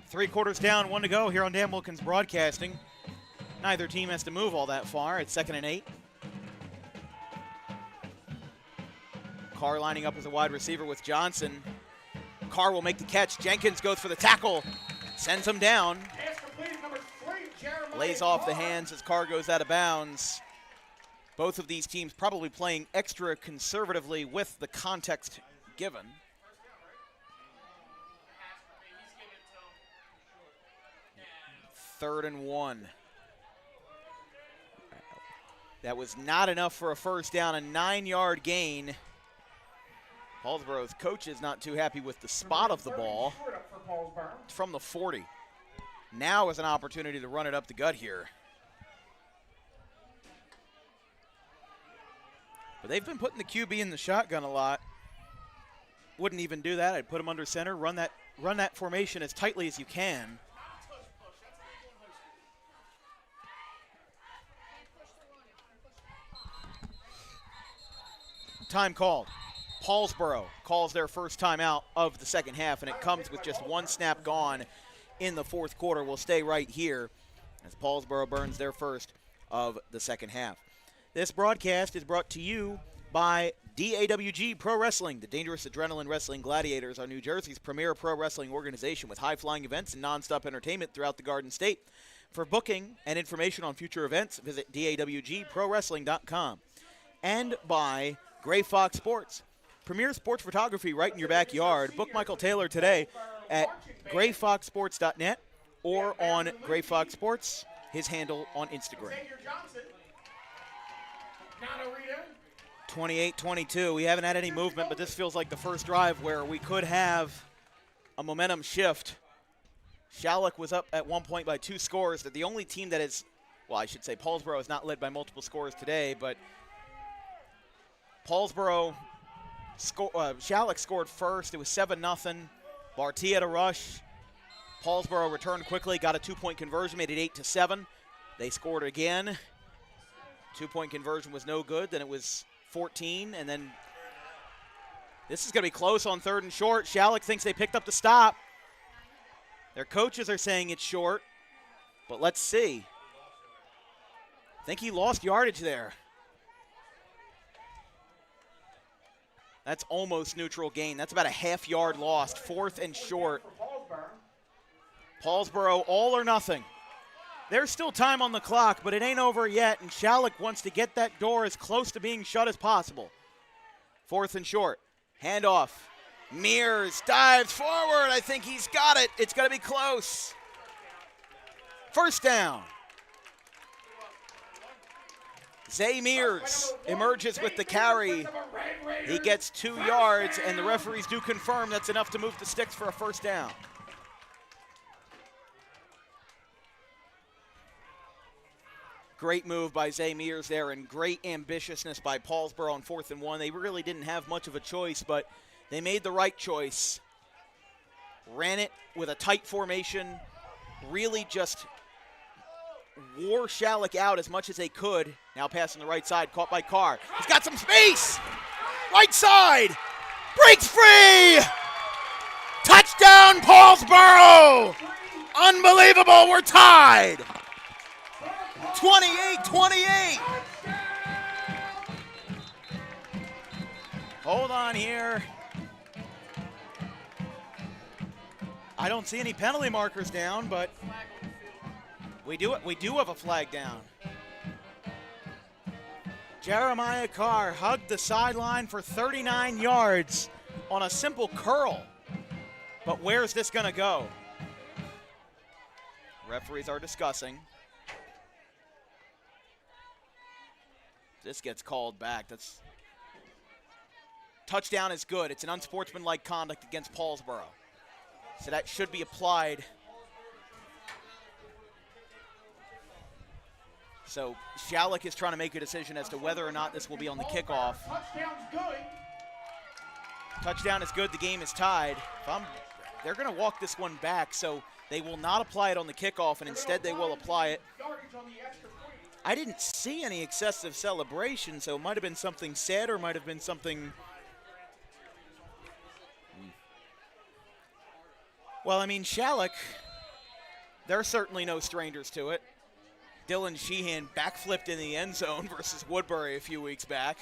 Three quarters down, 1 to go here on Dan Wilkins Broadcasting. Neither team has to move all that far. It's 2nd and 8. Carr lining up as a wide receiver with Johnson. Carr will make the catch. Jenkins goes for the tackle. Sends him down. Lays off the hands as Carr goes out of bounds. Both of these teams probably playing extra conservatively with the context given. 3rd and 1. That was not enough for a first down, a 9-yard gain. Paulsboro's coach is not too happy with the spot of the ball. It's from the 40. Now is an opportunity to run it up the gut here. But they've been putting the QB in the shotgun a lot. Wouldn't even do that. I'd put him under center, run that formation as tightly as you can. Time called. Paulsboro calls their first timeout of the second half, and it comes with just one snap gone in the fourth quarter. We'll stay right here as Paulsboro burns their first of the second half. This broadcast is brought to you by DAWG Pro Wrestling. The Dangerous Adrenaline Wrestling Gladiators are New Jersey's premier pro wrestling organization with high-flying events and nonstop entertainment throughout the Garden State. For booking and information on future events, visit DAWGProWrestling.com. And by Gray Fox Sports. Premier sports photography right in your backyard. Book Michael Taylor today at grayfoxsports.net or on Gray Fox Sports, his handle on Instagram. 28-22. We haven't had any movement, but this feels like the first drive where we could have a momentum shift. Schalick was up at one point by 2 scores. They're the only team that is, well, I should say Paulsboro is not led by multiple scores today, but Paulsboro, Schalick scored first. It was 7-0. Barty had a rush. Paulsboro returned quickly, got a 2-point conversion, made it 8-7. They scored again. 2-point conversion was no good. Then it was 14, and then this is going to be close on 3rd and short. Schalick thinks they picked up the stop. Their coaches are saying it's short, but let's see. I think he lost yardage there. That's almost neutral gain. That's about a half-yard lost. 4th and short. Paulsboro, all or nothing. There's still time on the clock, but it ain't over yet, and Schalick wants to get that door as close to being shut as possible. 4th and short. Handoff. Mears dives forward. I think he's got it. It's going to be close. First down. Zay Mears emerges with the carry. He gets 2 yards, and the referees do confirm that's enough to move the sticks for a first down. Great move by Zay Mears there, and great ambitiousness by Paulsboro on 4th and 1. They really didn't have much of a choice, but they made the right choice. Ran it with a tight formation, really just wore Schalick out as much as they could. Now passing the right side, caught by Carr. He's got some space. Right side. Breaks free. Touchdown, Paulsboro. Unbelievable, we're tied. 28-28. Hold on here. I don't see any penalty markers down, but we do have a flag down. Jeremiah Carr hugged the sideline for 39 yards on a simple curl. But where's this going to go? Referees are discussing. This gets called back. That's touchdown is good. It's an unsportsmanlike conduct against Paulsboro. So that should be applied. So Schalick is trying to make a decision as to whether or not this will be on the kickoff. Touchdown's good. Touchdown is good. The game is tied. They're going to walk this one back, so they will not apply it on the kickoff, and instead they will apply it. I didn't see any excessive celebration, so it might have been something said or might have been something. Well, I mean, Schalick, they're certainly no strangers to it. Dylan Sheehan backflipped in the end zone versus Woodbury a few weeks back.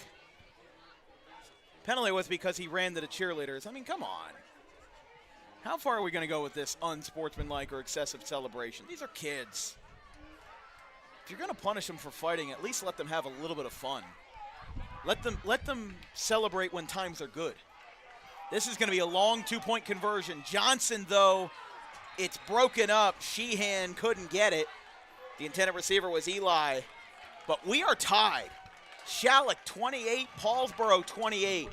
Penalty was because he ran to the cheerleaders. I mean, come on. How far are we going to go with this unsportsmanlike or excessive celebration? These are kids. If you're going to punish them for fighting, at least let them have a little bit of fun. Let them celebrate when times are good. This is going to be a long 2-point conversion. Johnson, though, It's broken up. Sheehan couldn't get it. The intended receiver was Eli. But we are tied. Schalick 28, Paulsboro 28.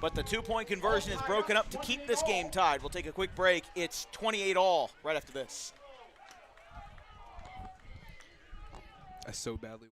But the two-point conversion is broken up to keep this game tied. We'll take a quick break. It's 28 all right after this. I so badly.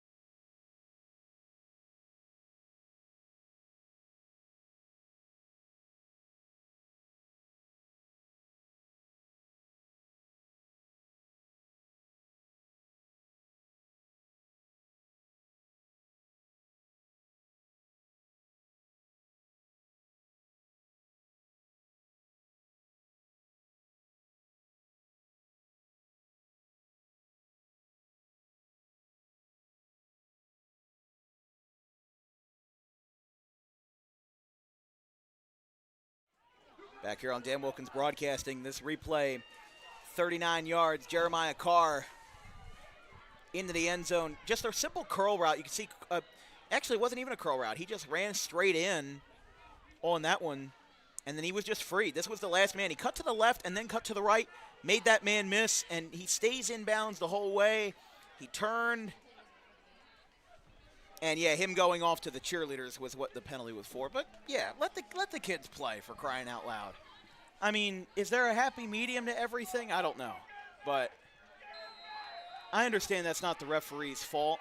Back here on Dan Wilkins Broadcasting, this replay, 39 yards, Jeremiah Carr into the end zone. Just a simple curl route. You can see, actually it wasn't even a curl route. He just ran straight in on that one, and then he was just free. This was the last man. He cut to the left and then cut to the right, made that man miss, and he stays in bounds the whole way. He turned. And, yeah, him going off to the cheerleaders was what the penalty was for. But, yeah, let the kids play, for crying out loud. I mean, is there a happy medium to everything? I don't know. But I understand that's not the referee's fault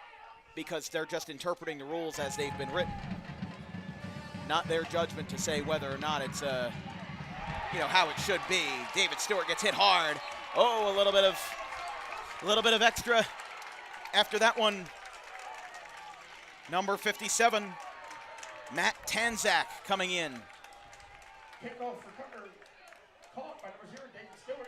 because they're just interpreting the rules as they've been written. Not their judgment to say whether or not it's, how it should be. David Stewart gets hit hard. Oh, a little bit of extra after that one. Number 57, Matt Tanzak coming in. Kickoff for Cougars, caught by number 0, David Stewart.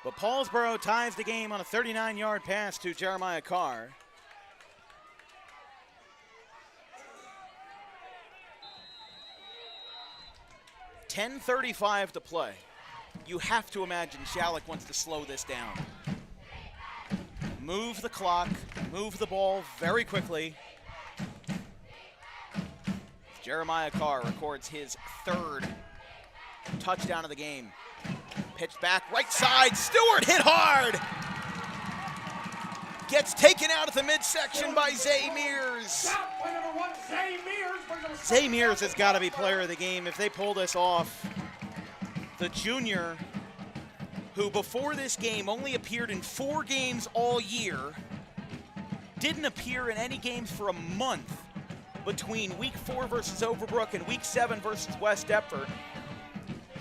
But Paulsboro ties the game on a 39-yard pass to Jeremiah Carr. .10:35 to play. You have to imagine Schalick wants to slow this down. Move the clock, move the ball very quickly. Jeremiah Carr records his third touchdown of the game. Pitch back, right side, Stewart hit hard! Gets taken out at the midsection by Zay Mears. Zay Mears has got to be player of the game if they pull this off. The junior, who before this game only appeared in 4 games all year, didn't appear in any games for a month between week 4 versus Overbrook and week 7 versus West Deptford.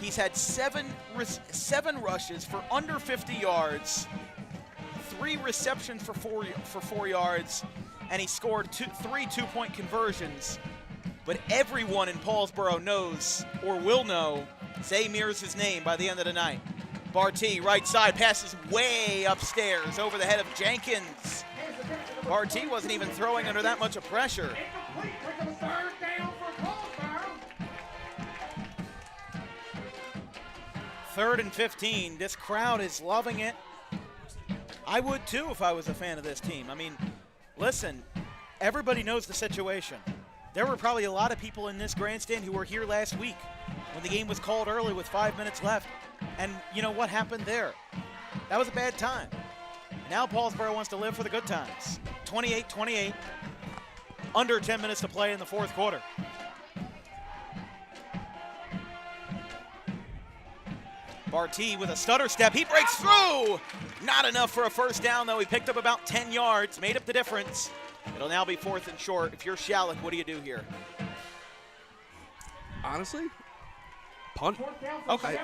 He's had 7 rushes for under 50 yards, 3 receptions for 4 yards, and he scored 3 two-point conversions. But everyone in Paulsboro knows or will know Zay Mears' name by the end of the night. Barty, right side, passes way upstairs over the head of Jenkins. Barty wasn't even throwing under that much of pressure. Third and 15. This crowd is loving it. I would too if I was a fan of this team. I mean, listen, everybody knows the situation. There were probably a lot of people in this grandstand who were here last week when the game was called early with 5 minutes left. And you know what happened there? That was a bad time. Now Paulsboro wants to live for the good times. 28-28, under 10 minutes to play in the fourth quarter. Barty with a stutter step, he breaks through! Not enough for a first down though, he picked up about 10 yards, made up the difference. It'll now be 4th and short. If you're Schalick, what do you do here? Honestly, punt. Okay.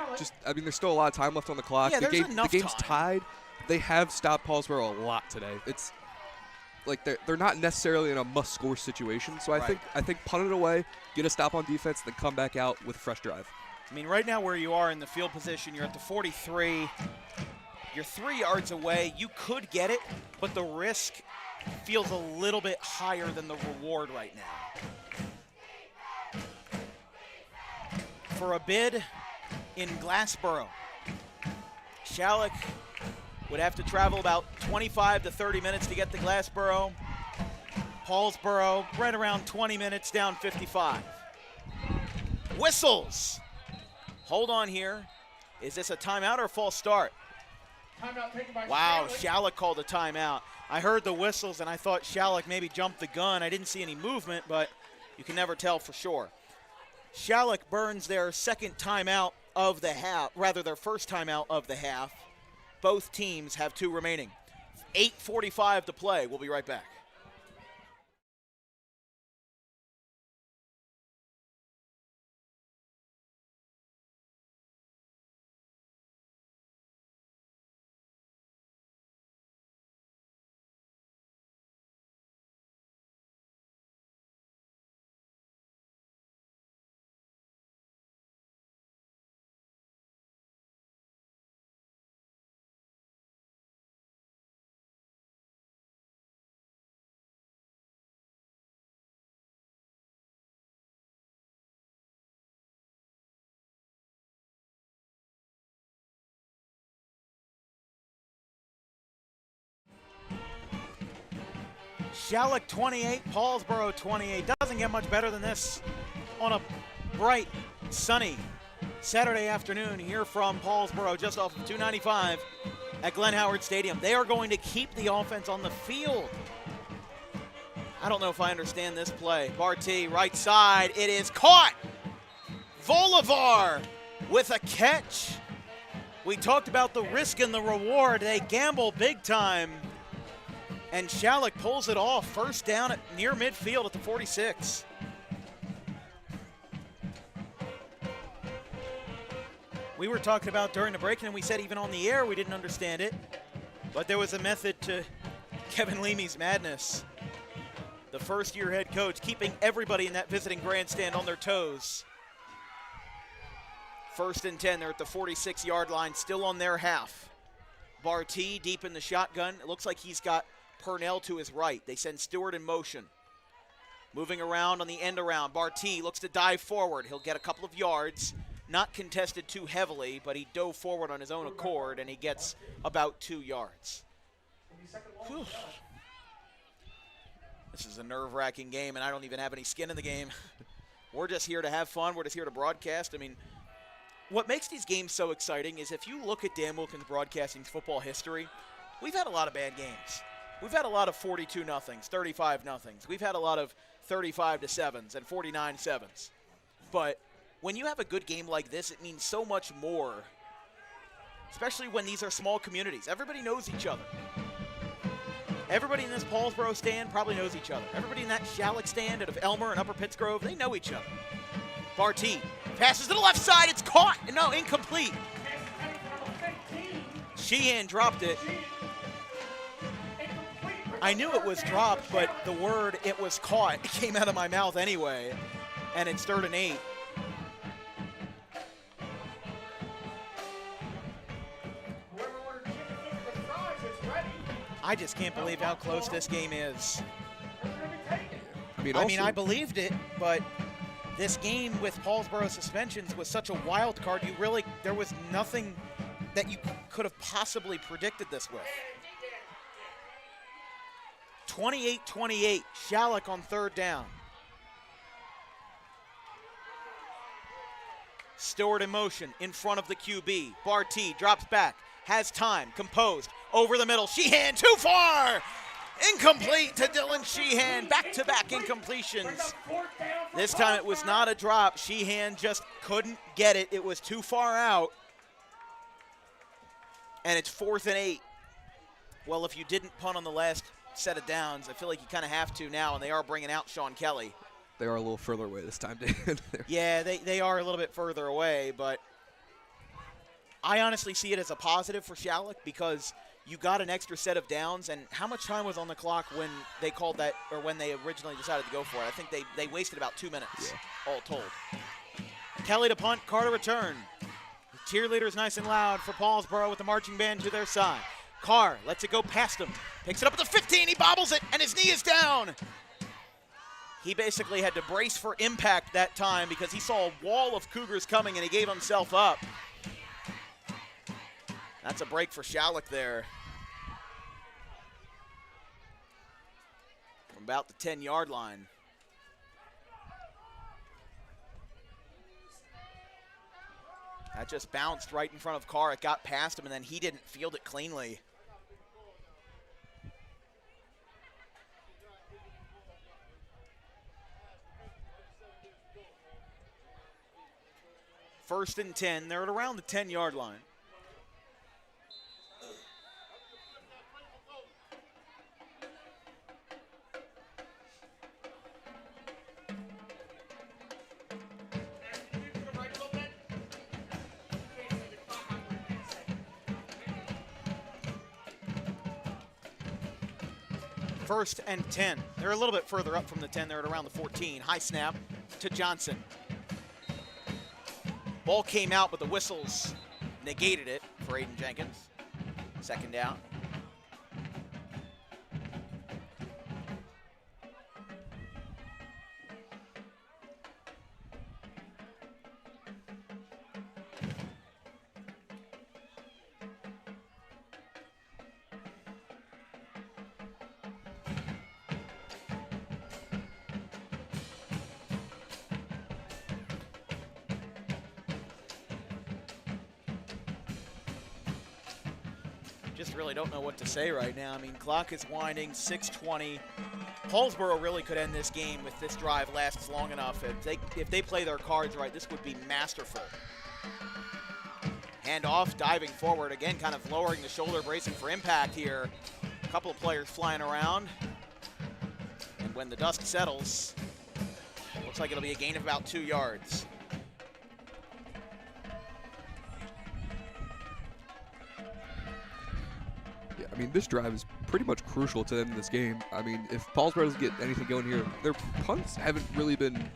There's still a lot of time left on the clock. Yeah, the there's enough game's time. tied. They have stopped Paulsboro a lot today. It's like they're not necessarily in a must-score situation. So I think punt it away, get a stop on defense, then come back out with a fresh drive. I mean, right now where you are in the field position, you're at the 43. You're 3 yards away. You could get it, but the risk feels a little bit higher than the reward right now. For a bid in Glassboro, Schalick would have to travel about 25 to 30 minutes to get to Glassboro. Paulsboro right around 20 minutes down 55. Whistles. Hold on here. Is this a timeout or a false start? Timeout taken by Wow, Schalick. Schalick called a timeout. I heard the whistles and I thought Schalick maybe jumped the gun. I didn't see any movement, but you can never tell for sure. Schalick burns their second timeout of the half, rather their first timeout of the half. Both teams have 2 remaining. 8:45 to play. We'll be right back. Schalick 28, Paulsboro 28. Doesn't get much better than this on a bright, sunny Saturday afternoon here from Paulsboro, just off of 295 at Glenn Howard Stadium. They are going to keep the offense on the field. I don't know if I understand this play. Barty, right side. It is caught. Volivar with a catch. We talked about the risk and the reward. They gamble big time. And Schalick pulls it off. First down at near midfield at the 46. We were talking about during the break, and we said even on the air we didn't understand it. But there was a method to Kevin Leamy's madness. The first-year head coach keeping everybody in that visiting grandstand on their toes. 1st and 10, they're at the 46-yard line, still on their half. Barty deep in the shotgun. It looks like he's got Purnell to his right. They send Stewart in motion. Moving around on the end around. Barty looks to dive forward. He'll get a couple of yards. Not contested too heavily, but he dove forward on his own accord, and he gets about 2 yards. Whew. This is a nerve-wracking game, and I don't even have any skin in the game. We're just here to have fun. We're just here to broadcast. I mean, what makes these games so exciting is if you look at Dan Wilkins Broadcasting's football history, we've had a lot of bad games. We've had a lot of 42-0s, 35-0s. We've had a lot of 35-7s and 49-7s. But when you have a good game like this, it means so much more, especially when these are small communities. Everybody knows each other. Everybody in this Paulsboro stand probably knows each other. Everybody in that Schalick stand out of Elmer and Upper Pittsgrove, they know each other. Barty passes to the left side. It's caught. No, incomplete. Sheehan dropped it. I knew it was dropped, but the word "it was caught" came out of my mouth anyway, and it's 3rd and 8. I just can't believe how close this game is. I mean, I believed it, but this game with Paulsboro suspensions was such a wild card. There was nothing that you could have possibly predicted this with. 28-28, Schalick on 3rd down. Stewart in motion in front of the QB. Barty drops back, has time, composed, over the middle. Sheehan too far! Incomplete to Dylan Sheehan. Back-to-back incompletions. This time it was not a drop. Sheehan just couldn't get it. It was too far out. And it's 4th and 8. Well, if you didn't punt on the last set of downs, I feel like you kind of have to now, and they are bringing out Sean Kelly. They are a little further away this time, Dan. Yeah, they are a little bit further away, but I honestly see it as a positive for Schalick because you got an extra set of downs, and how much time was on the clock when they called that, or when they originally decided to go for it? I think they wasted about 2 minutes, all told. Kelly to punt, Carter return. The cheerleaders nice and loud for Paulsboro with the marching band to their side. Carr lets it go past him, picks it up at the 15, he bobbles it, and his knee is down. He basically had to brace for impact that time because he saw a wall of Cougars coming and he gave himself up. That's a break for Schalick there. from about the 10-yard line. That just bounced right in front of Carr. It got past him, and then he didn't field it cleanly. First and 10. They're at around the 10-yard line. First and 10. They're a little bit further up from the 10. They're at around the 14. High snap to Johnson. Ball came out, but the whistles negated it for Aiden Jenkins. Second down. Just really don't know what to say right now. I mean, clock is winding, 6:20. Paulsboro really could end this game if this drive lasts long enough. If they play their cards right, this would be masterful. Hand off, diving forward, again kind of lowering the shoulder, bracing for impact here. A couple of players flying around. And when the dust settles, looks like it'll be a gain of about 2 yards. I mean, this drive is pretty much crucial to them in this game. I mean, if Paulsboro doesn't get anything going here, their punts haven't really been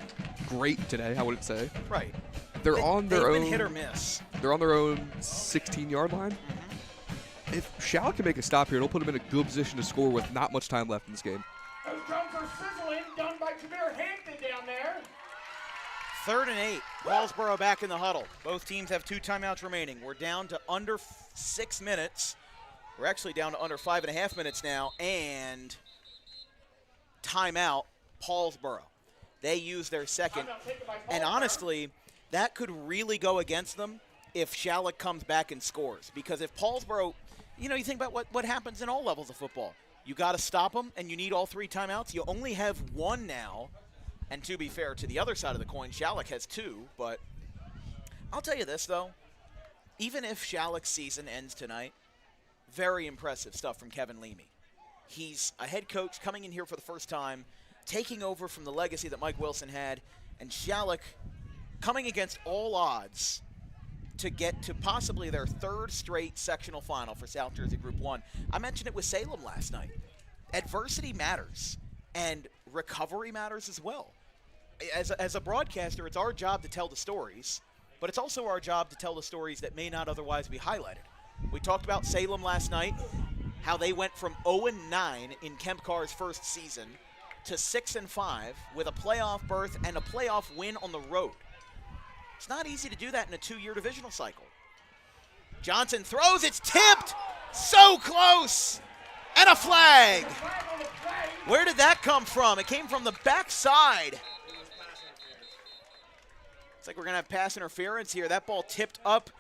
great today, I wouldn't say. Right. They're on their own. They've been hit or miss. They're on their own 16-yard line. Mm-hmm. If Schalick can make a stop here, it'll put them in a good position to score with not much time left in this game. Those drums are sizzling, done by Jameer Hampton down there. 3rd and 8. Paulsboro back in the huddle. Both teams have 2 timeouts remaining. We're down to under 6 minutes. We're actually down to under 5.5 minutes now, and timeout, Paulsboro. They use their second, and honestly, that could really go against them if Schalick comes back and scores, because if Paulsboro, you think about what happens in all levels of football. You got to stop them, and you need all 3 timeouts. You only have 1 now, and to be fair to the other side of the coin, Schalick has 2, but I'll tell you this, though. Even if Schalick's season ends tonight, very impressive stuff from Kevin Leamy. He's a head coach coming in here for the first time, taking over from the legacy that Mike Wilson had, and Schalick coming against all odds to get to possibly their 3rd straight sectional final for South Jersey Group 1. I mentioned it with Salem last night. Adversity matters, and recovery matters as well. As a broadcaster, it's our job to tell the stories, but it's also our job to tell the stories that may not otherwise be highlighted. We talked about Salem last night, how they went from 0-9 in Kemp Carr's first season to 6-5 with a playoff berth and a playoff win on the road. It's not easy to do that in a 2-year divisional cycle. Johnson throws, it's tipped! So close! And a flag! Where did that come from? It came from the backside. It's like we're going to have pass interference here. That ball tipped up.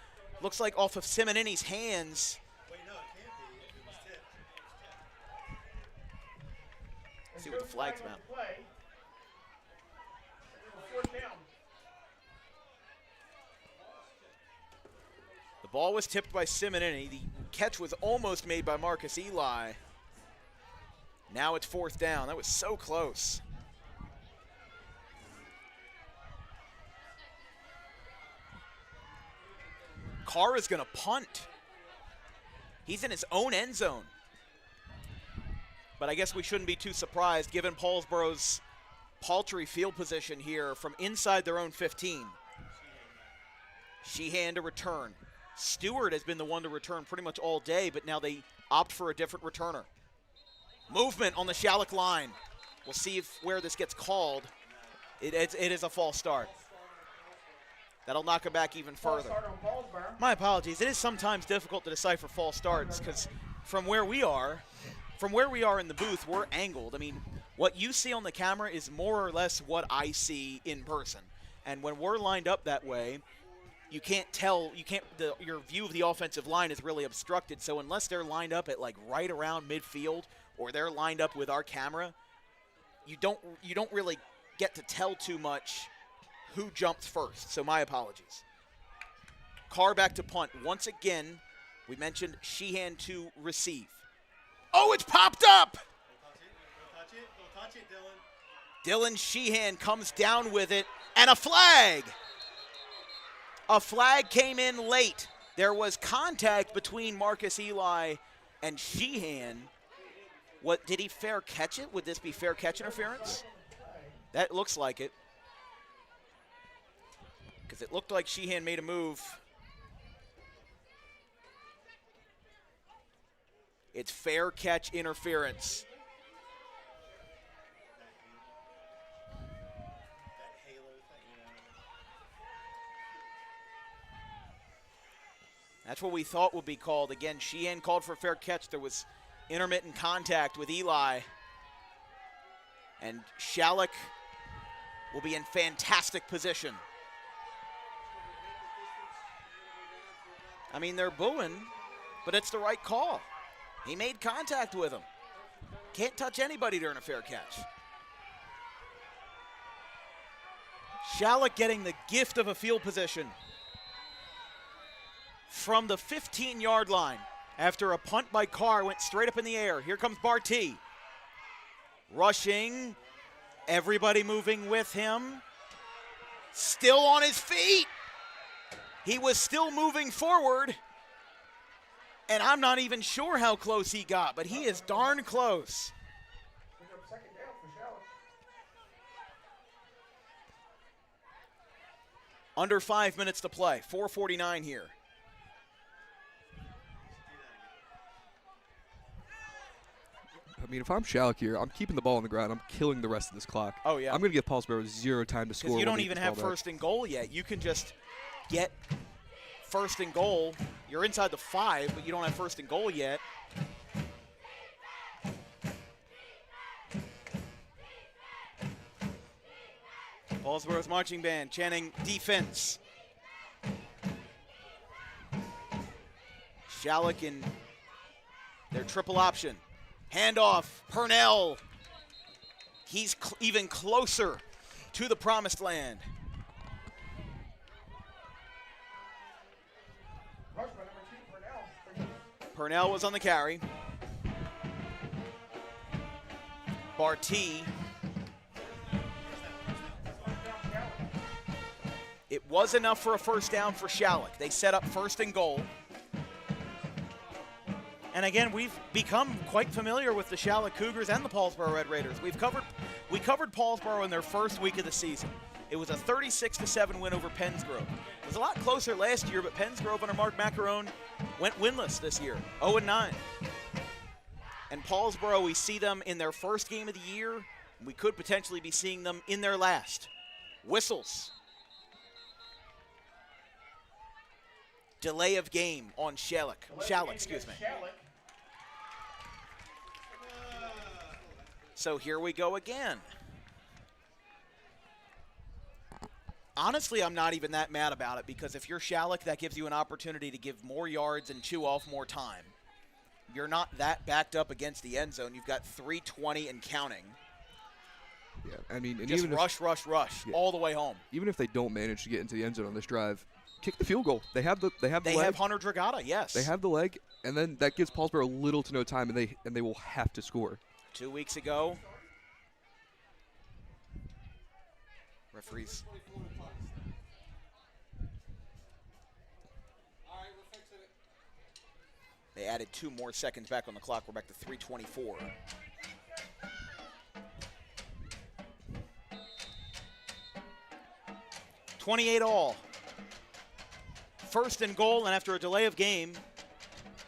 Looks like off of Simonini's hands. Wait, no, it can't be if it was tipped. Let's see what the flag's about. The ball was tipped by Simonini. The catch was almost made by Marcus Eli. Now it's 4th down. That was so close. Carr is going to punt. He's in his own end zone. But I guess we shouldn't be too surprised given Paulsboro's paltry field position here from inside their own 15. Sheehan to return. Stewart has been the one to return pretty much all day, but now they opt for a different returner. Movement on the Schalick line. We'll see where this gets called. It is a false start. That'll knock him back even further. My apologies. It is sometimes difficult to decipher false starts because from where we are in the booth, we're angled. I mean, What you see on the camera is more or less what I see in person. And when we're lined up that way, you can't tell, your view of the offensive line is really obstructed. So unless they're lined up at like right around midfield or they're lined up with our camera, you don't really get to tell too much who jumps first. So my apologies. Carr back to punt. Once again, we mentioned Sheehan to receive. Oh, it's popped up! Don't touch it, Dylan. Dylan Sheehan comes down with it, and a flag! A flag came in late. There was contact between Marcus Eli and Sheehan. What, did he fair catch it? Would this be fair catch interference? That looks like it. Because it looked like Sheehan made a move. It's fair catch interference. That's what we thought would be called. Again, Sheehan called for a fair catch. There was intermittent contact with Eli. And Schalick will be in fantastic position. I mean, they're booing, but it's the right call. He made contact with him. Can't touch anybody during a fair catch. Schalick getting the gift of a field position from the 15-yard line after a punt by Carr went straight up in the air. Here comes Barty. Rushing. Everybody moving with him. Still on his feet. He was still moving forward. And I'm not even sure how close he got, but he is darn close. Second down for Schalick. Under 5 minutes to play. 4:49 here. I mean, if I'm Schalick here, I'm keeping the ball on the ground. I'm killing the rest of this clock. Oh, yeah. I'm going to give Paulsboro zero time to score. Because you don't when they even get have this ball back. first and goal yet. You can just get first and goal. You're inside the 5, but you don't have first and goal yet. Paulsboro's marching band chanting defense. Schalick in their triple option. Handoff, Purnell. He's even closer to the promised land. Rush by number 2, Purnell. Purnell was on the carry. Barty. It was enough for a first down for Schalick. They set up first and goal. And again, we've become quite familiar with the Schalick Cougars and the Paulsboro Red Raiders. We covered Paulsboro in their first week of the season. It was a 36-7 win over Pennsgrove. It was a lot closer last year, but Pennsgrove under Mark Macarone went winless this year, 0-9. And Paulsboro, we see them in their first game of the year. We could potentially be seeing them in their last. Whistles. Delay of game on Schalick, excuse me. So here we go again. Honestly, I'm not even that mad about it because if you're Schalick, that gives you an opportunity to give more yards and chew off more time. You're not that backed up against the end zone. You've got 3:20 and counting. Yeah, I mean, and just even rush, yeah. all the way home. Even if they don't manage to get into the end zone on this drive, kick the field goal. They have the They leg. have Hunter Dragata, yes. They have the leg, and then that gives Paulsboro little to no time, and they will have to score. 2 weeks ago, referees. They added 2 more seconds back on the clock. We're back to 3:24. $28 all. First and goal, and after a delay of game,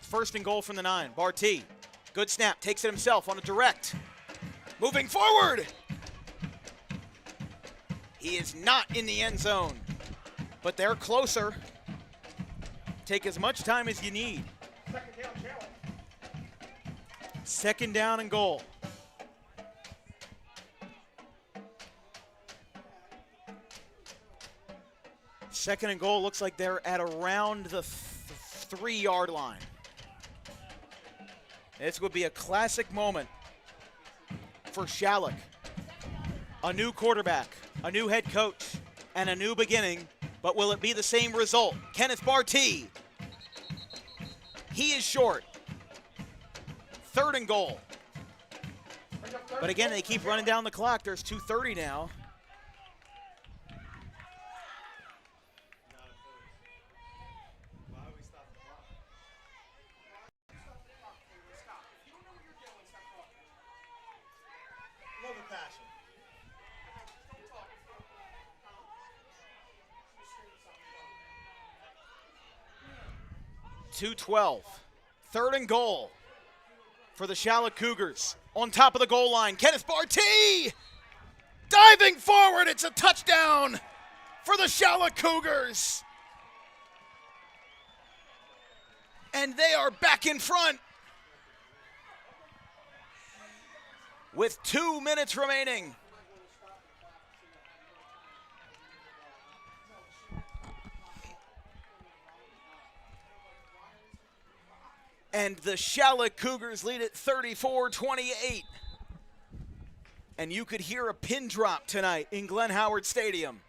first and goal from the 9. Barty, good snap, takes it himself on a direct. Moving forward. He is not in the end zone, but they're closer. Take as much time as you need. Second down, Schalick. Second down and goal. Second and goal, looks like they're at around the 3-yard line. This would be a classic moment for Schalick. A new quarterback, a new head coach, and a new beginning, but will it be the same result? Kenneth Bartee. He is short. Third and goal. But again, they keep running down the clock. There's 2:30 now. Love and passion. 2:12. Third and goal for the Schalick Cougars. On top of the goal line, Kenneth Bartee diving forward. It's a touchdown for the Schalick Cougars. And they are back in front with 2 minutes remaining. And the Schalick Cougars lead at 34-28. And you could hear a pin drop tonight in Glenn Howard Stadium.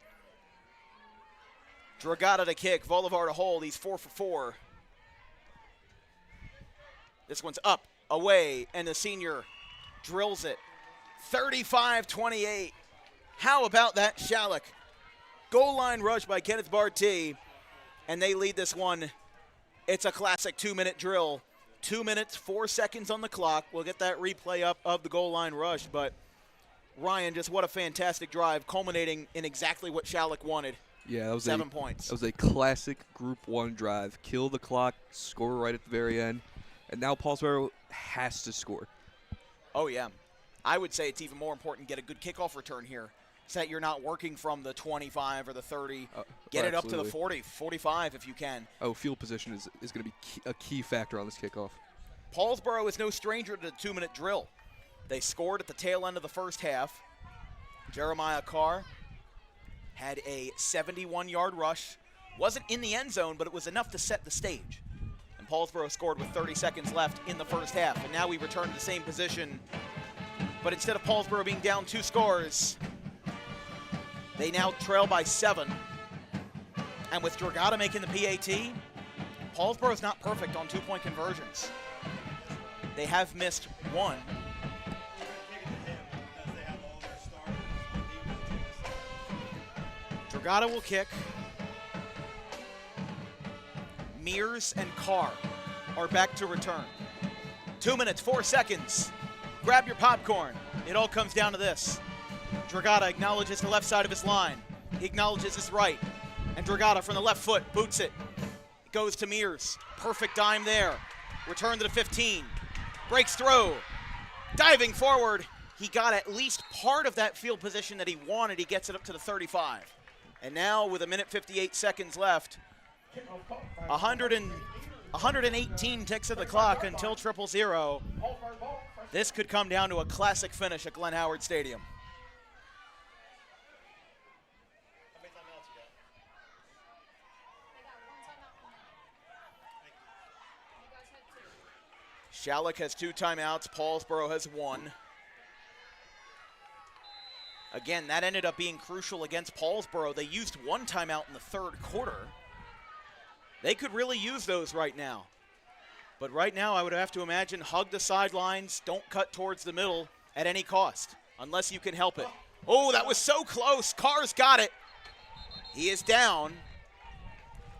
Dragata to kick, Bolivar to hold. He's 4 for 4. This one's up, away, and the senior drills it. 35-28. How about that, Schalick? Goal line rush by Kenneth Bartee, and they lead this one. It's a classic 2-minute drill. 2 minutes, 4 seconds on the clock. We'll get that replay up of the goal line rush, but Ryan, just what a fantastic drive, culminating in exactly what Schalick wanted. Yeah, that was 7 points. That was a classic Group 1 drive. Kill the clock, score right at the very end, and now Paulsboro has to score. Oh, yeah. I would say it's even more important to get a good kickoff return here so that you're not working from the 25 or the 30. Get it up to the 40, 45 if you can. Oh, field position is going to be a key factor on this kickoff. Paulsboro is no stranger to the 2-minute drill. They scored at the tail end of the first half. Jeremiah Carr had a 71-yard rush. Wasn't in the end zone, but it was enough to set the stage. And Paulsboro scored with 30 seconds left in the first half. And now we return to the same position. But instead of Paulsboro being down 2 scores, they now trail by 7. And with Dragata making the PAT, Paulsboro's not perfect on 2-point conversions. They have missed 1. Dragata will kick. Mears and Carr are back to return. 2 minutes, 4 seconds. Grab your popcorn. It all comes down to this. Dragata acknowledges the left side of his line. He acknowledges his right. And Dragata from the left foot boots it. It goes to Mears. Perfect dime there. Return to the 15. Breaks through. Diving forward. He got at least part of that field position that he wanted. He gets it up to the 35. And now with 1:58 seconds left, 118 ticks of the clock until 0-0. This could come down to a classic finish at Glenn Howard Stadium. How many timeouts you got? Schalick has 2 timeouts. Paulsboro has 1. Again, that ended up being crucial against Paulsboro. They used 1 timeout in the 3rd quarter. They could really use those right now. But right now, I would have to imagine hug the sidelines, don't cut towards the middle at any cost, unless you can help it. Oh, that was so close. Carr's got it. He is down.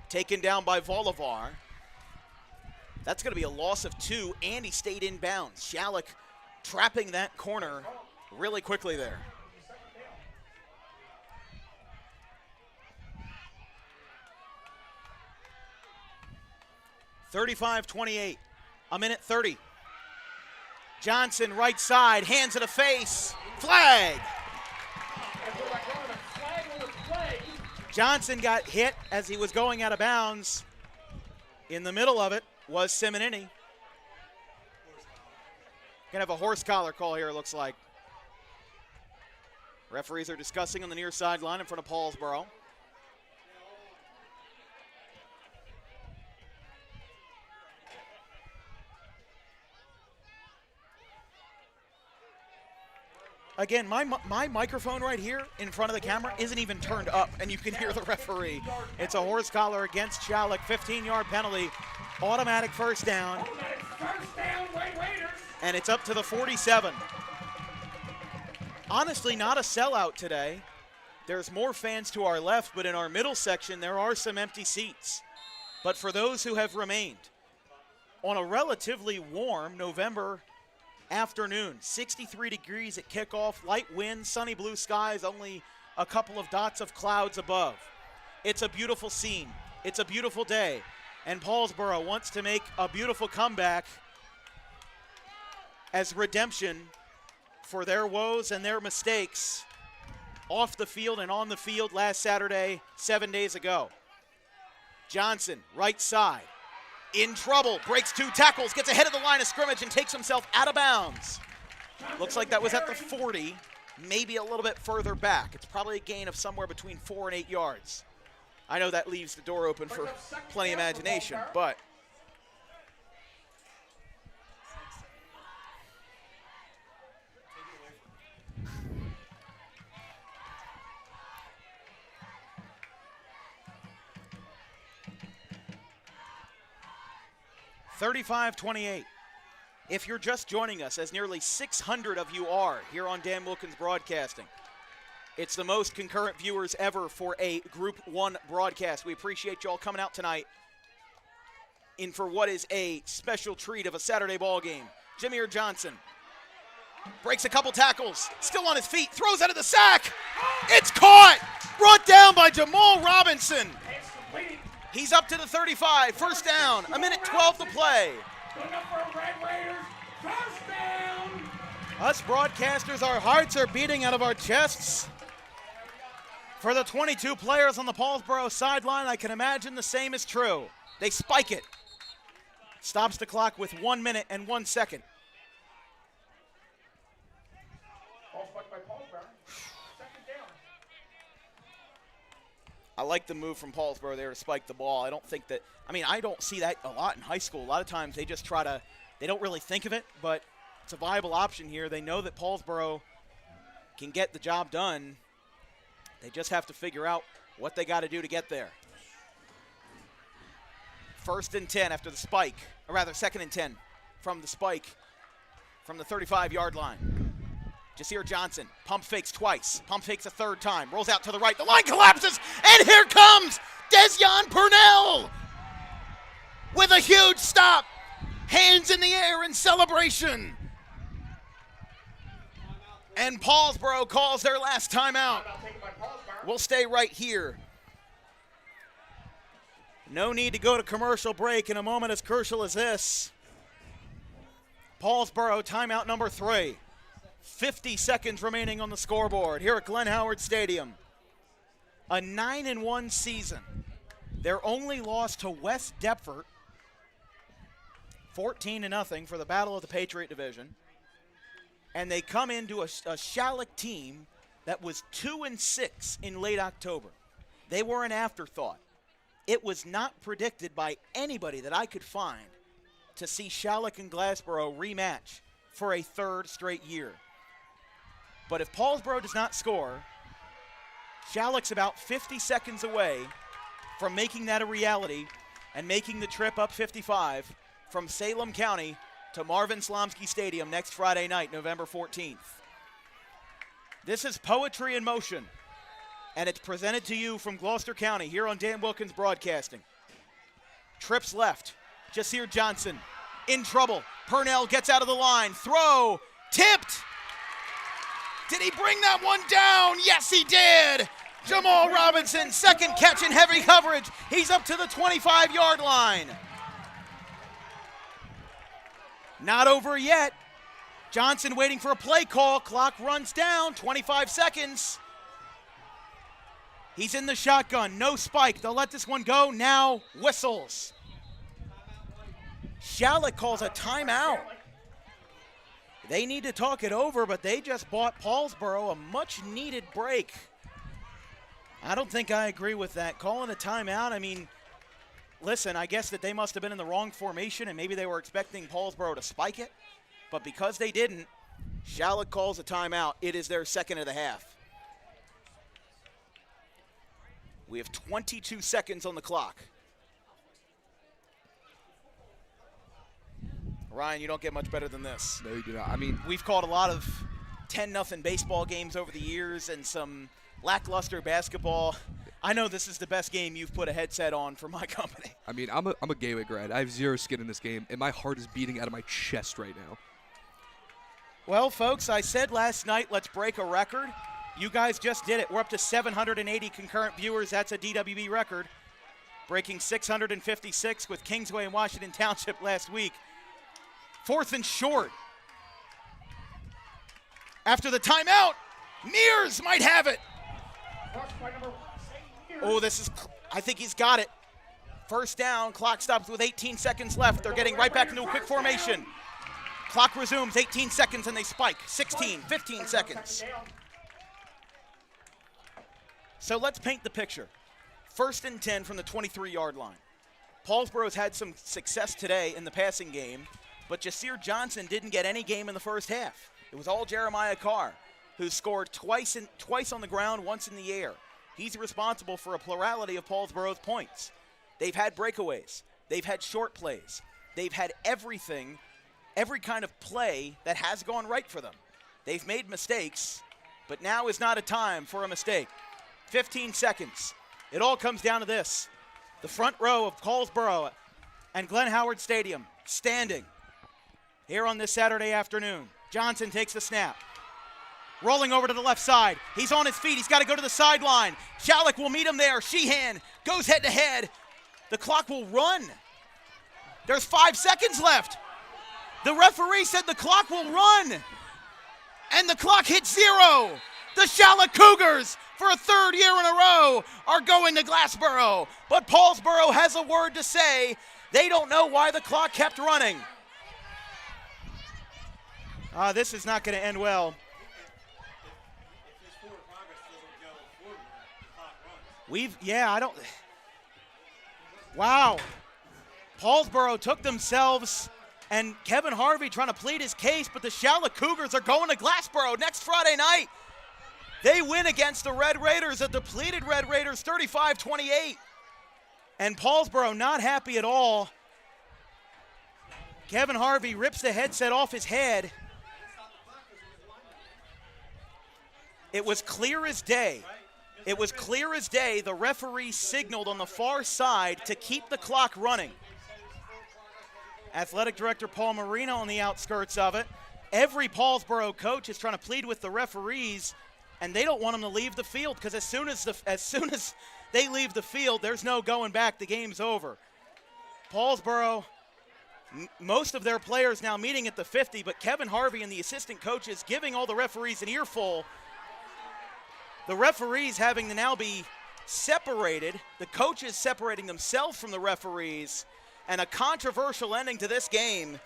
Taken down by Bolivar. That's going to be a loss of 2, and he stayed in bounds. Schalick trapping that corner really quickly there. (35-28), 1:30. Johnson, right side, hands to the face, flag. Johnson got hit as he was going out of bounds. In the middle of it was Simonini. Gonna have a horse collar call here, it looks like. Referees are discussing on the near sideline in front of Paulsboro. Again, my microphone right here in front of the camera isn't even turned up, and you can hear the referee. It's a horse collar against Schalick, 15-yard penalty, automatic first down, and it's up to the 47. Honestly, not a sellout today. There's more fans to our left, but in our middle section, there are some empty seats. But for those who have remained, on a relatively warm November afternoon, 63 degrees at kickoff, light wind, sunny blue skies, only a couple of dots of clouds above. It's a beautiful scene. It's a beautiful day. And Paulsboro wants to make a beautiful comeback as redemption for their woes and their mistakes off the field and on the field last Saturday, 7 days ago. Johnson, right side, in trouble, breaks 2 tackles, gets ahead of the line of scrimmage and takes himself out of bounds. Looks like that was at the 40, maybe a little bit further back. It's probably a gain of somewhere between 4 and 8 yards. I know that leaves the door open for plenty of imagination, but 35-28. If you're just joining us, as nearly 600 of you are here on Dan Wilkins Broadcasting, it's the most concurrent viewers ever for a Group 1 broadcast. We appreciate you all coming out tonight in for what is a special treat of a Saturday ball game. Jameer Johnson breaks a couple tackles, still on his feet, throws out of the sack. It's caught, brought down by Jamal Robinson. He's up to the 35, first down, a minute 12 to play. Us broadcasters, our hearts are beating out of our chests. For the 22 players on the Paulsboro sideline, I can imagine the same is true. They spike it. Stops the clock with 1 minute and 1 second. I like the move from Paulsboro there to spike the ball. I don't think that, I don't see that a lot in high school. A lot of times they just they don't really think of it, but it's a viable option here. They know that Paulsboro can get the job done. They just have to figure out what they got to do to get there. 1st and 10 after the spike, or rather 2nd and 10 from the spike from the 35-yard line. Jasir Johnson pump fakes twice, pump fakes a third time, rolls out to the right, the line collapses, and here comes Desjon Purnell with a huge stop, hands in the air in celebration. And Paulsboro calls their last timeout. We'll stay right here. No need to go to commercial break in a moment as crucial as this. Paulsboro timeout number 3. 50 seconds remaining on the scoreboard here at Glenn Howard Stadium. A 9-1 season. Their only loss to West Deptford, 14-0 for the Battle of the Patriot Division. And they come into a Schalick team that was 2-6 in late October. They were an afterthought. It was not predicted by anybody that I could find to see Schalick and Glassboro rematch for a 3rd straight year. But if Paulsboro does not score, Schalick's about 50 seconds away from making that a reality and making the trip up 55 from Salem County to Marvin Slomsky Stadium next Friday night, November 14th. This is Poetry in Motion, and it's presented to you from Gloucester County here on Dan Wilkins Broadcasting. Trips left, Jasir Johnson in trouble. Purnell gets out of the line, throw, tipped. Did he bring that one down? Yes, he did. Jamal Robinson, second catch in heavy coverage. He's up to the 25-yard line. Not over yet. Johnson waiting for a play call. Clock runs down, 25 seconds. He's in the shotgun, no spike. They'll let this one go, now whistles. Schalick calls a timeout. They need to talk it over, but they just bought Paulsboro a much-needed break. I don't think I agree with that. Calling a timeout, listen, I guess that they must have been in the wrong formation, and maybe they were expecting Paulsboro to spike it. But because they didn't, Schalick calls a timeout. It is their second of the half. We have 22 seconds on the clock. Ryan, you don't get much better than this. No, you do not. I mean, we've called a lot of 10-0 baseball games over the years and some lackluster basketball. I know this is the best game you've put a headset on for my company. I mean, I'm a Gateway grad. I have zero skin in this game, and my heart is beating out of my chest right now. Well, folks, I said last night, let's break a record. You guys just did it. We're up to 780 concurrent viewers. That's a DWB record. Breaking 656 with Kingsway and Washington Township last week. 4th and short. After the timeout, Mears might have it. Oh, I think he's got it. First down, clock stops with 18 seconds left. They're getting right back into a quick formation. Clock resumes, 18 seconds, and they spike. 16, 15 seconds. So let's paint the picture. 1st and 10 from the 23-yard line. Paulsboro's had some success today in the passing game, but Jasir Johnson didn't get any game in the first half. It was all Jeremiah Carr, who scored twice on the ground, once in the air. He's responsible for a plurality of Paulsboro's points. They've had breakaways. They've had short plays. They've had everything, every kind of play that has gone right for them. They've made mistakes, but now is not a time for a mistake. 15 seconds. It all comes down to this. The front row of Paulsboro and Glenn Howard Stadium standing here on this Saturday afternoon. Johnson takes the snap. Rolling over to the left side. He's on his feet. He's got to go to the sideline. Schalick will meet him there. Sheehan goes head to head. The clock will run. There's 5 seconds left. The referee said the clock will run. And the clock hits 0. The Schalick Cougars, for a 3rd year in a row, are going to Glassboro. But Paulsboro has a word to say. They don't know why the clock kept running. This is not going to end well. Wow. Paulsboro took themselves and Kevin Harvey trying to plead his case, but the Schalick Cougars are going to Glassboro next Friday night. They win against the Red Raiders, the depleted Red Raiders, 35-28. And Paulsboro not happy at all. Kevin Harvey rips the headset off his head. It was clear as day. It was clear as day. The referee signaled on the far side to keep the clock running. Athletic Director Paul Marino on the outskirts of it. Every Paulsboro coach is trying to plead with the referees, and they don't want them to leave the field because as soon as they leave the field, there's no going back. The game's over. Paulsboro, most of their players now meeting at the 50, but Kevin Harvey and the assistant coaches giving all the referees an earful. The referees having to now be separated, the coaches separating themselves from the referees, and a controversial ending to this game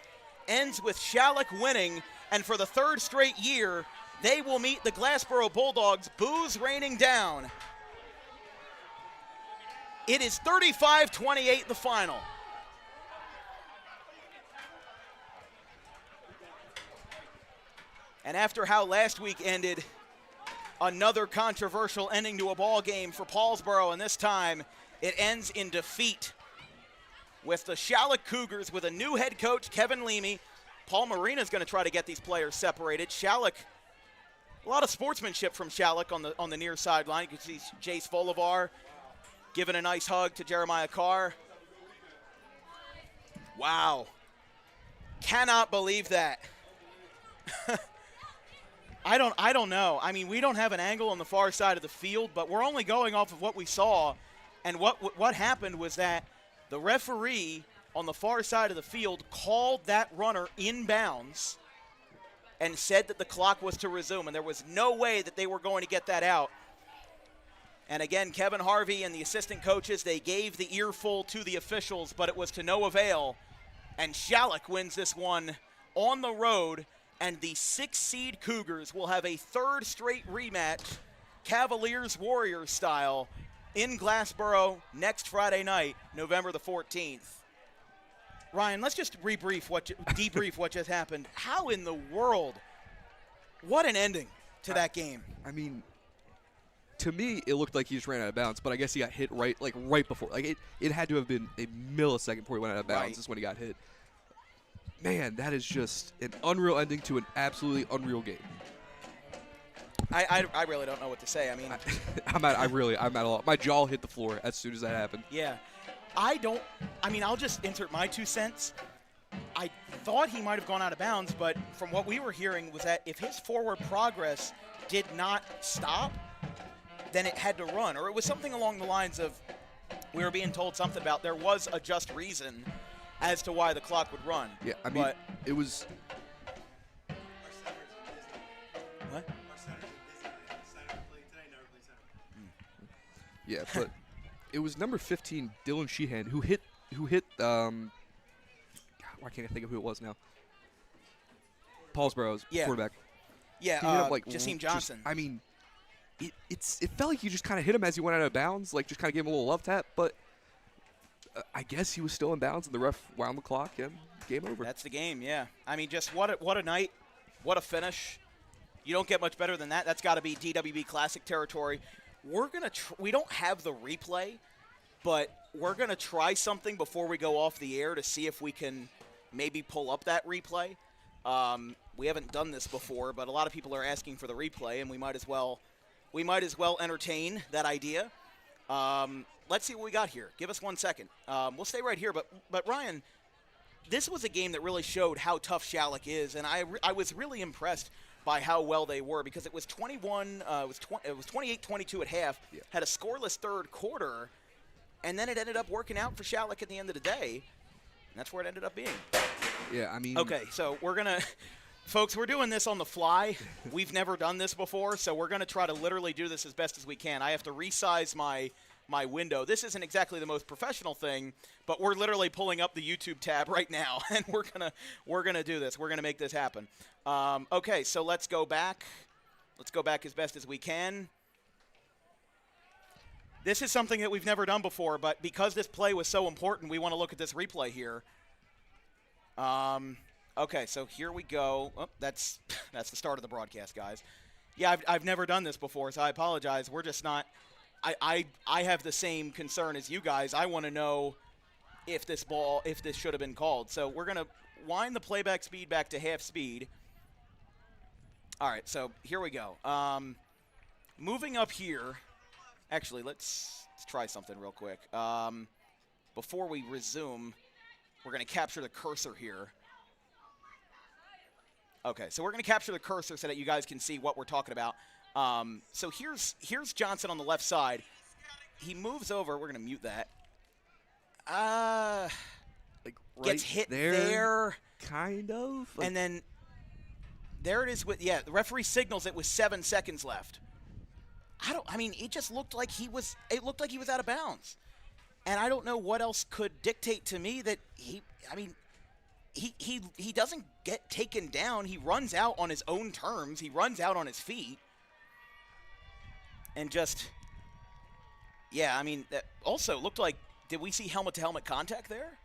ends with Schalick winning, and for the 3rd straight year, they will meet the Glassboro Bulldogs, boos raining down. It is 35-28 the final. And after how last week ended, another controversial ending to a ball game for Paulsboro, and this time it ends in defeat with the Schalick Cougars with a new head coach, Kevin Leamy. Paul Marino is going to try to get these players separated. Schalick, a lot of sportsmanship from Schalick on the near sideline. You can see Jace Bolivar giving a nice hug to Jeremiah Carr. Wow. Cannot believe that. I don't know. I mean, we don't have an angle on the far side of the field, but we're only going off of what we saw. And what happened was that the referee on the far side of the field called that runner inbounds and said that the clock was to resume, and there was no way that they were going to get that out. And again, Kevin Harvey and the assistant coaches, they gave the earful to the officials, but it was to no avail. And Schalick wins this one on the road, and the 6-seed Cougars will have a 3rd straight rematch, Cavaliers-Warriors style, in Glassboro next Friday night, November the 14th. Ryan, let's just debrief what just happened. How in the world What an ending to that game. I mean, to me, it looked like he just ran out of bounds, but I guess he got hit right before. Like, it had to have been a millisecond before he went out of bounds. Right. Is when he got hit. Man, that is just an unreal ending to an absolutely unreal game. I really don't know what to say. I mean, I'm at a lot. My jaw hit the floor as soon as that happened. yeah. I'll just insert my 2 cents. I thought he might have gone out of bounds, but from what we were hearing was that if his forward progress did not stop, then it had to run. Or it was something along the lines of, we were being told something about there was a just reason as to why the clock would run. Yeah, I mean, it was. What? Yeah, but it was number 15, Dylan Sheehan, who hit. God, why can't I think of who it was now? Paulsboro's quarterback. Yeah, He hit him, like, Jaseem Johnson. I mean, it felt like you just kind of hit him as he went out of bounds, like just kind of gave him a little love tap. But I guess he was still in bounds, and the ref wound the clock, and game over. That's the game, yeah. I mean, just what a night, what a finish. You don't get much better than that. That's got to be DWB Classic territory. We're gonna we don't have the replay, but we're gonna try something before we go off the air to see if we can maybe pull up that replay. We haven't done this before, but a lot of people are asking for the replay, and we might as well entertain that idea. Let's see what we got here. Give us 1 second. We'll stay right here, but Ryan, this was a game that really showed how tough Schalick is, and I was really impressed by how well they were, because it was 28-22 at half, had a scoreless third quarter, and then it ended up working out for Schalick at the end of the day, and that's where it ended up being. Yeah, I mean. Okay, so folks, we're doing this on the fly. We've never done this before, so we're going to try to literally do this as best as we can. I have to resize my window. This isn't exactly the most professional thing, but we're literally pulling up the YouTube tab right now, and we're gonna do this. We're gonna make this happen. Okay, so let's go back. Let's go back as best as we can. This is something that we've never done before, but because this play was so important, we want to look at this replay here. Okay, so here we go. Oh, that's the start of the broadcast, guys. Yeah, I've never done this before, so I apologize. We're just not. I have the same concern as you guys. I want to know if this should have been called. So we're going to wind the playback speed back to half speed. All right, so here we go. Moving up here. Actually, let's try something real quick. Before we resume, we're going to capture the cursor here. Okay, so we're going to capture the cursor so that you guys can see what we're talking about. So here's Johnson on the left side. He moves over. We're going to mute that. Like right Gets hit there. Kind of. Like, And then there it is the referee signals it with 7 seconds left. It just looked like he was out of bounds. And I don't know what else could dictate to me that he doesn't get taken down. He runs out on his own terms. He runs out on his feet. And just, that also looked like, did we see helmet-to-helmet contact there?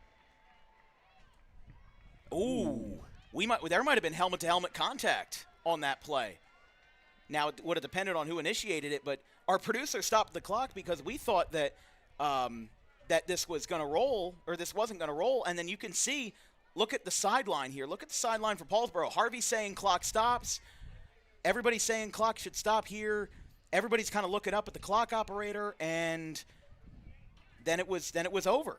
Ooh. There might have been helmet-to-helmet contact on that play. Now, it would have depended on who initiated it, but our producer stopped the clock because we thought that that this was going to roll, or this wasn't going to roll, and then you can see, look at the sideline here. Look at the sideline for Paulsboro. Harvey's saying clock stops. Everybody's saying clock should stop here. Everybody's kind of looking up at the clock operator, and then it was over.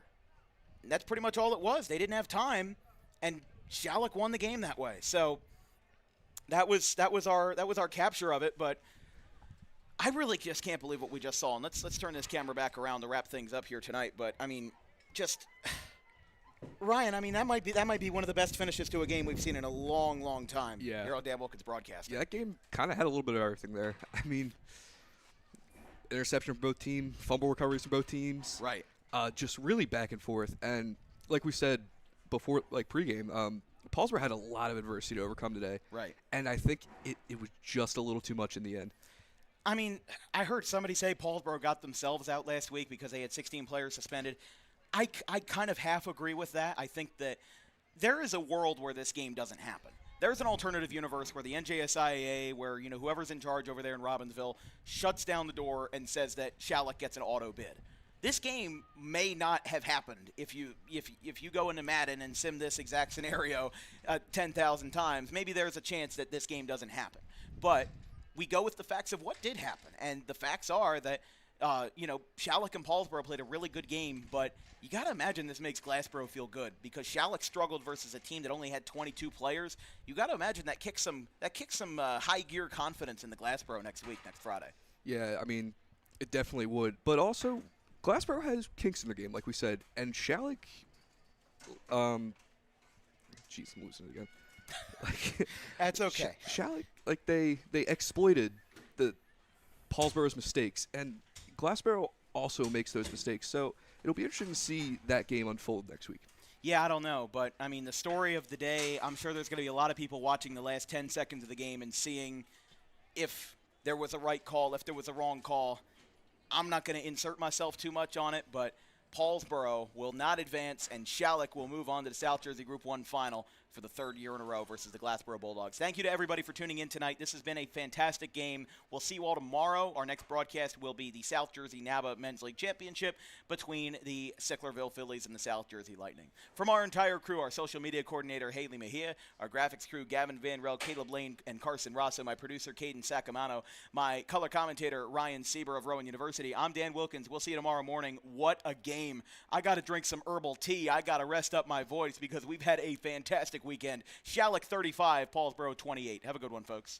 And that's pretty much all it was. They didn't have time, and Schalick won the game that way. So that was our capture of it. But I really just can't believe what we just saw. And let's turn this camera back around to wrap things up here tonight. But Ryan, that might be one of the best finishes to a game we've seen in a long, long time. Yeah. Here on Dan Wilkins Broadcasting. Yeah, that game kind of had a little bit of everything there. Interception from both teams, fumble recoveries from both teams. Right. Just really back and forth. And like we said before, like pregame, Paulsboro had a lot of adversity to overcome today. Right. And I think it was just a little too much in the end. I heard somebody say Paulsboro got themselves out last week because they had 16 players suspended. I kind of half agree with that. I think that there is a world where this game doesn't happen. there's an alternative universe where the NJSIAA, where whoever's in charge over there in Robbinsville, shuts down the door and says that Schalick gets an auto bid. This game may not have happened if you go into Madden and sim this exact scenario 10,000 times. Maybe there's a chance that this game doesn't happen. But we go with the facts of what did happen, and the facts are that Schalick and Paulsboro played a really good game, but you got to imagine this makes Glassboro feel good because Schalick struggled versus a team that only had 22 players. You got to imagine that kicks some high gear confidence in the Glassboro next Friday. Yeah, I mean, it definitely would. But also, Glassboro has kinks in the game, like we said, and Schalick. Jeez, I'm losing it again. That's okay. Schalick, they exploited the Paulsboro's mistakes, and Glassboro also makes those mistakes. So it'll be interesting to see that game unfold next week. Yeah, I don't know, but I mean, the story of the day, I'm sure there's going to be a lot of people watching the last 10 seconds of the game and seeing if there was a right call, if there was a wrong call. I'm not going to insert myself too much on it, but Paulsboro will not advance, and Schalick will move on to the South Jersey Group 1 final for the third year in a row versus the Glassboro Bulldogs. Thank you to everybody for tuning in tonight. This has been a fantastic game. We'll see you all tomorrow. Our next broadcast will be the South Jersey NABA Men's League Championship between the Sicklerville Phillies and the South Jersey Lightning. From our entire crew, our social media coordinator, Haley Mejia, our graphics crew, Gavin Van Rel, Caleb Lane, and Carson Rosso, my producer, Caden Sacamano, my color commentator, Ryan Sieber of Rowan University. I'm Dan Wilkins. We'll see you tomorrow morning. What a game. I got to drink some herbal tea. I got to rest up my voice because we've had a fantastic weekend. Schalick 35, Paulsboro 28. Have a good one, folks.